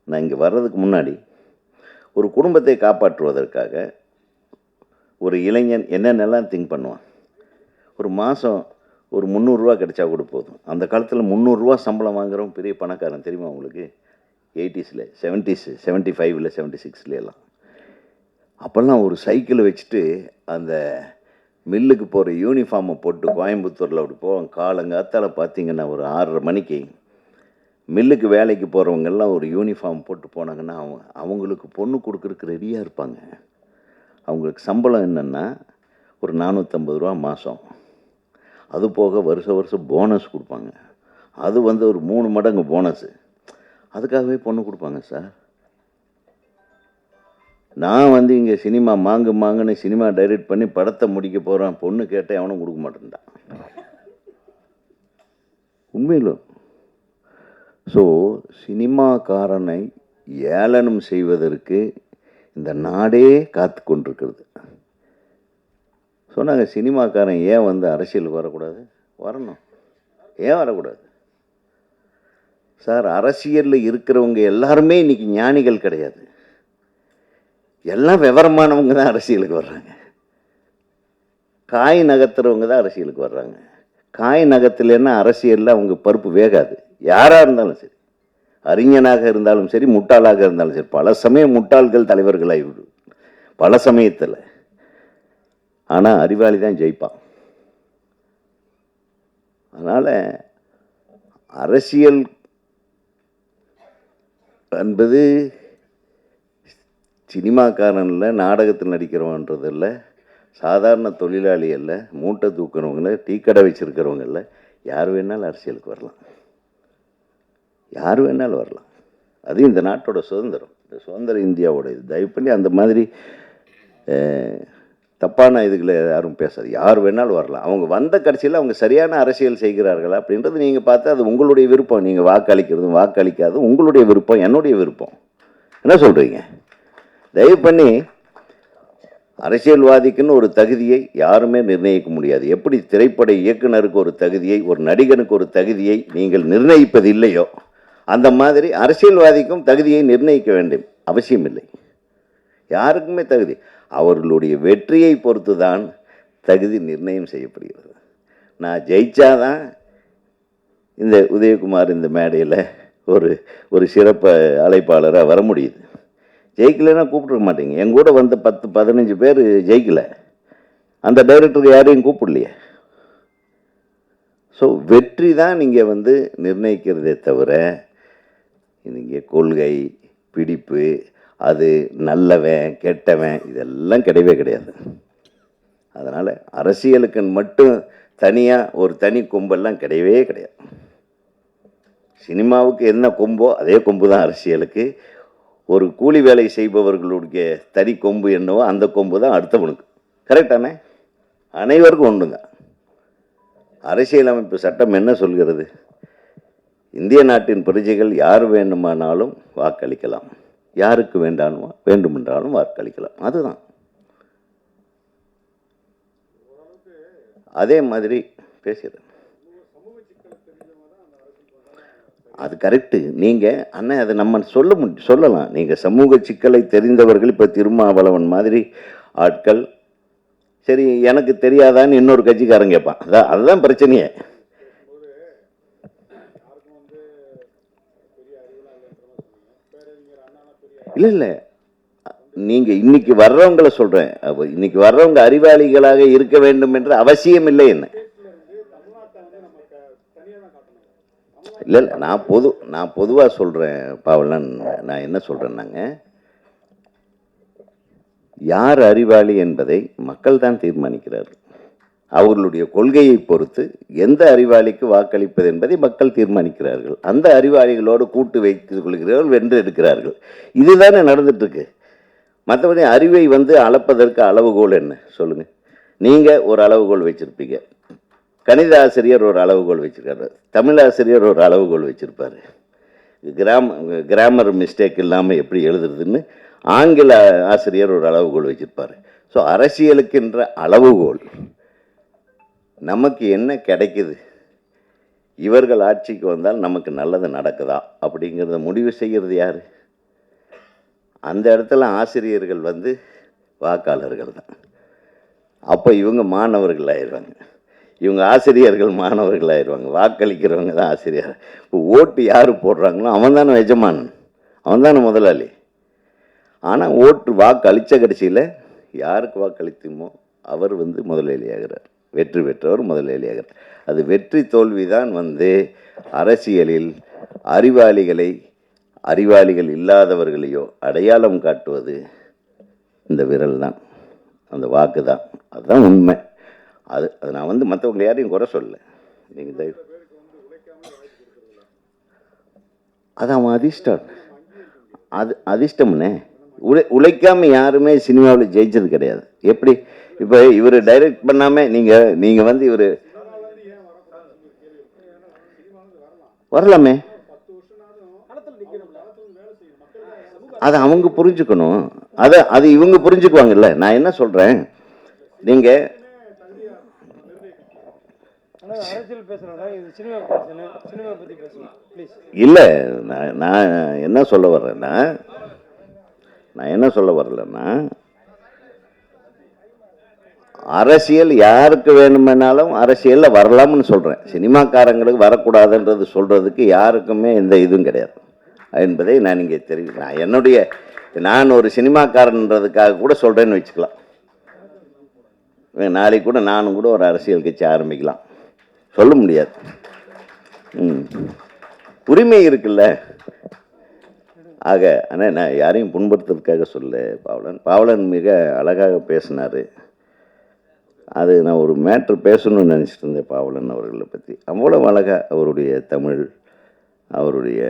நான் இங்கே வர்றதுக்கு முன்னாடி ஒரு குடும்பத்தை காப்பாற்றுவதற்காக ஒரு இளைஞன் என்னென்னலாம் திங்க் பண்ணுவான். ஒரு மாதம் ஒரு 300 ரூபா கிடைச்சா கூட போதும். அந்த காலத்தில் 300 ரூபா சம்பளம் வாங்குறவன் பெரிய பணக்காரன் தெரியுமா உங்களுக்கு? 80s, 70s, 75, 76 எல்லாம். அப்போல்லாம் ஒரு சைக்கிளை வச்சுட்டு அந்த மில்லுக்கு போகிற யூனிஃபார்மை போட்டு கோயம்புத்தூரில் அப்படி போவாங்க. காலங்காத்தால் பார்த்தீங்கன்னா ஒரு 6:30 மணிக்கு மில்லுக்கு வேலைக்கு போகிறவங்கெல்லாம் ஒரு யூனிஃபார்ம் போட்டு போனாங்கன்னா அவங்களுக்கு பொண்ணு கொடுக்குறதுக்கு ரெடியாக இருப்பாங்க. அவங்களுக்கு சம்பளம் என்னென்னா ஒரு 450 ரூபா மாதம். அது போக வருஷம் போனஸ் கொடுப்பாங்க. அது ஒரு 3 மடங்கு போனஸு. அதுக்காகவே பொண்ணு கொடுப்பாங்க சார். நான் வந்து இங்கே சினிமா மாங்குன்னு சினிமா டைரக்ட் பண்ணி படத்தை முடிக்க போகிறேன், பொண்ணு கேட்டேன் அவனும் கொடுக்க மாட்டேன்டான். உண்மையிலும். ஸோ சினிமாக்காரனை ஏளனம் செய்வதற்கு இந்த நாடே காத்து கொண்டிருக்கிறது. சொன்னாங்க சினிமாக்காரன் ஏன் வந்து அரசியலுக்கு வரக்கூடாது? வரணும். ஏன் வரக்கூடாது சார்? அரசியலில் இருக்கிறவங்க எல்லாருமே இன்னைக்கு ஞானிகள் கிடையாது. எல்லாம் விவரமானவங்க தான் அரசியலுக்கு வர்றாங்க. காய் நகர்த்துறவங்க தான் அரசியலுக்கு வர்றாங்க. காய் நகர்த்தலைன்னா அரசியலில் அவங்க பருப்பு வேகாது. யாராக இருந்தாலும் சரி, அறிஞனாக இருந்தாலும் சரி, முட்டாளாக இருந்தாலும் சரி. பல சமயம் முட்டாள்கள் தலைவர்களாகிவிடும் பல சமயத்தில். ஆனால் அறிவாளி தான் ஜெயிப்பான். அதனால் அரசியல் என்பது சினிமாக்காரன் இல்லை, நாடகத்தில் நடிக்கிறவன்றது இல்லை, சாதாரண தொழிலாளி அல்ல, மூட்டை தூக்குறவங்கள, டீ கடை வச்சுருக்கிறவங்க இல்லை, யார் வேணாலும் அரசியலுக்கு வரலாம். யார் வேணாலும் வரலாம். அது இந்த நாட்டோட சுதந்திரம், இந்த சுதந்திர இந்தியாவோட இது. தயவு பண்ணி அந்த மாதிரி தப்பான இதுகளை யாரும் பேசாது. யார் வேணாலும் வரலாம். அவங்க வந்த கடைசியில் அவங்க சரியான அரசியல் செய்கிறார்களா அப்படின்றது நீங்கள் பார்த்து அது உங்களுடைய விருப்பம். நீங்கள் வாக்களிக்கிறதும் வாக்களிக்காதும் உங்களுடைய விருப்பம், என்னுடைய விருப்பம். என்ன சொல்கிறீங்க? தயவு பண்ணி அரசியல்வாதிக்குன்னு ஒரு தகுதியை யாருமே நிர்ணயிக்க முடியாது. எப்படி திரைப்பட இயக்குனருக்கு ஒரு தகுதியை, ஒரு நடிகனுக்கு ஒரு தகுதியை நீங்கள் நிர்ணயிப்பது இல்லையோ, அந்த மாதிரி அரசியல்வாதிக்கும் தகுதியை நிர்ணயிக்க வேண்டும் அவசியம் இல்லை. யாருக்குமே தகுதி அவர்களுடைய வெற்றியை பொறுத்து தான் தகுதி நிர்ணயம் செய்யப்படுகிறது. நான் ஜெயிச்சாதான் இந்த உதயகுமார் இந்த மேடையில் ஒரு சிறப்பு அழைப்பாளராக வர முடியுது. ஜெயிக்கலைன்னா கூப்பிட்ருக்க மாட்டீங்க. என் கூட வந்த 10-15 பேர் ஜெயிக்கலை. அந்த டைரக்டருக்கு யாரையும் கூப்பிடலையே. ஸோ வெற்றி தான் நீங்கள் வந்து நிர்ணயிக்கிறதே தவிர நீங்கள் கொள்கை பிடிப்பு, அது நல்லவன் கெட்டவன் இதெல்லாம் கிடையவே கிடையாது. அதனால் அரசியலுக்கு மட்டும் தனியாக ஒரு தனி கொம்பெல்லாம் கிடையவே கிடையாது. சினிமாவுக்கு என்ன கொம்போ அதே கொம்பு தான் அரசியலுக்கு. ஒரு கூலி வேலை செய்பவர்களுடைய தனி கொம்பு என்னவோ அந்த கொம்பு தான் அடுத்தவனுக்கு. கரெக்டானே? அனைவருக்கும் ஒன்றுங்க. அரசியலமைப்பு சட்டம் என்ன சொல்கிறது? இந்திய நாட்டின் பிரஜைகள் யார் வேண்டுமானாலும் வாக்களிக்கலாம், யாருக்கு வேண்டுமென்றாலும் வாக்களிக்கலாம். அதுதான். அதே மாதிரி பேசுகிறேன். அது கரெக்டு. நீங்கள் அண்ணன் அதை நம்ம சொல்லலாம். நீங்கள் சமூக சிக்கலை தெரிந்தவர்கள், இப்போ திருமாவளவன் மாதிரி ஆட்கள், சரி எனக்கு தெரியாதான்னு இன்னொரு கட்சிக்காரன் கேட்பான். அதுதான் பிரச்சனையே. இல்லை நீங்கள் இன்னைக்கு வர்றவங்களை சொல்கிறேன். இன்னைக்கு வர்றவங்க அறிவாளிகளாக இருக்க வேண்டும் என்ற அவசியம் இல்லை. என்ன இல்லை நான் பொதுவாக சொல்கிறேன் பாவலன். நான் என்ன சொல்கிறேன்னாங்க, யார் அறிவாளி என்பதை மக்கள் தான் தீர்மானிக்கிறார்கள். அவர்களுடைய கொள்கையை பொறுத்து எந்த அறிவாளிக்கு வாக்களிப்பது என்பதை மக்கள் தீர்மானிக்கிறார்கள். அந்த அறிவாளிகளோடு கூட்டு வைத்துக் கொள்கிறார்கள், வென்று எடுக்கிறார்கள். இதுதானே நடந்துட்டுருக்கு. மற்றபடி அறிவை வந்து அளப்பதற்கு அளவுகோல் என்ன சொல்லுங்கள்? நீங்கள் ஒரு அளவுகோல் வச்சுருப்பீங்க, கணித ஆசிரியர் ஒரு அளவுகோல் வச்சுருக்காரு, தமிழ் ஆசிரியர் ஒரு அளவுகோல் வச்சுருப்பார், கிராமர் மிஸ்டேக் இல்லாமல் எப்படி எழுதுறதுன்னு ஆங்கில ஆசிரியர் ஒரு அளவுகோல் வச்சுருப்பார். ஸோ அரசியலுக்கின்ற அளவுகோல் நமக்கு என்ன கிடைக்குது, இவர்கள் ஆட்சிக்கு வந்தால் நமக்கு நல்லது நடக்குதா அப்படிங்கிறத முடிவு செய்கிறது யார்? அந்த இடத்துல ஆசிரியர்கள் வந்து வாக்காளர்கள் தான். அப்போ இவங்க மாணவர்கள் ஆயிடுவாங்க, இவங்க ஆசிரியர்கள் மாணவர்கள் ஆயிடுவாங்க. வாக்களிக்கிறவங்க தான் ஆசிரியர். இப்போ ஓட்டு யார் போடுறாங்களோ அவன் தானே எஜமானன், அவன் தானே முதலாளி. ஆனால் வாக்கு அளித்த கடைசியில் யாருக்கு வாக்களித்துமோ அவர் வந்து முதலாளியாகிறார், வெற்றி பெற்றவர் முதலாளியாகிறார். அது வெற்றி தோல்வி தான் வந்து அரசியலில் அறிவாளிகள் இல்லாதவர்களையோ அடையாளம் காட்டுவது இந்த விரல் தான், அந்த வாக்கு தான். அதுதான் உண்மை. அது நான் வந்து மற்றவங்களை யாரையும் குறை சொல்லலை. நீங்கள் அது அவன் அதிர்ஷ்டம். அது அதிர்ஷ்டம்னே. உழைக்காமல் யாருமே சினிமாவில் ஜெயிச்சது கிடையாது. எப்படி இப்போ இவர் டைரக்ட் பண்ணாமல் நீங்கள் வந்து இவர் வரலாமே. அதை அவங்க புரிஞ்சுக்கணும். அது இவங்க புரிஞ்சுக்குவாங்கல்ல. நான் என்ன சொல்கிறேன், நீங்கள் இல்லை, நான் என்ன சொல்ல வர்றேன்னா, அரசியல் யாருக்கு வேணுமென்னாலும் அரசியலில் வரலாம்னு சொல்கிறேன். சினிமாக்காரங்களுக்கு வரக்கூடாதுன்றது சொல்கிறதுக்கு யாருக்குமே எந்த இதுவும் கிடையாது என்பதை நான் இங்கே தெரிவிக்கிறேன். நான் ஒரு சினிமாக்காரன்றதுக்காக கூட சொல்கிறேன்னு வச்சுக்கலாம். நாளைக்கு கூட நானும் கூட ஒரு அரசியல் கட்சி ஆரம்பிக்கலாம், சொல்ல முடியாது. உரிமை இருக்குல்ல. ஆக ஆனால் நான் யாரையும் புண்படுத்துறதுக்காக சொல்ல. பாவலன் மிக அழகாக பேசினார். அது நான் ஒரு மேட்ரு பேசணும்னு நினச்சிட்டு இருந்தேன் பாவலன் அவர்களை பற்றி. அவ்வளோ அழகாக அவருடைய தமிழ், அவருடைய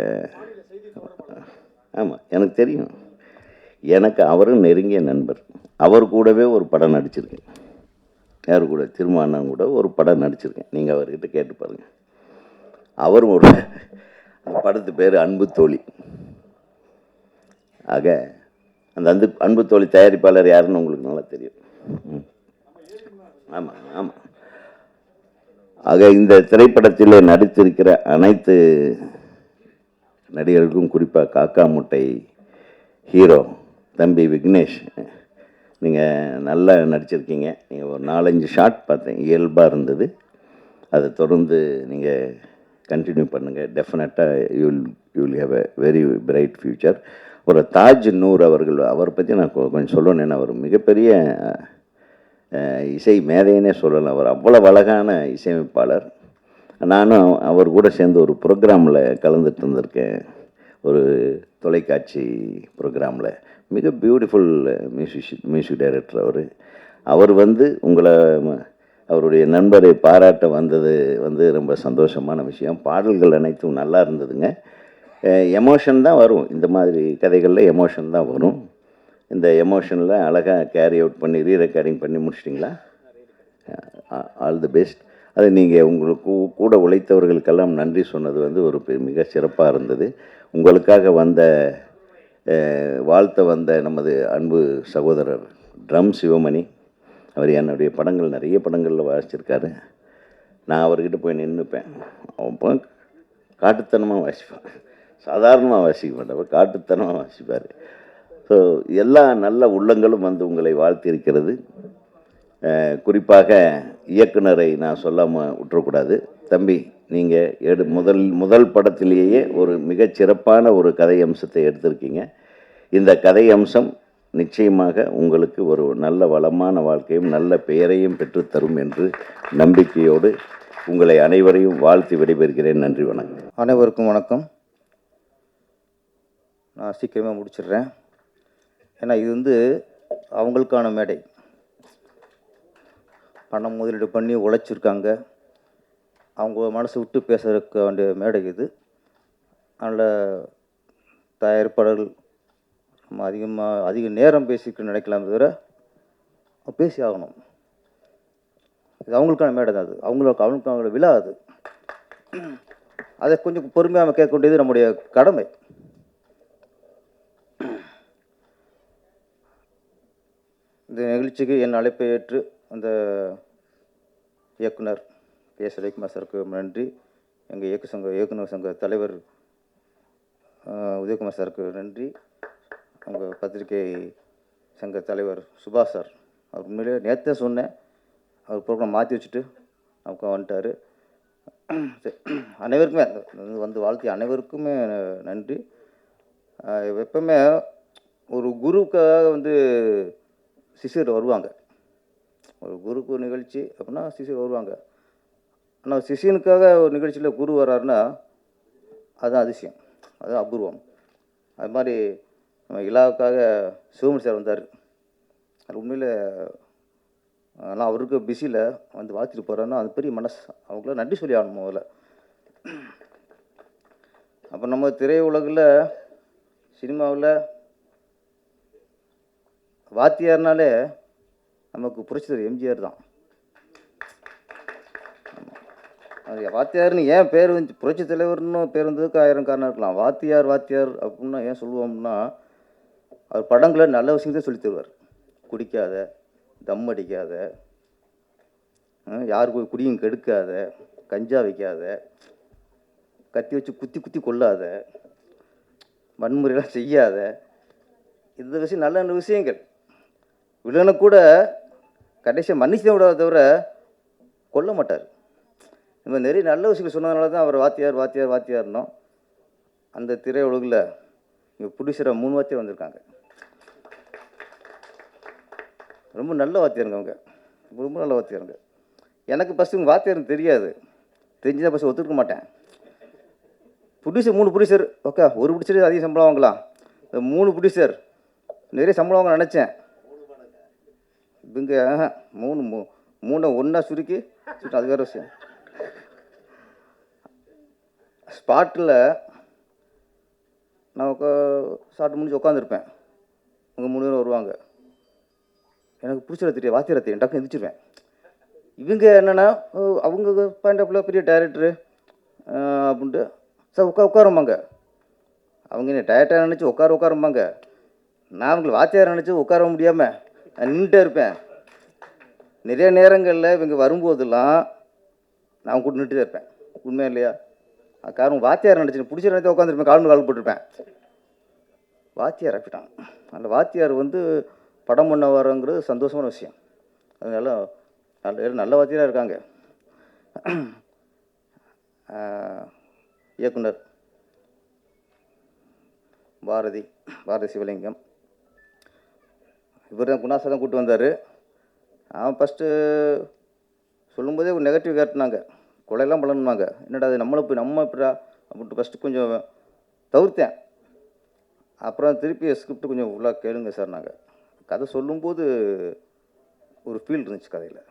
ஆமாம் எனக்கு தெரியும். எனக்கு அவரும் நெருங்கிய நண்பர். அவர் கூடவே ஒரு படம் நடிச்சிருக்கேன். யார் கூட? திருமாவளவன் கூட ஒரு படம் நடிச்சிருக்கேன். நீங்கள் அவர்கிட்ட கேட்டு பாருங்கள். அவரும் ஒரு அந்த படத்து பேர் அன்பு தோழி. ஆக அந்த அன்பு தோழி தயாரிப்பாளர் யாருன்னு உங்களுக்கு நல்லா தெரியும். ஆமாம். ஆக இந்த திரைப்படத்தில் நடித்திருக்கிற அனைத்து நடிகர்களுக்கும், குறிப்பாக காக்கா முட்டை ஹீரோ தம்பி விக்னேஷ், நீங்கள் நல்லா நடிச்சிருக்கீங்க. நீங்கள் ஒரு 4-5 ஷாட் பார்த்தேன், இயல்பாக இருந்தது. அதை தொடர்ந்து நீங்கள் கண்டினியூ பண்ணுங்கள். டெஃபினட்டாக you will have a very bright future. ஒரு தாஜ் நூர் அவரை பற்றி நான் கொஞ்சம் சொல்லணுன்னா, அவர் மிகப்பெரிய இசை மேதைன்னே சொல்லலாம். அவர் அவ்வளோ அழகான இசையமைப்பாளர். நானும் அவர் கூட சேர்ந்து ஒரு ப்ரோக்ராமில் கலந்துட்டு இருந்திருக்கேன், ஒரு தொலைக்காட்சி ப்ரோக்ராமில். மிக பியூட்டிஃபுல் மியூசிக் டைரக்டர் அவர் வந்து அவருடைய நண்பரை பாராட்ட வந்தது வந்து ரொம்ப சந்தோஷமான விஷயம். பாடல்கள் அனைத்தும் நல்லா இருந்ததுங்க. எமோஷன் தான் வரும், இந்த மாதிரி கதைகளில் எமோஷன் தான் வரும். இந்த எமோஷனில் அழகாக கேரி அவுட் பண்ணி ரீரெக்கார்டிங் பண்ணி முடிச்சிட்டிங்களா? All the best. அது நீங்கள் உங்களுக்கு கூட உழைத்தவர்களுக்கெல்லாம் நன்றி சொன்னது வந்து ஒரு மிக சிறப்பாக இருந்தது. உங்களுக்காக வாழ்த்த வந்த நமது அன்பு சகோதரர் ட்ரம் சிவமணி, அவர் என்னுடைய படங்கள் நிறைய படங்களில் வாசிச்சிருக்காரு. நான் அவர்கிட்ட போய் நின்றுப்பேன். அவன் காட்டுத்தனமாக வாசிப்பான், சாதாரணமாக வாசிக்க மாட்டேன், காட்டுத்தனமாக வாசிப்பார். ஸோ எல்லா நல்ல உள்ளங்களும் வந்து உங்களை வாழ்த்தியிருக்கிறது. குறிப்பாக இயக்குனரை நான் சொல்லாமல் விட்டுறக்கூடாது. தம்பி, நீங்கள் முதல் படத்திலேயே ஒரு மிகச்சிறப்பான ஒரு கதை அம்சத்தை எடுத்திருக்கீங்க. இந்த கதை அம்சம் நிச்சயமாக உங்களுக்கு ஒரு நல்ல வளமான வாழ்க்கையும் நல்ல பெயரையும் பெற்றுத்தரும் என்று நம்பிக்கையோடு உங்களை அனைவரையும் வாழ்த்தி விடைபெறுகிறேன். நன்றி, வணக்கம். அனைவருக்கும் வணக்கம். நான் சீக்கிரமாக முடிச்சிடுறேன். ஏன்னா இது வந்து அவங்களுக்கான மேடை. பணம் முதலீடு பண்ணி உழைச்சிருக்காங்க, அவங்க மனசை விட்டு பேசுறதுக்கு வேண்டிய மேடை இது. அதனால் தயாரிப்பாளர்கள் நம்ம அதிக நேரம் பேசிக்க நினைக்கலாம், தவிர பேசி ஆகணும். இது அவங்களுக்கான மேடை தான். அது அவங்களோட விழா. அது அதை கொஞ்சம் பொறுமையாக கேட்க வேண்டியது நம்முடைய கடமை. இந்த நிகழ்ச்சிக்கு என் அழைப்பை ஏற்று அந்த இயக்குனர் எஸ் ரவிக்குமார் சாருக்கு நன்றி. எங்கள் இயக்குனர் சங்க தலைவர் உதயகுமார் சாருக்கு நன்றி. உங்கள் பத்திரிகை சங்க தலைவர் சுபாஷ் சார், அவர் உண்மையிலே நேற்றே சொன்னேன், அவர் ப்ரோக்ராம் மாற்றி வச்சுட்டு நமக்கு வந்துட்டார். அனைவருக்குமே வந்து வாழ்த்தி அனைவருக்குமே நன்றி. எப்பவுமே ஒரு குருவுக்காக வந்து சிஷியர் வருவாங்க. ஒரு குருக்கு ஒரு நிகழ்ச்சி அப்படின்னா சிஷியர் வருவாங்க. ஆனால் சிஷியனுக்காக ஒரு நிகழ்ச்சியில் குரு வர்றாருன்னா அதுதான் அதிசயம், அதுதான் அபூர்வம். அது மாதிரி நம்ம இலாவுக்காக சிவமணி சார் வந்தார். அது உண்மையில் ஆனால் அவருக்கு பிஸியில் வந்து வாழ்த்திட்டு போகிறாருன்னா அது பெரிய மனசு. அவங்களாம் நன்றி சொல்லி ஆகணும் முதல்ல. அப்போ நம்ம திரையுலகில் சினிமாவில் வாத்தியார்னாலே நமக்கு புரட்சித்தலைவர் எம்ஜிஆர் தான். அது வாத்தியார்னு ஏன் பேர் வந்து புரட்சி தலைவர்னு பேர் வந்ததுக்கு 1000 காரணம் இருக்கலாம். வாத்தியார் வாத்தியார் அப்படின்னா ஏன் சொல்லுவோம்னா, அவர் படங்களை நல்ல விஷயத்தை சொல்லித் தருவார். குடிக்காத, தம் அடிக்காத, யாருக்கு குடியும் கெடுக்காத, கஞ்சா வைக்காத, கத்தி வச்சு குத்தி குத்தி கொள்ளாத, வன்முறையெல்லாம் செய்யாத, இந்த விஷயம் நல்ல நல்ல விஷயங்கள். வில்லனை கூட கடைசியாக மன்னிச்சு விடாத தவிர கொல்ல மாட்டார். இந்த மாதிரி நிறைய நல்ல விஷயங்கள் சொன்னதுனால தான் அவர் வாத்தியார் வாத்தியார் வாத்தியார்னோம். அந்த திரையுலகில் இங்கே ப்ரொடியூசராக 3 வாத்தியார் வந்திருக்காங்க. ரொம்ப நல்ல வாத்தியாருங்க அவங்க, ரொம்ப நல்ல வாத்தியாருங்க. எனக்கு ஃபஸ்ட்டு இவங்க வாத்தியார்னு தெரியாது, தெரிஞ்சுதான் ஃபஸ்ட்டு ஒத்துக்க மாட்டேன். ப்ரொடியூசர் 3 ப்ரொடியூசர், ஓகே, ஒரு ப்ரொடியூசர் அதிக சம்பளம் வாங்கலாம், 3 ப்ரொடியூசர் நிறைய சம்பளம் வாங்க நினச்சேன். இவங்க 3 ஒன்றா சுருக்கி அது வேறு விஷயம். ஸ்பாட்டில் நான் ஷார்ட் முடிஞ்சு உட்காந்துருப்பேன், அவங்க 3 பேரும் வருவாங்க. எனக்கு பிடிச்சத தெரியும், வாத்தியார தெரியும், டக்குன்னு எந்திரிச்சிருவேன். இவங்க என்னென்னா அவங்க பாயிண்ட் ஆஃப்ல பெரிய டைரக்டரு அப்படின்ட்டு சார் உட்காரும்பாங்க. அவங்க என்ன டயர்டாக நினச்சி உட்காரும்பாங்க. நான் அவங்களை வாத்தியார் நினச்சி உட்கார முடியாமல் நான் நின்றுட்டே இருப்பேன். நிறைய நேரங்களில் இவங்க வரும்போதெல்லாம் நான் கூட நின்றுட்டே இருப்பேன். உண்மையா இல்லையா? காரணம் வாத்தியார் நினச்சி பிடிச்ச நேரத்தை உட்காந்துருப்பேன், கால் போட்டுருப்பேன். வாத்தியார் ஆக்கிட்டான். அந்த வாத்தியார் வந்து படம் பண்ண வரங்கிறது சந்தோஷமான விஷயம். அதனால நல்ல வாத்தியாராக இருக்காங்க. இயக்குனர் பாரதி சிவலிங்கம், இவர் தான் குணாசை தான் கூப்பிட்டு வந்தார். அவன் ஃபஸ்ட்டு சொல்லும்போதே ஒரு நெகட்டிவ் காட்டினாங்க, கொலையெல்லாம் பண்ணணுமாங்க. என்னடா அது நம்ம எப்படா அப்படின்ட்டு ஃபஸ்ட்டு கொஞ்சம் தவிர்த்தேன். அப்புறம் திருப்பி ஸ்கிரிப்ட் கொஞ்சம் ஃபுல்லாக கேளுங்க சார். நாங்கள் கதை சொல்லும்போது ஒரு ஃபீல் இருந்துச்சு கதையில்,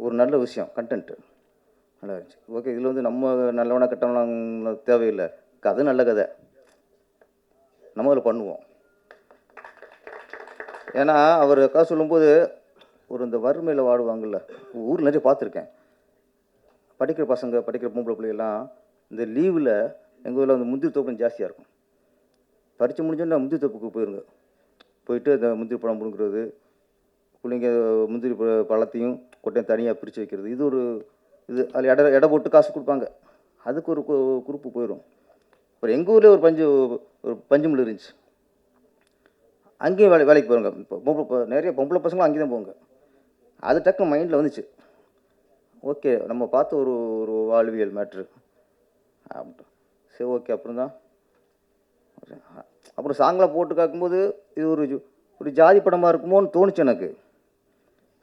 ஒரு நல்ல விஷயம், கண்டென்ட்டு நல்லா இருந்துச்சு. ஓகே, இதில் வந்து நம்ம நல்லவனா கெட்டவனா தேவையில்லை, கதை நல்ல கதை, நம்ம அதில் பண்ணுவோம். ஏன்னா அவர் கதை சொல்லும்போது ஒரு இந்த வறுமையில் வாடுவாங்கள்ல, ஊரில் நிறைய பார்த்துருக்கேன். படிக்கிற பசங்க, படிக்கிற பொம்பளை பிள்ளைகள்லாம் இந்த லீவில் எங்கள் ஊரில் வந்து முந்திரி தோப்பு ஜாஸ்தியாக இருக்கும். படித்து முடிஞ்சோன்னா முந்திரி தோப்புக்கு போயிட்டு அந்த முந்திரி பழம் பிடுங்குறது, பிள்ளைங்க முந்திரி பழத்தையும் கொட்டையும் தனியாக பிரித்து வைக்கிறது. இது அதில் எடை போட்டு காசு கொடுப்பாங்க. அதுக்கு ஒரு குரூப்பு போயிடும். அப்புறம் எங்கள் ஊரில் ஒரு பஞ்சு மில் இருந்துச்சு, அங்கேயும் வேலைக்கு போவாங்க. இப்போ நிறைய பொம்பளை பசங்களும் அங்கே தான் போவாங்க. அது டக்குன்னு மைண்டில் வந்துச்சு, ஓகே நம்ம பார்த்து ஒரு வாழ்வியல் மேட்ரு அப்படின்ட்டு. சரி ஓகே. அப்புறம் சாங்கெலாம் போட்டு கேட்கும்போது இது ஒரு ஜாதி படமாக இருக்குமோன்னு தோணுச்சு எனக்கு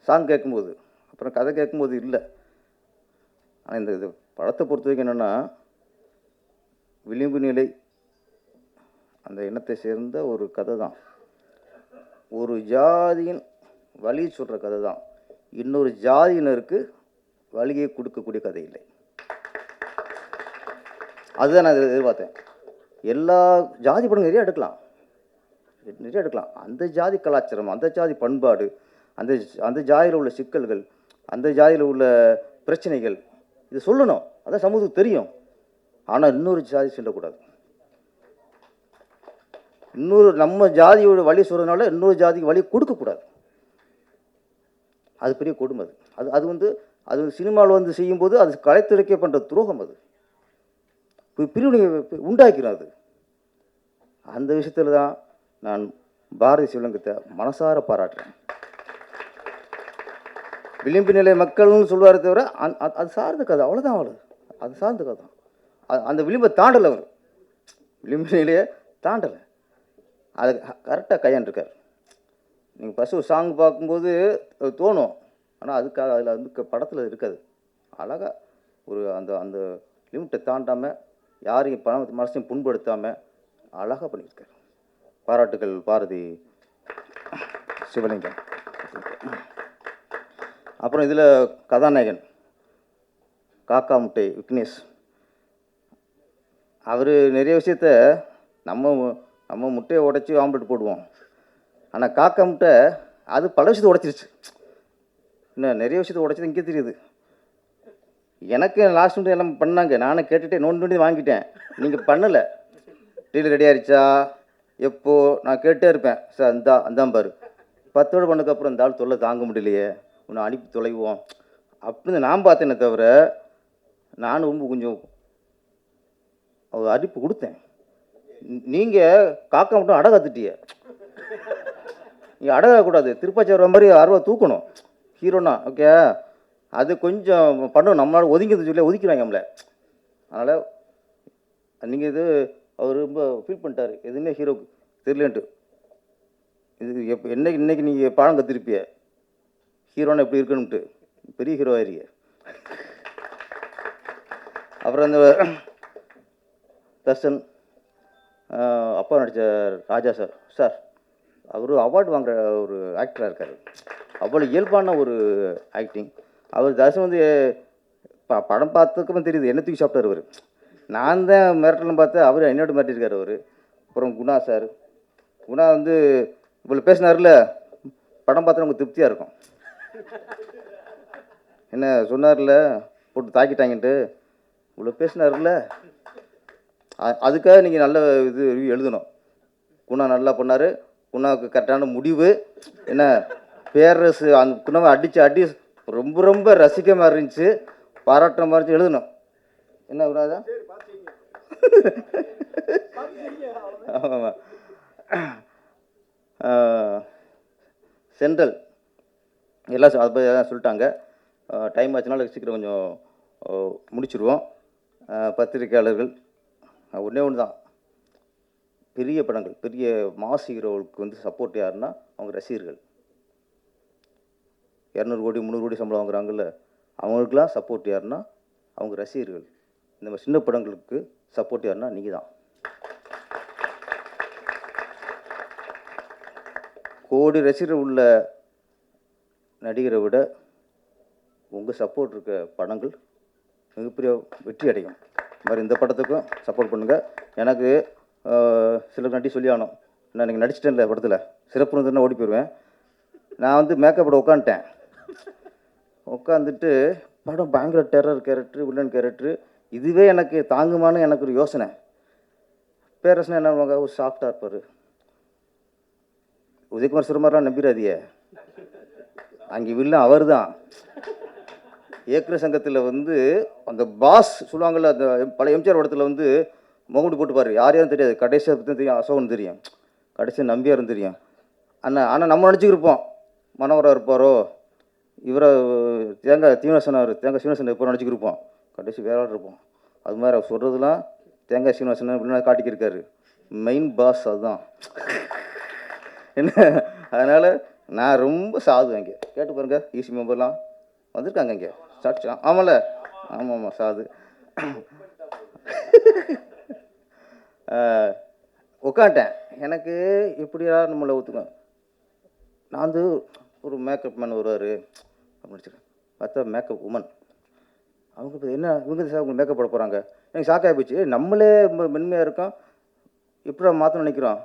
சாங் கேட்கும்போது. அப்புறம் கதை கேட்கும்போது இல்லை. ஆனால் இந்த படத்தை பொறுத்த வரைக்கும் என்னென்னா, விளிம்பு நிலை அந்த இனத்தை சேர்ந்த ஒரு கதை தான். ஒரு ஜாதியின் வழி சொல்கிற கதை தான். இன்னொரு ஜாதியினருக்கு வழியை கொடுக்கக்கூடிய கதை இல்லை. அதுதான் நான் எதிர்பார்த்தேன். எல்லா ஜாதி படம் நிறைய எடுக்கலாம். அந்த ஜாதி கலாச்சாரம், அந்த ஜாதி பண்பாடு, அந்த ஜாதியில் உள்ள சிக்கல்கள், அந்த ஜாதியில் உள்ள பிரச்சனைகள், இது சொல்லணும். அதான் சமூகத்துக்கு தெரியும். ஆனால் இன்னொரு ஜாதி சொல்லக்கூடாது. நம்ம ஜாதியோட வழி சொல்கிறதுனால இன்னொரு ஜாதிக்கு வழி கொடுக்கக்கூடாது. அது பெரிய கொடுமை. அது சினிமாவில் வந்து செய்யும்போது அது கலைத்துறைக்க பண்ணுற துரோகம். அது பிரிவினை உண்டாக்கிறோம். அது அந்த விஷயத்தில் தான் நான் பாரதி சிவலிங்கத்தை மனசார பாராட்டுறேன். விளிம்பு நிலை மக்கள்னு சொல்லுவாரே தவிர அது சார்ந்த கதை, அவ்வளோதான். அது சார்ந்த கதை தான். அந்த விளிம்பை தாண்டலை. அவர் விளிம்பு நிலையை தாண்டலை. அது கரெக்டாக கையாண்டிருக்கார். நீங்கள் ஃபஸ்ட்டு ஒரு சாங் பார்க்கும்போது அது தோணும், ஆனால் அதுக்காக அதில் வந்து படத்தில் இருக்காது. அழகாக அந்த லிமிட்டை தாண்டாமல் யாரையும் மனசையும் புண்படுத்தாமல் அழகாக பண்ணியிருக்கார். பாராட்டுகள் பாரதி சிவலிங்கம். அப்புறம் இதில் கதாநாயகன் காக்கா முட்டை விக்னேஷ், அவர் நிறைய விஷயத்த நம்ம நம்ம முட்டையை உடச்சி ஆம்லெட் போடுவோம். ஆனால் காக்கா முட்டை அது பல விஷயத்தை உடச்சிருச்சு. இன்னும் நிறைய விஷயத்தை உடச்சது இங்கே தெரியுது. எனக்கு லாஸ்ட் மினிட் எல்லாம் பண்ணாங்க. நானும் கேட்டுகிட்டே நோண்டி வாங்கிட்டேன். நீங்கள் பண்ணலை. டீல் ரெடி ஆகிடுச்சா எப்போ நான் கேட்டே இருப்பேன். சார் அந்தான் பாரு 10 வருடம் பண்ணதுக்கப்புறம் இந்த ஆள் தொல்லை தாங்க முடியலையே, உன்னை அனுப்பி தொலைவோம் அப்படின்னு நான் பார்த்தேனே தவிர, நானும் ரொம்ப கொஞ்சம் ஒரு அடிப்பு கொடுத்தேன். நீங்கள் காக்கா மட்டும் அடை கற்றுட்டிய. நீங்கள் அடகக்கூடாது, திருப்பாச்சி வர மாதிரி ஆர்வம் தூக்கணும் ஹீரோனா. ஓகே, அது கொஞ்சம் பண்ணணும். நம்மளால் ஒதுங்கிறது சொல்லி ஒதுக்கிறாங்க நம்மளை. அதனால் நீங்கள் இது அவர் ரொம்ப ஃபீல் பண்ணிட்டார், எதுவுமே ஹீரோக்கு தெரியலன்ட்டு. இது இன்னைக்கு நீங்கள் பாடம் கற்றுருப்பிய ஹீரோனா எப்படி இருக்குன்னுட்டு. பெரிய ஹீரோ ஆயிருங்க. அப்புறம் அந்த தர்ஷன் அப்பா நடித்த ராஜா சார் அவர் அவார்டு வாங்குற ஒரு ஆக்டராக இருக்கார். அவ்வளோ இயல்பான ஒரு ஆக்டிங். அவர் தர்ஷன் வந்து படம் பார்த்ததுக்கப்புறம் தெரியுது என்ன தூக்கி சாப்பிட்டார் அவர். நான் தான் மிரட்டலும் பார்த்து அவர் என்னோட மிரட்டிருக்கார் அவர். அப்புறம் குணா சார், குணா வந்து இவ்வளோ பேசினார்ல, படம் பார்த்தா நமக்கு திருப்தியாக இருக்கும். என்ன சொன்னார்ல, போட்டு தாக்கிட்டாங்கன்ட்டு இவ்வளோ பேசினார்ல, அதுக்காக நீங்கள் நல்ல இது ரிவ்யூ எழுதணும். குணா நல்லா பண்ணார், குணாவுக்கு கரெக்டான முடிவு. என்ன பேரரசு அந்த குணாவை அடி ரொம்ப ரொம்ப ரசிக்க மாதிரி இருந்துச்சு, பாராட்டுற மாதிரி இருந்துச்சு, எழுதணும். என்ன குணாதான் ஆமாம். சென்ட்ரல் எல்லாம் அதை சொல்லிட்டாங்க. டைம் ஆச்சுனால சீக்கிரம் கொஞ்சம் முடிச்சிடுவோம். பத்திரிக்கையாளர்கள் ஒன்றே ஒன்று தான், பெரிய படங்கள் பெரிய மாஸ் ஹீரோவுக்கு வந்து சப்போர்ட் யாருன்னா அவங்க ரசிகர்கள். 200 கோடி 300 கோடி சம்பளம் வாங்குறாங்கல்ல, அவங்களுக்கெல்லாம் சப்போர்ட் யாருன்னா அவங்க ரசிகர்கள். இந்த மாதிரி சின்ன படங்களுக்கு சப்போர்ட் யாருன்னா நீங்கள் தான். கோடி ரசிகர்கள் உள்ள நடிகரை விட உங்கள் சப்போர்ட் இருக்க படங்கள் மிகப்பெரிய வெற்றி அடையும். இது மாதிரி இந்த படத்துக்கும் சப்போர்ட் பண்ணுங்கள். எனக்கு சில நடி சொல்லி ஆனோம், நான் நீங்கள் நடிச்சிட்டேன்ல படத்தில் சிறப்பு இருந்துன்னா ஓடி போயிடுவேன். நான் வந்து மேக்கப்போட உட்காந்துட்டு படம் பயங்கர டெரர் கேரக்டரு, வில்லன் கேரக்டரு, இதுவே எனக்கு தாங்குமான்னு எனக்கு ஒரு யோசனை. பேரரசனா என்ன பண்ணுவாங்க, ஒரு சாஃப்டாக இருப்பார். உதயகுமார் சிறுமாரெலாம் நம்பிடாதிய, அங்கே வில்லன் அவர் தான். இயக்குனர் சங்கத்தில் வந்து அந்த பாஸ் சொல்லுவாங்கள்ல, அந்த பழைய எம்ஜிஆர் படத்தில் வந்து முகமுடி போட்டுப்பார், யார் யாரும் தெரியாது, கடைசியாக பற்றி தெரியும், அசோகன் தெரியும், கடைசியாக நம்பியாரும் தெரியும். ஆனால் நம்ம நினச்சிக்கிருப்போம் மனோகரா இருப்பாரோ, இவரை தேங்காய் சீனிவாசன் எப்போ நினச்சிக்கிருப்போம், கடைசி வேற ஆள் இருப்போம். அது மாதிரி அவர் சொல்கிறதுலாம் தேங்காய் சீனிவாசன் அப்படின்னு காட்டிக்கிருக்காரு. மெயின் பாஸ் அதுதான். என்ன அதனால் நான் ரொம்ப சாது. அங்கே கேட்டு பாருங்கள், ஈசி மெம்பர்லாம் வந்திருக்காங்க இங்கே சாட்சி. ஆமாம்ல, ஆமாம் சாது. உட்காந்துட்டேன். எனக்கு இப்படியா நம்மளை ஒத்துக்க. நான் வந்து ஒரு மேக்கப் மேன் வருவார் அப்படின்னு வச்சுருக்கேன். பார்த்தா மேக்கப் உமன். அவங்க இப்போ என்ன இவங்க சார் அவங்க மேக்கப் போட போகிறாங்க. எனக்கு ஷாக் ஆகி போச்சு. நம்மளே மென்மையாக இருக்கோம், எப்படி மாற்றணும்னு நினைக்கிறோம்.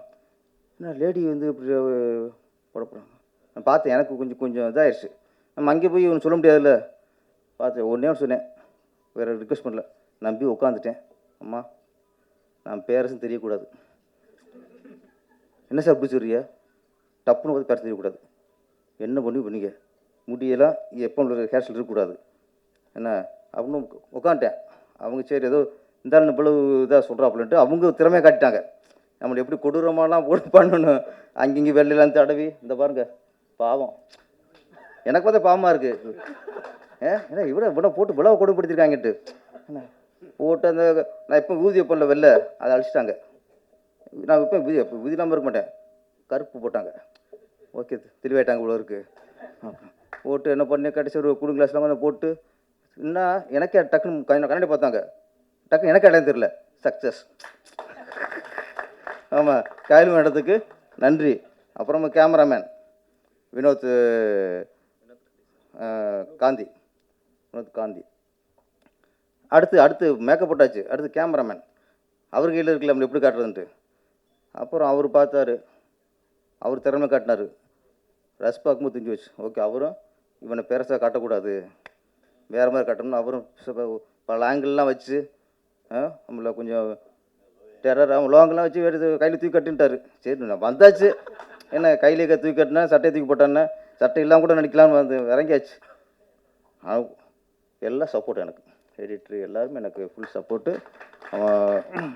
என்ன லேடி வந்து இப்படி போட போகிறாங்க. நான் பார்த்தேன், எனக்கு கொஞ்சம் இதாகிடுச்சு. நம்ம அங்கே போய் ஒன்று சொல்ல முடியாதுல்ல. பார்த்தேன், ஒன்றே சொன்னேன், வேறு ரிக்வெஸ்ட் பண்ணல, நம்பி உட்காந்துட்டேன். அம்மா நான் பேரரசுன்னு தெரியக்கூடாது. என்ன சார் இப்படி சொல்றியா, டப்புன்னு பார்த்து பேர தெரியக்கூடாது, என்ன பண்ணிங்க, முடியெல்லாம் எப்போ ஹேர் ஸ்டைல் இருக்கக்கூடாது என்ன அப்படின்னு உட்காந்துட்டேன். அவங்க சரி ஏதோ இந்த இவ்வளவு இதாக சொல்கிறாப்புலன்ட்டு அவங்க திறமையாக காட்டிட்டாங்க. நம்மளை எப்படி கொடூரமாலாம் போட்டு பண்ணணும். அங்கங்கே வெள்ளையெல்லாம் தடவி இந்த பாருங்க பாவம். எனக்கு பார்த்தா பாவமாக இருக்குது. ஏன்னா இவ்வளோ போட்டு இவ்வளோ கொடுமைப்படுத்திருக்காங்கட்டு என்ன போட்டு அந்த நான் எப்போ ஊதி வைப்பேன்ல வெளில அதை அழிச்சிட்டாங்க. நான் இப்போ ஊதி இல்லாமல் இருக்க மாட்டேன், கருப்பு போட்டாங்க. ஓகே தெளிவாயிட்டாங்க இவ்வளோ இருக்குது போட்டு என்ன பண்ணி கடைசி ஒரு கூலிங் கிளாஸ்லாம் கொஞ்சம் போட்டு இன்னும் எனக்கே டக்குன்னு கண்ணாடி பார்த்தாங்க. டக்குன்னு எனக்கு இடம் தெரியல. சக்ஸஸ். ஆமாம், காயல் இடத்துக்கு நன்றி. அப்புறமா கேமராமேன் வினோத் காந்தி. அடுத்து மேக்கப் போட்டாச்சு. அடுத்து கேமராமேன் அவர் கையில் இருக்குல்ல நம்மளை எப்படி காட்டுறதுன்ட்டு. அப்புறம் அவர் பார்த்தாரு, அவர் திறமை காட்டினார். ரஸ் பார்க்கும்போது தெரிஞ்சு வச்சு, ஓகே அவரும் இவனை பெருசாக காட்டக்கூடாது, வேறு மாதிரி காட்டணும்னு அவரும் பல ஆங்கிள்லாம் வச்சு நம்மளை கொஞ்சம் டெரர் லோங்கெல்லாம் வச்சு கையில் தூக்கி கட்டுன்ட்டார். சரி நான் வந்தாச்சு, என்ன கையிலே தூக்கி கட்டினேன், சட்டையை தூக்கி போட்டானே, சட்டை இல்லாமல் கூட நடிக்கலாம்னு வந்து இறங்கியாச்சு. எல்லாம் சப்போர்ட் எனக்கு, எடிட்ரு எல்லாருமே எனக்கு ஃபுல் சப்போர்ட்டு. அவன்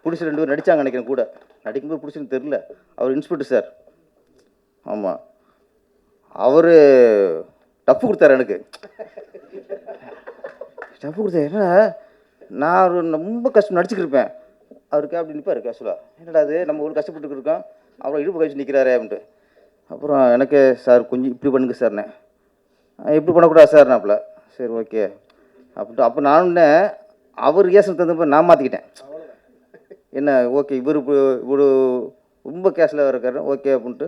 பிடிச்சி 2 பேர் நடித்தாங்க நினைக்கிறேன் கூட, நடிக்கும்போது பிடிச்சின்னு தெரில. அவர் இன்ஸ்பெக்டர் சார், ஆமாம் அவர் டஃப்பு கொடுத்தாரு எனக்கு. டஃப்பு கொடுத்தாரு, என்னடா நான் ரொம்ப கஷ்டம் நடிச்சுக்கிட்டு இருப்பேன், அவருக்கு அப்படி நிற்பார் கேஷுவலாக, என்னடா அது நம்ம ஒரு கஷ்டப்பட்டு இருக்கோம், அவ்வளோ இடுப்பு கழிச்சு நிற்கிறாரே அப்படின்ட்டு. அப்புறம் எனக்கு சார் கொஞ்சம் இப்படி பண்ணுங்க சார்ண்ணே, இப்படி பண்ணக்கூடாது சார் நாப்பில். சரி ஓகே அப்படின்ட்டு. அப்போ நானுன்னே அவர் கேஸில் தந்தப்போ நான் மாற்றிக்கிட்டேன். என்ன ஓகே இவர் இவ்வளோ ரொம்ப கேஸில் இருக்காரு ஓகே அப்படின்ட்டு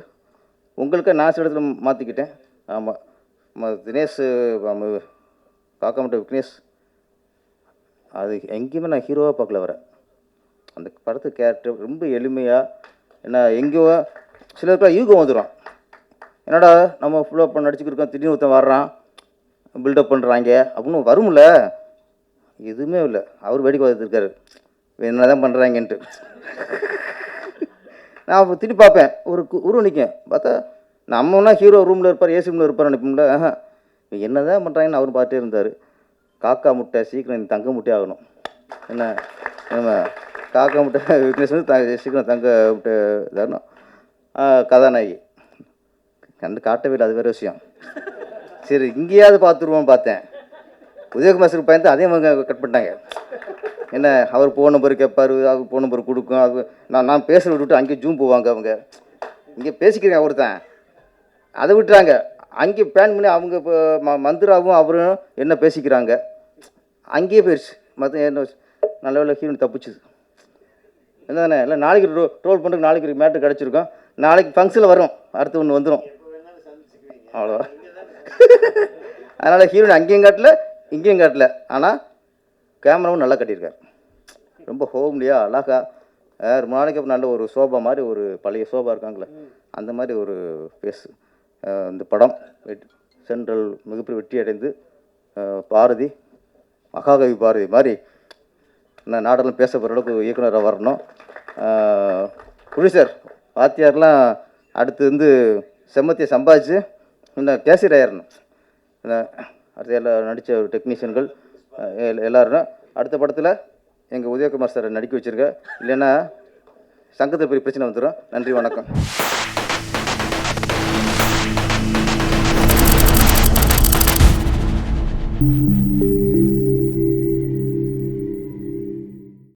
உங்களுக்கு நான் சில இடத்துல மாற்றிக்கிட்டேன். ஆமாம் தினேஷ் காக்காமட்ட விக்னேஷ், அது எங்கேயுமே நான் ஹீரோவாக பார்க்கல வர. அந்த படத்து கேரக்டர் ரொம்ப எளிமையாக, என்ன எங்கேயோ சிலருக்குலாம் ஈகோ வந்துடும், என்னடா நம்ம ஃபுல்லாக பண்ண நடிச்சுக்கிருக்கோம், திடீர்னு ஒருத்தன் வர்றான் பில்டப் பண்ணுறாங்க அப்படின்னு வரும்ல. எதுவுமே இல்லை, அவர் வேடிக்கை பார்த்துருக்காரு என்ன தான் பண்ணுறாங்கன்ட்டு. நான் அப்போ திருப்பி பார்ப்பேன், ஒரு உருவம் நிற்கும், பார்த்தா நம்மனா ஹீரோ ரூமில் இருப்பார், ஏசி ரூமில் இருப்பார் நினைப்போம்ல. என்ன தான் பண்ணுறாங்கன்னு அவரும் பார்த்துட்டே இருந்தார். காக்கா முட்டை சீக்கிரம் இந்த தங்க முட்டை ஆகணும், என்ன நம்ம காக்கா முட்டை விக்னேஷ் வந்து சீக்கிரம் தங்க முட்டை இதாகணும். கதாநாயகி காட்டவே இல்லை, அது வேறு விஷயம். சரி இங்கேயாவது பார்த்துருவோன்னு பார்த்தேன், உதயகுமார் சாருக்கு பயந்து அதே மாதிரி கட் பண்ணிட்டாங்க. என்ன அவர் ஃபோன் நம்பர் கேட்பார், அவர் ஃபோன் நம்பர் கொடுக்கும், அது நான் பேசுகிற விட்டுவிட்டு அங்கேயே ஜூம் போவாங்க. அவங்க இங்கே பேசிக்கிறேன் ஒருத்தன், அதை விட்டுறாங்க அங்கே பிளான் பண்ணி அவங்க இப்போ மந்திராவும் அவரும் என்ன பேசிக்கிறாங்க, அங்கேயே போயிடுச்சு. மற்ற என்ன நல்ல வேலை ஹீரோன் தப்பிச்சுது. என்னதானே இல்லை நாளைக்கு ட்ரோல் பண்ணுறதுக்கு நாளைக்கு மேட்ரு கிடச்சிருக்கோம், நாளைக்கு ஃபங்க்ஷனில் வரும், அடுத்து ஒன்று வந்துடும், அவ்வளோ. அதனால் ஹீரோயின் அங்கேயும் காட்டல இங்கேயும் காட்டல, ஆனால் கேமராவும் நல்லா கட்டியிருக்கார், ரொம்ப ஹோம்லியாக அழகாக. ரொம்ப நாளைக்கு அப்புறம் நல்ல ஒரு சோபா மாதிரி, ஒரு பழைய சோபா இருக்காங்களே அந்த மாதிரி ஒரு ஃபேஸ். இந்த படம் சென்ட்ரல் மிகப்பெரிய வெற்றி அடைந்து பாரதி மகாகவி பாரதி மாதிரி நான் நாடெல்லாம் பேச போகிற அளவுக்கு இயக்குனராக வரணும். ப்ரொடியூசர் வாத்தியார்லாம் அடுத்து வந்து செம்மத்தியை சம்பாதிச்சு இன்னும் கேசியர் ஆயிடணும். அடுத்த எல்லாம் நடித்த டெக்னீஷியன்கள் எல்லோரும் அடுத்த படத்தில் எங்கள் உதயகுமார் சாரை நடிக்க வச்சுருக்க, இல்லைன்னா சங்கத்தில் பெரிய பிரச்சனை வந்துடும். நன்றி, வணக்கம்.